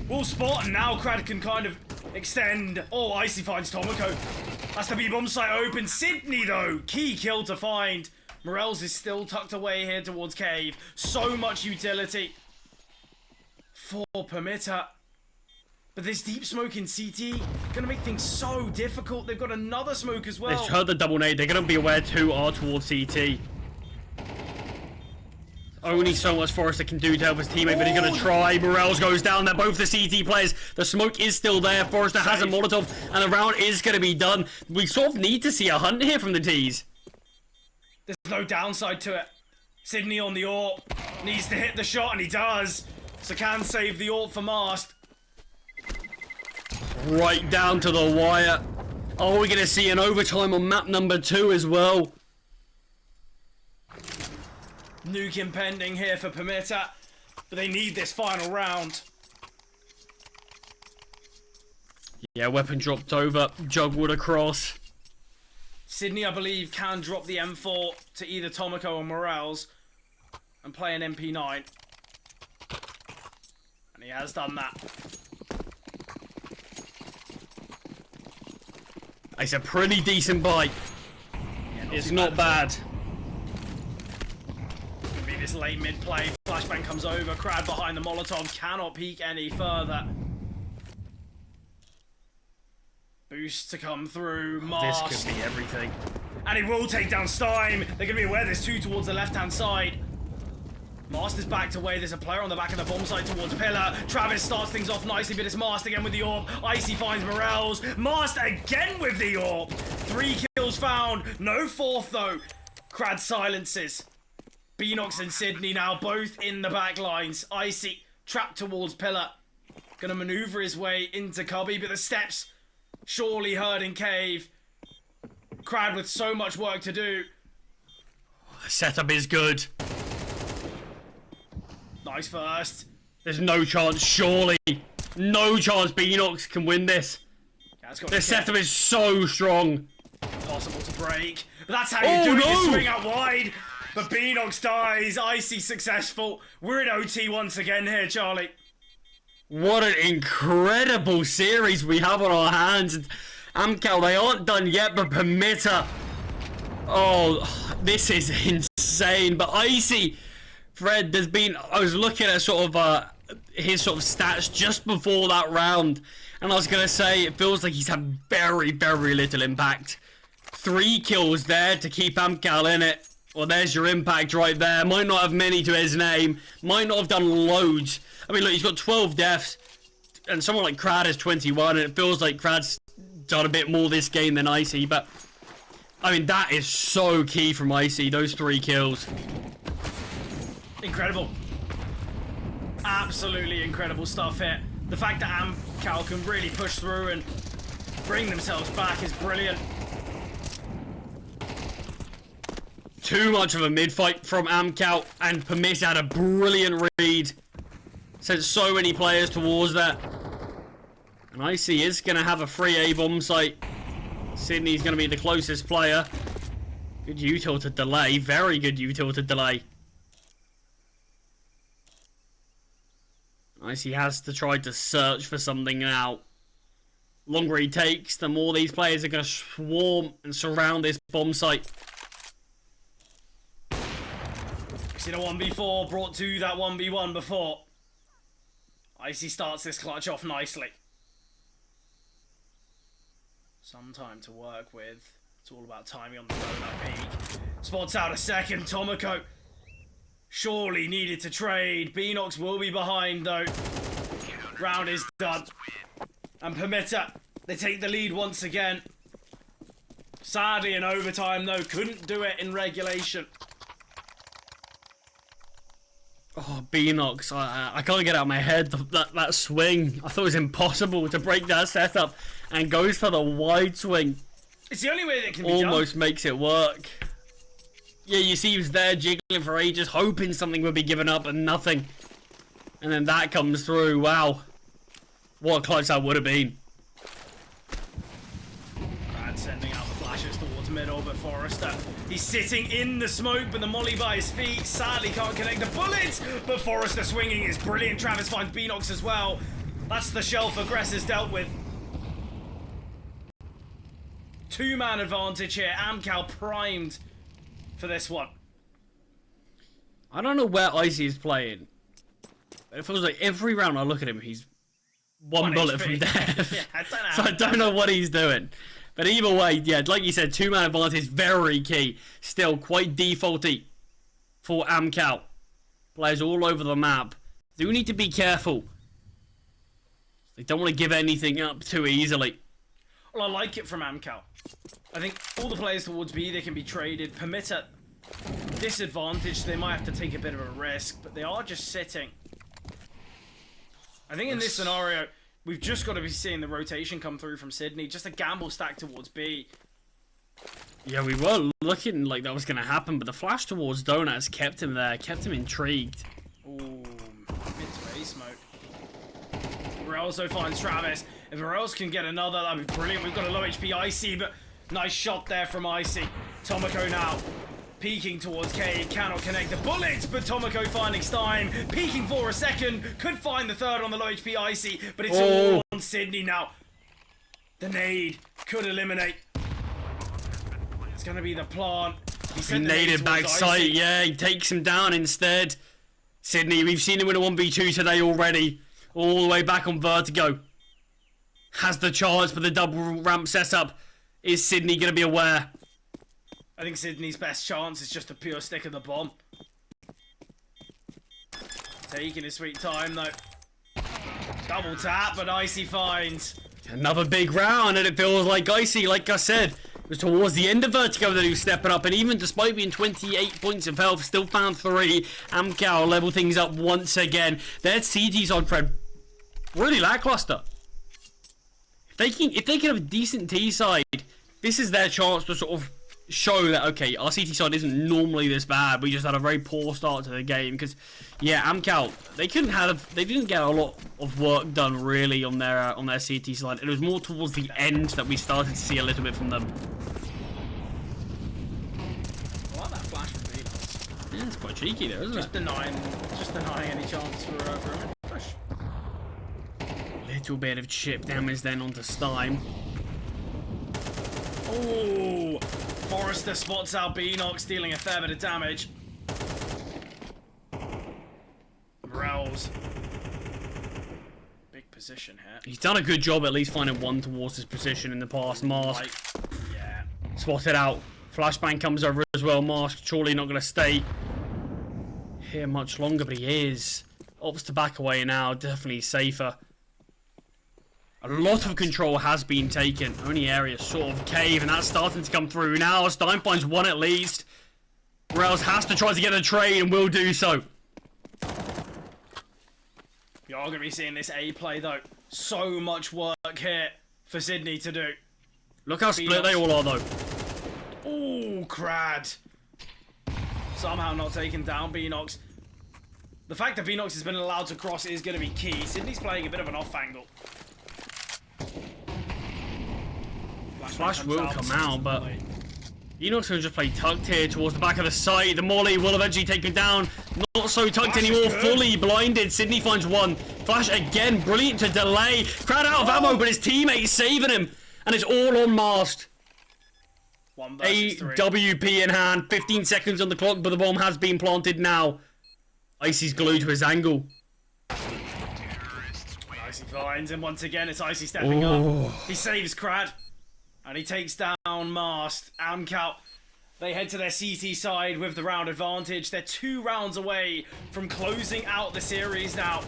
Will spot, and now Crad can kind of extend. Oh, Icy finds Tomiko. That's the B-bomb site open. Sydney, though, key kill to find. Morels is still tucked away here towards Cave. So much utility for Permitta. But this deep smoke in CT gonna make things so difficult. They've got another smoke as well. They've heard the double nade. They're gonna be aware 2 are towards CT. Only so much Forrester can do to help his teammate, but he's going to try. Morels goes down. They're both the CT players. The smoke is still there. Forrester has a Molotov, and the round is going to be done. We sort of need to see a hunt here from the T's. There's no downside to it. Sydney on the AWP. Needs to hit the shot, and he does. So can save the AWP for Mast. Right down to the wire. Are we going to see an overtime on map number 2 as well? Nuke impending here for Permitta. but they need this final round. Yeah, weapon dropped over, juggled across. Sydney, I believe, can drop the M4 to either Tomoko or Morales and play an MP9. And he has done that. It's a pretty decent bite. Yeah, It's not bad. Could be this late mid play. Flashbang comes over. Crad behind the Molotov. Cannot peek any further. Boost to come through. Mast. This could be everything. And he will take down Stein. They're going to be aware there's two towards the left-hand side. Mast is backed away. There's a player on the back of the bomb site towards Pillar. Travis starts things off nicely, but it's Mast again with the AWP. Icy finds Morales. Mast again with the AWP. 3 kills found. No fourth, though. Crad silences. Beanox and Sydney now both in the back lines. Icy trapped towards Pillar. Gonna maneuver his way into Cubby, but the steps surely heard in cave. Crad with so much work to do. The setup is good. Nice first. There's no chance, surely. No chance Beanox can win this. The setup is so strong. Impossible to break. But that's how you do it. You swing out wide. But Beanox dies. Icy successful. We're in OT once again here, Charlie. What an incredible series we have on our hands. AMKAL, they aren't done yet, but Permitta. Oh, this is insane. But Icy, Fred, I was looking at sort of his sort of stats just before that round, and I was going to say, it feels like he's had very, very little impact. 3 kills there to keep AMKAL in it. Well, there's your impact right there. Might not have many to his name. Might not have done loads. I mean, look, he's got 12 deaths, and someone like Crad is 21, and it feels like Crad's done a bit more this game than Icy, but I mean, that is so key from Icy, those 3 kills. Incredible. Absolutely incredible stuff here. The fact that AMKAL can really push through and bring themselves back is brilliant. Too much of a mid-fight from AMKAL, and Permitta had a brilliant read. Sent so many players towards that. And Icy is going to have a free A bomb site. Sydney's going to be the closest player. Good util to delay. Very good util to delay. Icy has to try to search for something now. The longer he takes, the more these players are going to swarm and surround this bomb site. We've seen a 1v4 brought to that 1v1 before. Icy starts this clutch off nicely. Some time to work with. It's all about timing on the donut peak. Spots out a second. Tomoko surely needed to trade. Beanox will be behind though. Round is done. And Permitta, they take the lead once again. Sadly in overtime though, couldn't do it in regulation. Oh, Beanox, I can't get out of my head that swing. I thought it was impossible to break that setup, and goes for the wide swing. It's the only way that can be done. Almost makes it work. Yeah, you see he was there jiggling for ages, hoping something would be given up, and nothing. And then that comes through. Wow. What a clutch that would have been. Brad sending out the flashes towards middle, but Forrester, he's sitting in the smoke, but the molly by his feet sadly can't connect the bullets. But Forrester swinging is brilliant. Travis finds Beanox as well. That's the shelf Aggressors dealt with. 2-man advantage here. AMKAL primed for this one. I don't know where Icy is playing. But it feels like every round I look at him, he's one bullet HP. from death. Yeah, So I don't know what he's doing. But either way, yeah, like you said, 2-man advantage, very key. Still quite defaulty for AMKAL. Players all over the map. Do need to be careful. They don't want to give anything up too easily. Well, I like it from AMKAL. I think all the players towards B, they can be traded. Permitta, disadvantage, they might have to take a bit of a risk, but they are just sitting. I think in this scenario, we've just got to be seeing the rotation come through from Sydney. Just a gamble stack towards B. Yeah, we were looking like that was going to happen, but the flash towards Donut has kept him there, kept him intrigued. Ooh. smoke. Morelzo finds Travis. If Morelzo can get another, that'd be brilliant. We've got a low HP Icy, but nice shot there from Icy. Tomoko now peeking towards Cade, cannot connect the bullet, but Tomoko finding Stein, peeking for a second, could find the third on the low HP Icy, but it's all on Sydney now. The nade could eliminate. It's going to be the plant. He naded back sight, yeah, he takes him down instead. Sydney, we've seen him win a 1v2 today already, all the way back on Vertigo. Has the chance for the double ramp setup. Is Sydney going to be aware? I think Sydney's best chance is just a pure stick of the bomb. Taking his sweet time though. Double tap, but Icy finds. Another big round, and it feels like Icy, like I said, it was towards the end of Vertigo that he was stepping up, and even despite being 28 points of health, still found 3. AMKAL level things up once again. Their CT's on Fred. Really lackluster. If they can have a decent T side, this is their chance to sort of show that, okay, our CT side isn't normally this bad. We just had a very poor start to the game because, yeah, AMKAL, they didn't get a lot of work done really on their CT side. It was more towards the end that we started to see a little bit from them. I like that flash from Venus. Yeah, it's quite cheeky there, isn't it? Just denying any chance for a push. Little bit of chip damage then onto Stein. Oh, Forrester spots out Beanox, dealing a fair bit of damage. Morels. Big position here. He's done a good job at least finding one towards his position in the past. Mask Yeah. spotted out. Flashbang comes over as well. Mask surely not going to stay here much longer, but he is. Opts to back away now, definitely safer. A lot of control has been taken. Only area sort of cave, and that's starting to come through now. Stein finds one at least. Morels has to try to get a trade and will do so. You're going to be seeing this A play though. So much work here for Sydney to do. Look how split they all are though. Oh, crad. Somehow not taken down Beanox. The fact that Beanox has been allowed to cross is going to be key. Sydney's playing a bit of an off angle. Flash will come out, but Enoch's going to just play tucked here towards the back of the site. The Molly will eventually take him down. Not so tucked anymore, fully blinded. Sydney finds one. Flash again, brilliant to delay. Crowd out of ammo, but his teammate's saving him. And it's all on Masked. AWP in hand, 15 seconds on the clock, but the bomb has been planted now. Icy's glued to his angle. Icy finds him once again. It's Icy stepping up. He saves Crad. And he takes down Mast. AMKAL, they head to their CT side with the round advantage. They're 2 rounds away from closing out the series now.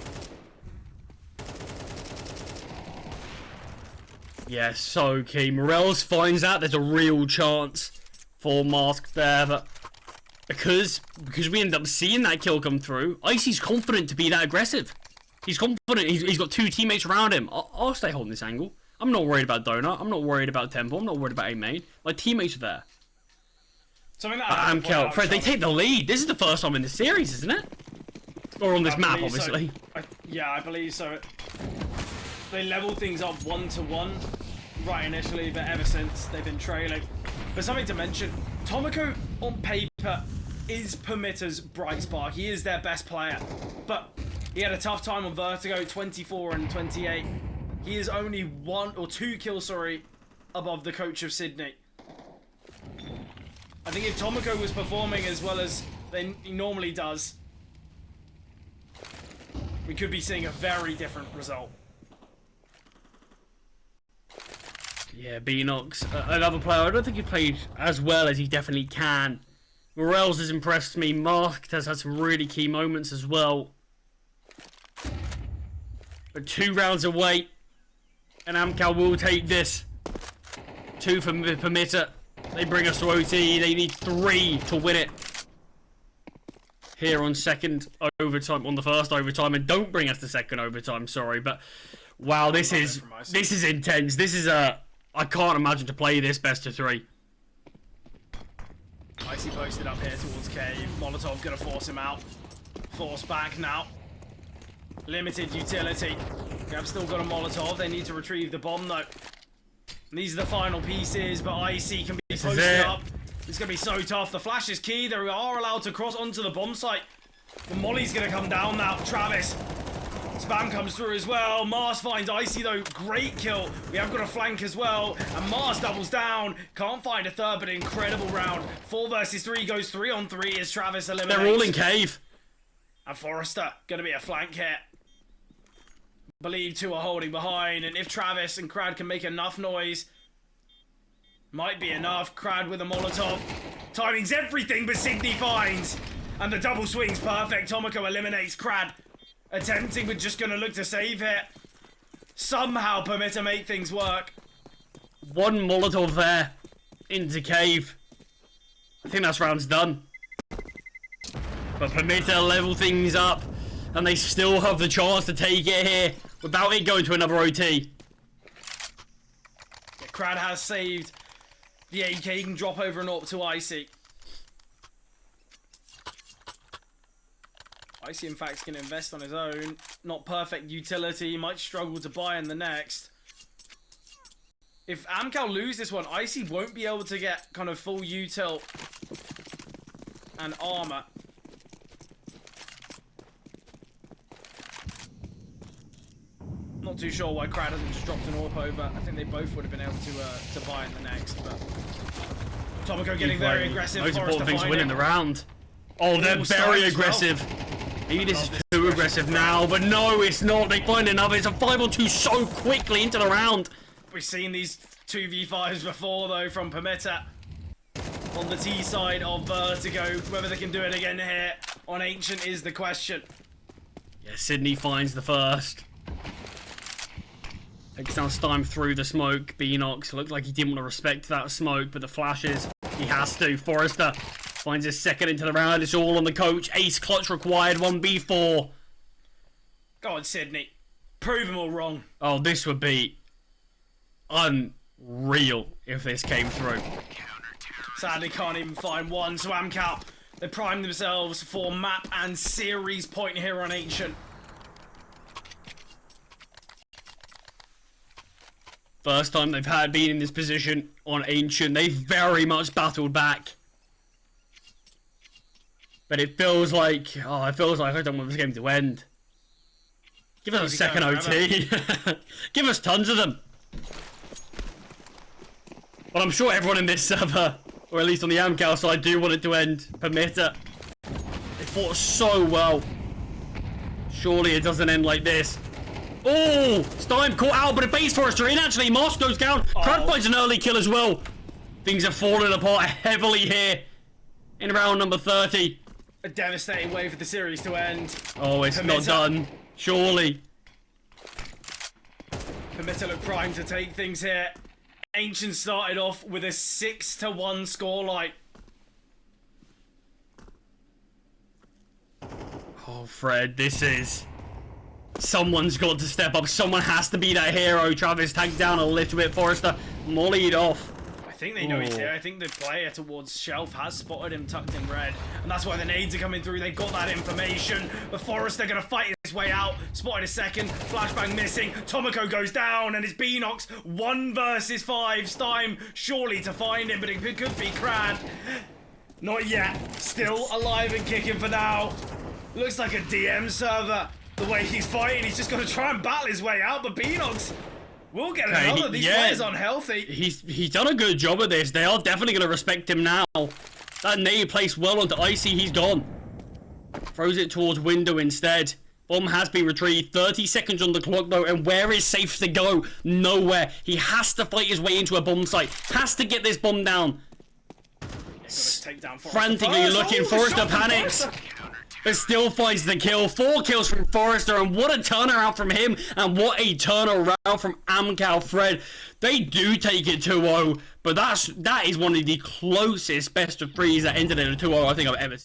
Yeah, so key. Morels finds out there's a real chance for Mask there, but because we end up seeing that kill come through, Icy's confident to be that aggressive. He's confident. He's got 2 teammates around him. I'll stay holding this angle. I'm not worried about Donut. I'm not worried about Temple. I'm not worried about A-Main. My teammates are there. Something that AMKAL. Fred, they take the lead. This is the first time in the series, isn't it? Or on this map, obviously. So. Yeah, I believe so. They leveled things up 1-1 right initially, but ever since they've been trailing. But something to mention, Tomoko on paper is Permitta's bright spark. He is their best player. But he had a tough time on Vertigo, 24 and 28. He is only 1 or 2 kills, above the coach of Sydney. I think if Tomoko was performing as well as he normally does, we could be seeing a very different result. Yeah, Beanox, another player. I don't think he played as well as he definitely can. Morels has impressed me. Masked has had some really key moments as well. But 2 rounds away. And AMKAL will take this. 2 for Permitta. They bring us to OT. They need 3 to win it. Here on second overtime, on the first overtime, and don't bring us to second overtime. Sorry, but wow, this is intense. This is I can't imagine to play this best of 3. Icy posted up here towards cave. Molotov gonna force him out. Force back now. Limited utility. They have still got a Molotov. They need to retrieve the bomb, though. And these are the final pieces, but IC can be posted up. It's going to be so tough. The flash is key. They are allowed to cross onto the bomb site. The Molly's going to come down now. Travis. Spam comes through as well. Mars finds Icy, though. Great kill. We have got a flank as well. And Mars doubles down. Can't find a third, but incredible round. 4 versus 3 goes 3 on 3 as Travis eliminates. They're all in cave. And Forrester, going to be a flank hit. Believe 2 are holding behind. And if Travis and Crad can make enough noise, might be enough. Crad with a Molotov. Timing's everything, but Sydney finds. And the double swing's perfect. Tomoko eliminates Crad. Attempting, but just going to look to save it. Somehow Permitta make things work. 1 Molotov there. Into cave. I think that's round's done. But Permitta level things up. And they still have the chance to take it here. Without it going to another OT. Yeah, Crad has saved the AK. He can drop over and up to Icy. Icy, in fact, can invest on his own. Not perfect utility. Might struggle to buy in the next. If AMKAL lose this one, Icy won't be able to get kind of full util and armor. Not too sure why Crad hasn't just dropped an AWP over. I think they both would have been able to buy in the next. But Tomoko getting very aggressive. Most important thing's winning the round. Oh, they're very aggressive. Maybe this is too aggressive now, but no, it's not. They find another. It's a 5-on-2 so quickly into the round. We've seen these 2v5s before, though, from Permitta. On the T side of Vertigo. Whether they can do it again here on Ancient is the question. Yeah, Sydney finds the first. Takes down Stein through the smoke. Beanox looked like he didn't want to respect that smoke, but the flashes, he has to. Forrester finds his second into the round. It's all on the coach. Ace clutch required. 1v4. Go on, Sydney. Prove them all wrong. Oh, this would be unreal if this came through. Sadly, can't even find one. So AMKAL, they prime themselves for map and series point here on Ancient. First time they've been in this position on Ancient. They've very much battled back. But it feels like, I don't want this game to end. Give us a second OT. Give us tons of them. But I'm sure everyone in this server, or at least on the AMKAL side, do want it to end. Permitta. They fought so well. Surely it doesn't end like this. Oh, Stein caught out, but a base Forrester in actually. Moss goes down. Crad finds an early kill as well. Things have fallen apart heavily here in round number 30. A devastating way for the series to end. Oh, it's not done. Surely. Permitta look primed to take things here. Ancient started off with a 6-1 scoreline. Oh, Fred, this is... Someone's got to step up. Someone has to be that hero. Travis tagged down a little bit. Forrester mollied off. I think they know he's here. I think the player towards Shelf has spotted him tucked in red. And that's why the nades are coming through. They got that information. But Forrester going to fight his way out. Spotted a second. Flashbang missing. Tomoko goes down. And it's Beanox. 1 versus 5. Stein surely to find him. But it could be Crad. Not yet. Still alive and kicking for now. Looks like a DM server. The way he's fighting, he's just going to try and battle his way out, but Beanox will get another. These players unhealthy. He's done a good job of this. They are definitely going to respect him now. That nade placed well onto Icy. He's gone. Throws it towards window instead. Bomb has been retrieved. 30 seconds on the clock, though, and where is safe to go? Nowhere. He has to fight his way into a bomb site. Has to get this bomb down. Take down frantically looking. Forrester panics. But still finds the kill. 4 kills from Forrester, and what a turnaround from him, and what a turnaround from AMKAL Fred. They do take it 2-0, but that is one of the closest best of 3s that ended in a 2-0 I think I've ever seen.